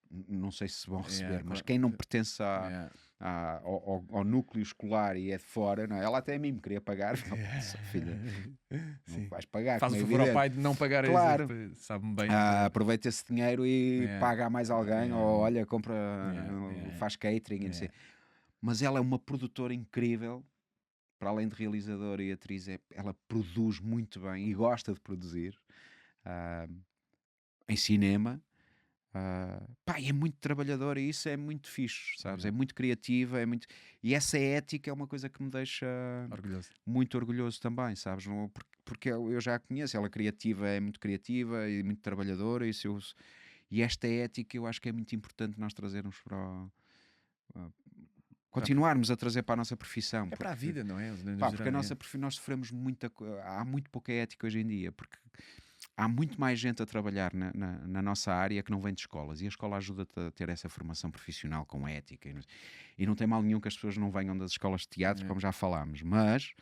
não sei se vão receber, Yeah, mas claro. quem não pertence Yeah. ao núcleo escolar e é de fora, não é? Ela até a mim me queria pagar. Filha, não Sim. vais pagar. Faz o como é favor ao evidente. pai de não pagar Claro. Sabe-me bem. Aproveita esse dinheiro e Yeah. paga a mais alguém, Yeah. ou olha, compra, Yeah. faz catering e não sei. Yeah. Mas ela é uma produtora incrível, para além de realizadora e atriz, ela produz muito bem e gosta de produzir em cinema. E é muito trabalhadora e isso é muito fixe, sabes? É muito criativa, e essa ética é uma coisa que me deixa Orgulhoso. muito orgulhoso também, sabes? Porque eu já a conheço, ela é muito criativa e muito trabalhadora, e esta ética eu acho que é muito importante nós trazermos continuarmos a trazer para a nossa profissão. É para a vida, não é? Porque a nossa profissão, nós sofremos há muito pouca ética hoje em dia, porque há muito mais gente a trabalhar na nossa área que não vem de escolas, e a escola ajuda-te a ter essa formação profissional com ética, e não tem mal nenhum que as pessoas não venham das escolas de teatro, como já falámos, mas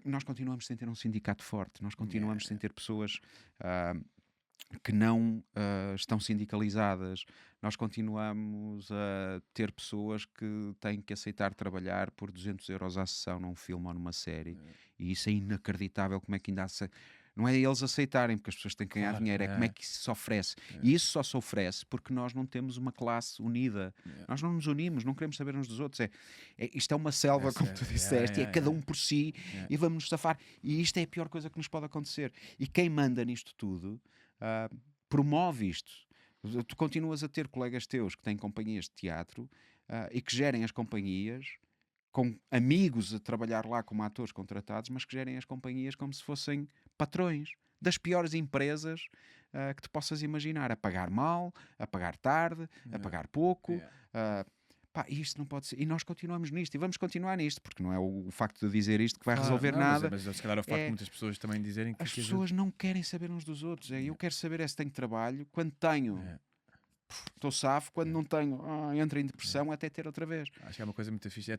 nós continuamos sem ter um sindicato forte, nós continuamos sem ter pessoas que não estão sindicalizadas, nós continuamos a ter pessoas que têm que aceitar trabalhar por 200 euros à sessão num filme ou numa série, e isso é inacreditável. Como é que ainda não é eles aceitarem, porque as pessoas têm que ganhar dinheiro, é como é que isso se oferece. E isso só se oferece porque nós não temos uma classe unida. Nós não nos unimos, não queremos saber uns dos outros. Isto é uma selva, como tu disseste, e é cada um por si, e vamos nos safar. E isto é a pior coisa que nos pode acontecer. E quem manda nisto tudo promove isto. Tu continuas a ter colegas teus que têm companhias de teatro e que gerem as companhias com amigos a trabalhar lá como atores contratados, mas que gerem as companhias como se fossem patrões das piores empresas que tu possas imaginar, a pagar mal, a pagar tarde, a pagar pouco. Isto não pode ser. E nós continuamos nisto e vamos continuar nisto, porque não é o facto de dizer isto que vai resolver nada. Mas se calhar o facto de muitas pessoas também dizerem que as pessoas não querem saber uns dos outros. Eu quero saber se tenho trabalho, quando tenho estou safo, quando não tenho entro em depressão até ter outra vez. Acho que é uma coisa muito fixe,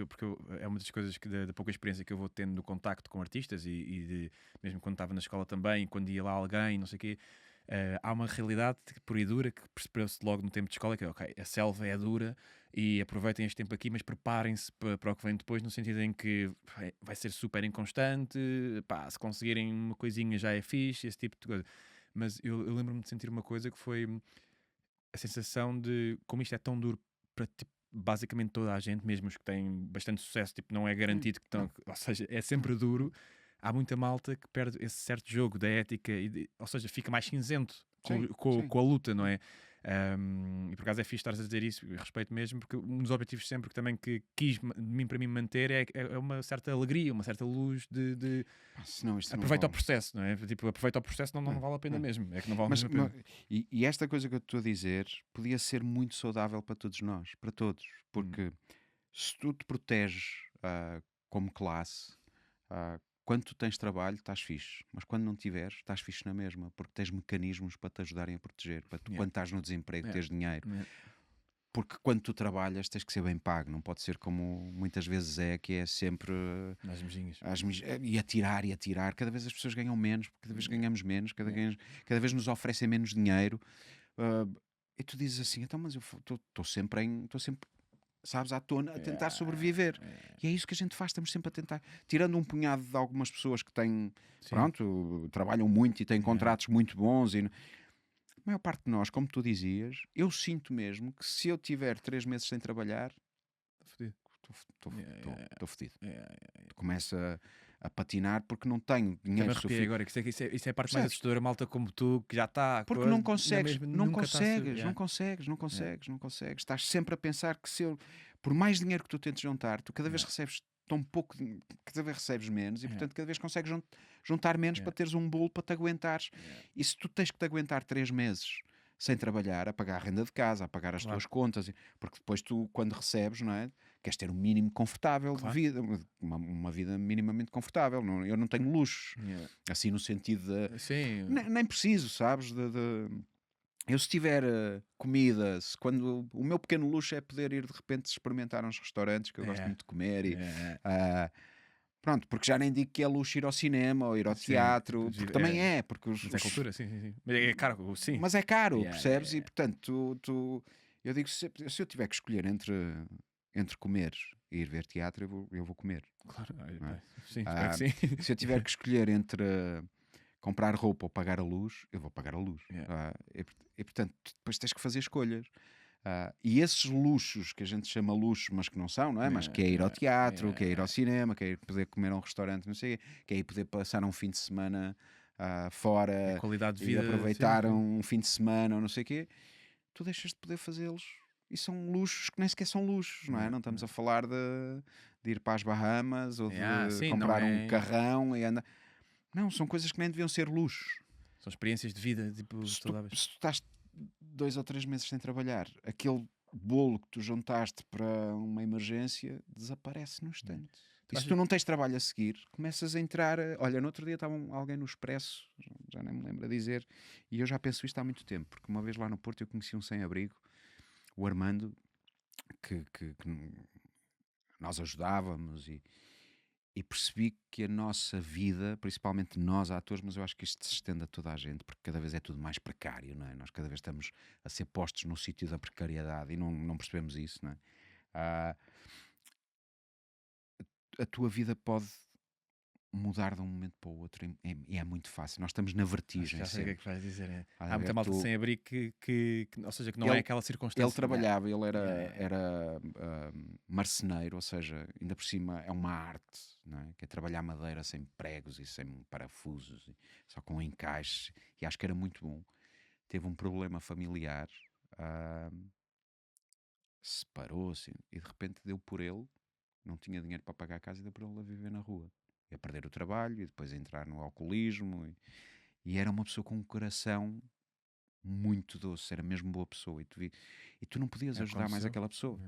porque é uma das coisas da pouca experiência que eu vou tendo no contacto com artistas mesmo quando estava na escola também, quando ia lá alguém, não sei o quê. Há uma realidade pura e dura que percebeu-se logo no tempo de escola, que é ok, a selva é dura e aproveitem este tempo aqui, mas preparem-se para o que vem depois, no sentido em que vai ser super inconstante, se conseguirem uma coisinha já é fixe, esse tipo de coisa. Mas eu lembro-me de sentir uma coisa que foi a sensação de como isto é tão duro para basicamente toda a gente, mesmo os que têm bastante sucesso, não é garantido que estão, ou seja, é sempre duro. Há muita malta que perde esse certo jogo da ética, ou seja, fica mais cinzento com a luta, não é? E por acaso é fixe estar a dizer isso, eu respeito mesmo, porque um dos objetivos sempre que também que quis para mim manter é uma certa alegria, uma certa luz de aproveita o processo, não é? Aproveita o processo, não vale a pena mesmo, é que não vale mesmo a pena. E esta coisa que eu estou a dizer podia ser muito saudável para todos nós, para todos, porque se tu te proteges como classe, quando tu tens trabalho, estás fixe. Mas quando não tiveres, estás fixe na mesma. Porque tens mecanismos para te ajudarem a proteger. Para tu, quando estás no desemprego, teres dinheiro. porque quando tu trabalhas tens que ser bem pago, não pode ser como muitas vezes que é sempre Nas mejinhas. e a tirar e a tirar. Cada vez as pessoas ganham menos, cada vez ganhamos menos, cada vez nos oferecem menos dinheiro. E tu dizes assim, então, mas eu estou sempre, sabes, à tona, a tentar sobreviver. E é isso que a gente faz, estamos sempre a tentar. Tirando um punhado de algumas pessoas que têm, pronto, trabalham muito e têm contratos muito bons e... A maior parte de nós, como tu dizias, eu sinto mesmo que se eu tiver 3 meses sem trabalhar, estou fodido. Começo a patinar porque não tenho dinheiro Também arrepiei agora, que isso é a parte mais Percebes? assustadora, malta como tu, que já está... Porque não consegues, não consegues. Estás sempre a pensar que se eu, por mais dinheiro que tu tentes juntar, tu cada vez recebes tão pouco, cada vez recebes menos e portanto cada vez consegues juntar menos para teres um bolo para te aguentares. E se tu tens que te aguentar 3 meses sem trabalhar, a pagar a renda de casa, a pagar as tuas contas, porque depois tu, quando recebes, não é? Queres ter um mínimo confortável de vida, uma vida minimamente confortável. Eu não tenho luxos, assim no sentido de... Sim. Nem preciso, sabes? Eu se tiver comida, quando o meu pequeno luxo é poder ir de repente experimentar uns restaurantes que eu gosto muito de comer e... pronto, porque já nem digo que é luxo ir ao cinema ou ir ao teatro, porque também porque Mas é cultura, sim. Mas é caro, sim. Mas é caro, percebes? E portanto, eu digo, se eu tiver que escolher entre comer e ir ver teatro, eu vou comer. Claro, sim, espero que sim. Se eu tiver que escolher entre comprar roupa ou pagar a luz, eu vou pagar a luz. E portanto, depois tens que fazer escolhas. E esses luxos que a gente chama luxos, mas que não são, não é? Mas que é ir ao teatro, que é ir ao cinema, que é ir poder comer a um restaurante, não sei, que é ir poder passar um fim de semana fora qualidade de e vida, aproveitar um fim de semana ou não sei o quê, tu deixas de poder fazê-los. E são luxos que nem sequer são luxos, não é? Não estamos a falar de ir para as Bahamas ou de comprar um carrão e andar. Não, são coisas que nem deviam ser luxos. São experiências de vida, tipo, Se tu estás 2 ou 3 meses sem trabalhar, aquele bolo que tu juntaste para uma emergência desaparece num instante. E se tu não tens trabalho a seguir, começas a entrar... Olha, no outro dia estava alguém no Expresso, já nem me lembro a dizer, e eu já penso isto há muito tempo, porque uma vez lá no Porto eu conheci um sem-abrigo, o Armando, que nós ajudávamos e percebi que a nossa vida, principalmente nós atores, mas eu acho que isto se estende a toda a gente, porque cada vez é tudo mais precário, não é? Nós cada vez estamos a ser postos no sítio da precariedade e não percebemos isso, não é? A tua vida pode mudar de um momento para o outro e é muito fácil. Nós estamos na vertigem. Já sei o que é que vais dizer. Há Há muita malta sem abrigo ou seja, que não ele, é aquela circunstância. Ele trabalhava, ele era marceneiro, ou seja, ainda por cima é uma arte, não é? Que é trabalhar madeira sem pregos e sem parafusos, só com encaixes, e acho que era muito bom. Teve um problema familiar, separou-se e de repente deu por ele, não tinha dinheiro para pagar a casa e deu por ele a viver na rua. A perder o trabalho e depois a entrar no alcoolismo e era uma pessoa com um coração muito doce, era mesmo boa pessoa e tu não podias ajudar mais aquela pessoa.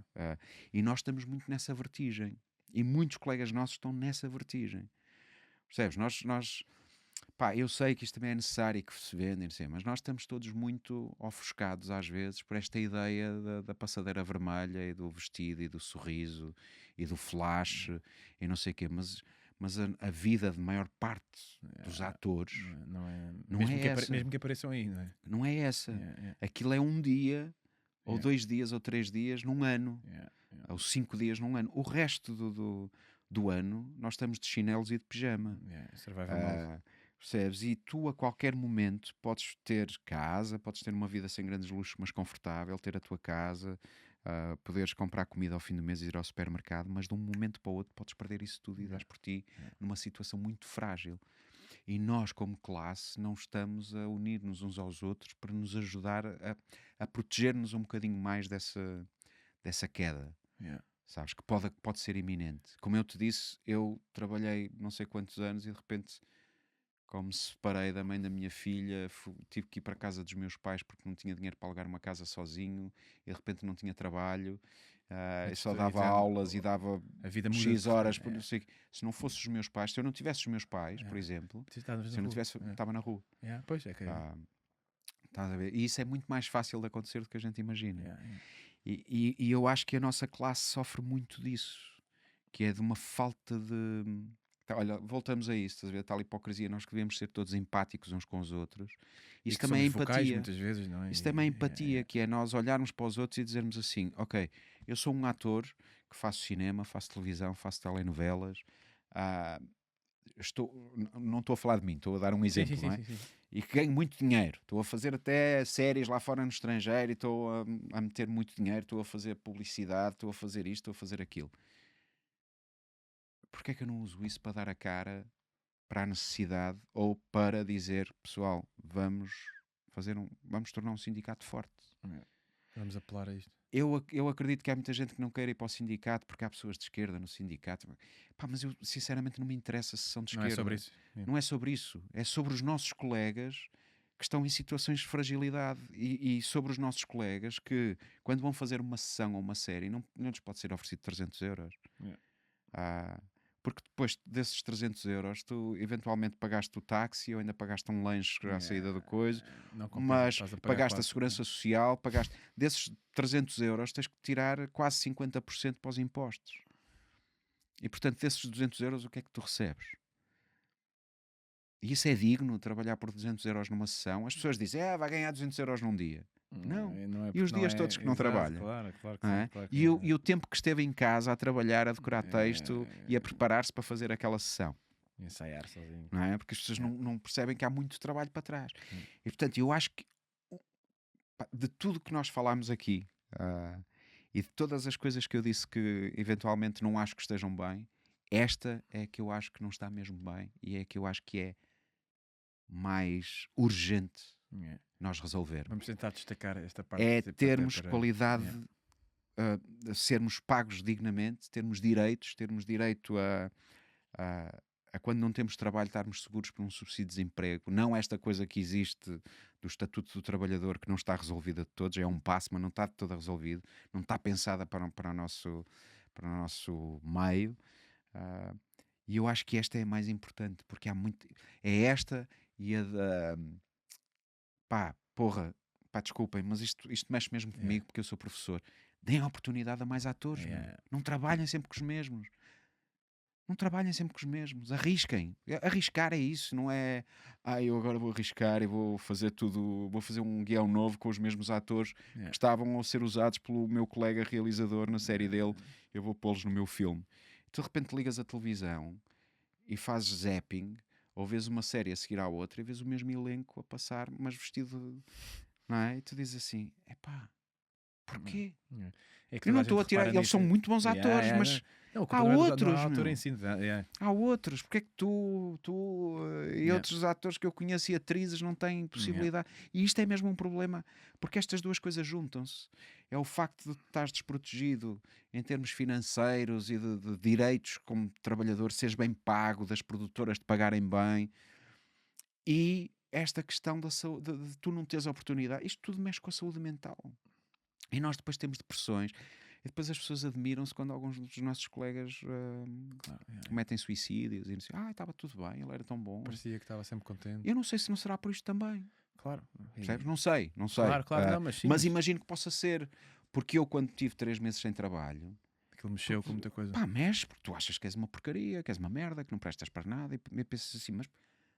E nós estamos muito nessa vertigem e muitos colegas nossos estão nessa vertigem, percebes? Nós eu sei que isto também é necessário e que se vende, mas nós estamos todos muito ofuscados às vezes por esta ideia da passadeira vermelha e do vestido e do sorriso e do flash e não sei o quê, mas a vida de maior parte dos atores não é essa. Mesmo que apareçam aí, não é? Não é essa. Aquilo é um dia, ou 2 dias, ou 3 dias num ano, ou 5 dias num ano. O resto do ano nós estamos de chinelos e de pijama. Percebes? E tu a qualquer momento podes ter casa, podes ter uma vida sem grandes luxos, mas confortável, ter a tua casa, poderes comprar comida ao fim do mês e ir ao supermercado, mas de um momento para o outro podes perder isso tudo e dás por ti numa situação muito frágil. E nós, como classe, não estamos a unir-nos uns aos outros para nos ajudar a proteger-nos um bocadinho mais dessa queda. Sabes? Que pode ser iminente. Como eu te disse, eu trabalhei não sei quantos anos e de repente, como me separei da mãe da minha filha, tive que ir para a casa dos meus pais porque não tinha dinheiro para alugar uma casa sozinho e de repente não tinha trabalho, e só dava aulas e dava X horas. Se não fosse os meus pais, se eu não tivesse os meus pais, por exemplo, se eu não tivesse, estava na rua. Pois é que Estás a ver? E isso é muito mais fácil de acontecer do que a gente imagina. E eu acho que a nossa classe sofre muito disso, que é de uma falta de... Olha, voltamos a isso, estás a ver? Tal hipocrisia, nós que devemos ser todos empáticos uns com os outros. E Isso que também é somos vocais empatia. muitas vezes, não é? Isso também é empatia, que é nós olharmos para os outros e dizermos assim, ok, eu sou um ator que faço cinema, faço televisão, faço telenovelas, ah, não estou a falar de mim, estou a dar um exemplo, não é? Sim. E que ganho muito dinheiro, estou a fazer até séries lá fora no estrangeiro e estou a meter muito dinheiro, estou a fazer publicidade, estou a fazer isto, estou a fazer aquilo. Porquê é que eu não uso isso para dar a cara para a necessidade ou para dizer, pessoal, vamos tornar um sindicato forte? Vamos apelar a isto. Eu acredito que há muita gente que não quer ir para o sindicato porque há pessoas de esquerda no sindicato. Pá, mas eu sinceramente não me interessa se são de Não é esquerda. sobre isso. Não é sobre isso. É sobre os nossos colegas que estão em situações de fragilidade e sobre os nossos colegas que, quando vão fazer uma sessão ou uma série, não lhes pode ser oferecido 300 euros. Porque depois desses 300 euros, tu eventualmente pagaste o táxi ou ainda pagaste um lanche à saída do coisa, Não compensa, mas estás a pagar pagaste a quase. segurança social, pagaste... Desses 300 euros tens que tirar quase 50% para os impostos. E portanto, desses 200 euros, o que é que tu recebes? E isso é digno, trabalhar por 200 euros numa sessão? As pessoas dizem, vai ganhar 200 euros num dia. Não. É E os dias todos que não trabalham? Claro que Não é? sim, claro que E sim. o tempo que esteve em casa a trabalhar, a decorar texto e a preparar-se para fazer aquela sessão. Ensaiar sozinho. Não é? Porque as pessoas não percebem que há muito trabalho para trás. E portanto, eu acho que pá, de tudo que nós falámos aqui e de todas as coisas que eu disse que eventualmente não acho que estejam bem, esta é a que eu acho que não está mesmo bem e é a que eu acho que é mais urgente nós resolvermos. Vamos tentar destacar esta parte. É tipo, termos até para- qualidade, sermos pagos dignamente, termos direito a quando não temos trabalho estarmos seguros por um subsídio de desemprego, não esta coisa que existe do Estatuto do Trabalhador que não está resolvida de todos, é um passo, mas não está de todo resolvido, não está pensada para o nosso meio, e eu acho que esta é a mais importante, porque há muito, é esta e a da, desculpem, mas isto mexe mesmo comigo porque eu sou professor, deem a oportunidade a mais atores, meu. Não trabalhem sempre com os mesmos. Não trabalhem sempre com os mesmos, arrisquem. Arriscar é isso, não é eu agora vou arriscar e vou fazer tudo, vou fazer um guião novo com os mesmos atores que estavam a ser usados pelo meu colega realizador na série dele, eu vou pô-los no meu filme. E de repente ligas a televisão e fazes zapping, ou vês uma série a seguir à outra e vês o mesmo elenco a passar, mas vestido, não é? E tu dizes assim, porquê? É que Eu toda não a estou a gente tirar, repara eles são nisso. muito bons atores, mas Não, o há problema é do outros, ator meu. em si. Há outros, porque é que tu e outros atores que eu conheço e atrizes não têm possibilidade? E isto é mesmo um problema, porque estas duas coisas juntam-se. É o facto de estares desprotegido em termos financeiros e de direitos como trabalhador, seres bem pago, das produtoras te pagarem bem, e esta questão da saúde, de tu não teres oportunidade. Isto tudo mexe com a saúde mental. E nós depois temos depressões. E depois as pessoas admiram-se quando alguns dos nossos colegas cometem suicídios e dizem, estava tudo bem, ele era tão bom. Parecia que estava sempre contente. Eu não sei se não será por isto também. Claro. Percebes? Não sei. Claro, não, mas sim. Mas imagino que possa ser, porque eu quando tive 3 meses sem trabalho, Aquilo mexeu com muita coisa. mexe, porque tu achas que és uma porcaria, que és uma merda, que não prestas para nada, e pensas assim, mas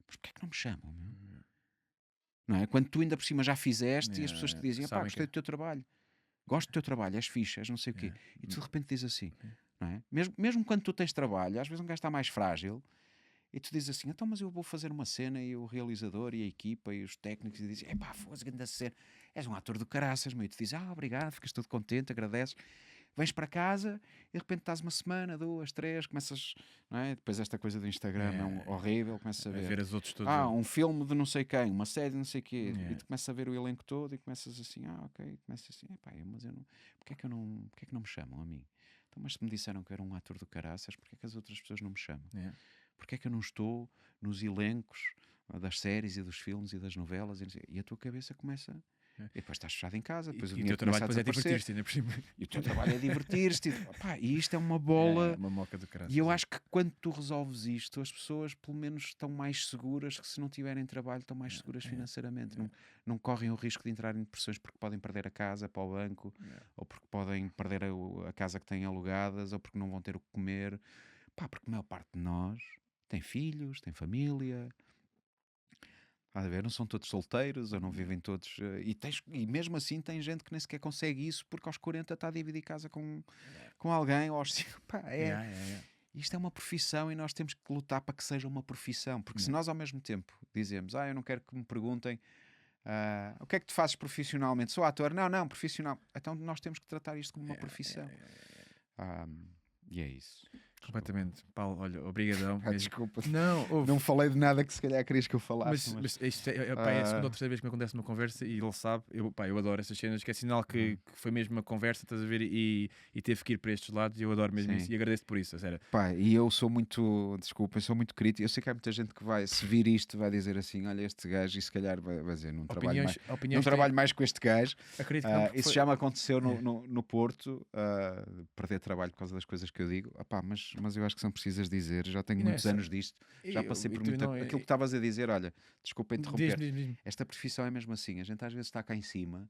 porquê é que não me chamam? Não é? Quando tu ainda por cima já fizeste e as pessoas te dizem, sabem gostei do teu trabalho. Gosto do teu trabalho, és fixe, és não sei o quê. E tu de repente dizes assim, não é? Mesmo quando tu tens trabalho, às vezes um gajo está mais frágil e tu dizes assim, então mas eu vou fazer uma cena e o realizador e a equipa e os técnicos e dizem, foda-se, grande cena, és um ator do caraças, meu. E tu dizes, obrigado, ficas todo contente, agradeces. Vens para casa e de repente estás uma semana, 2, 3, começas, não é? Depois esta coisa do Instagram é horrível, começas a ver os outros todos. um filme de não sei quem, uma série de não sei quê, e tu começas a ver o elenco todo e começas assim, ok, começas assim, mas eu não, porque é que não me chamam a mim? Então, mas se me disseram que era um ator do caraças, porque é que as outras pessoas não me chamam? Porque é que eu não estou nos elencos das séries e dos filmes e das novelas? E a tua cabeça começa... E depois estás fechado em casa, depois o E o dinheiro teu trabalho começa a depois é desaparecer. divertir-te ainda por cima. E o teu trabalho é divertir-te. Pá, e isto é uma bola. É uma moca do caralho. E eu acho que quando tu resolves isto, as pessoas pelo menos estão mais seguras, que se não tiverem trabalho estão mais seguras financeiramente. Não correm o risco de entrar em depressões porque podem perder a casa para o banco, ou porque podem perder a casa que têm alugadas, ou porque não vão ter o que comer. Pá, porque a maior parte de nós tem filhos, tem família. Estás a ver? Não são todos solteiros, ou não vivem todos. E mesmo assim tem gente que nem sequer consegue isso porque aos 40 está a dividir casa com alguém, ou aos 5. Pá, isto é uma profissão e nós temos que lutar para que seja uma profissão. Porque se nós ao mesmo tempo dizemos, eu não quero que me perguntem o que é que tu fazes profissionalmente? Sou ator? Não, profissional. Então nós temos que tratar isto como uma profissão. E é isso. Completamente. Paulo, olha, obrigadão. Desculpa. Não, Não falei de nada que se calhar querias que eu falasse. mas isto é a segunda ou terceira vez que me acontece uma conversa e ele sabe, eu adoro essas cenas, que é sinal que foi mesmo uma conversa, estás a ver, e teve que ir para estes lados, e eu adoro mesmo Sim. isso, e agradeço por isso, a sério. Pá, e eu sou muito, desculpa, eu sou muito crítico. Eu sei que há muita gente que vai, se vir isto, vai dizer assim: olha, este gajo, e se calhar vai dizer, não trabalho mais com este gajo. Acredito que não, porque Isso já me aconteceu no Porto, perder trabalho por causa das coisas que eu digo. Mas eu acho que são precisas dizer. Já tenho muitos anos disto, já passei por muita. Aquilo que estavas a dizer, olha, desculpa interromper. Diz-me. Esta profissão é mesmo assim. A gente às vezes está cá em cima.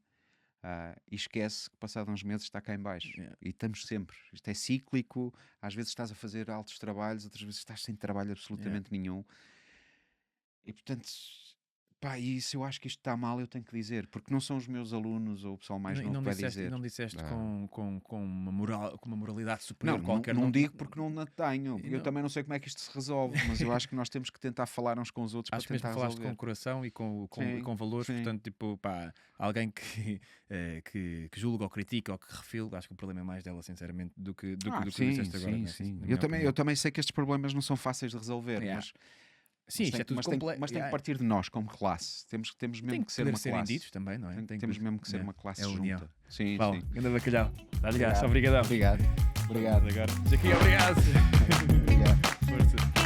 E esquece que passado uns meses está cá em baixo. E estamos sempre, isto é cíclico. Às vezes estás a fazer altos trabalhos, outras vezes estás sem trabalho absolutamente nenhum. E portanto, pá, e se eu acho que isto está mal, eu tenho que dizer, porque não são os meus alunos ou o pessoal mais novo que vai dizer. Não disseste com uma moralidade superior qualquer. Não digo porque não a tenho. Eu também não sei como é que isto se resolve, mas eu acho que nós temos que tentar falar uns com os outros Acho para tentar mesmo que falaste resolver. com coração e com valores, sim. portanto, tipo, pá, alguém que julga ou critica ou que refile, acho que o problema é mais dela, sinceramente, do que disseste agora. Sim. Eu também sei que estes problemas não são fáceis de resolver, Sim, isto é tudo complexo. Mas tem que partir de nós como classe. Temos mesmo que ser uma classe. Ditos também, não é? Temos mesmo que ser uma classe é a união. junta. Sim, Paulo, sim. grande bacalhau. Obrigado. Obrigado. Obrigado. Aqui, obrigado. Obrigado. Força.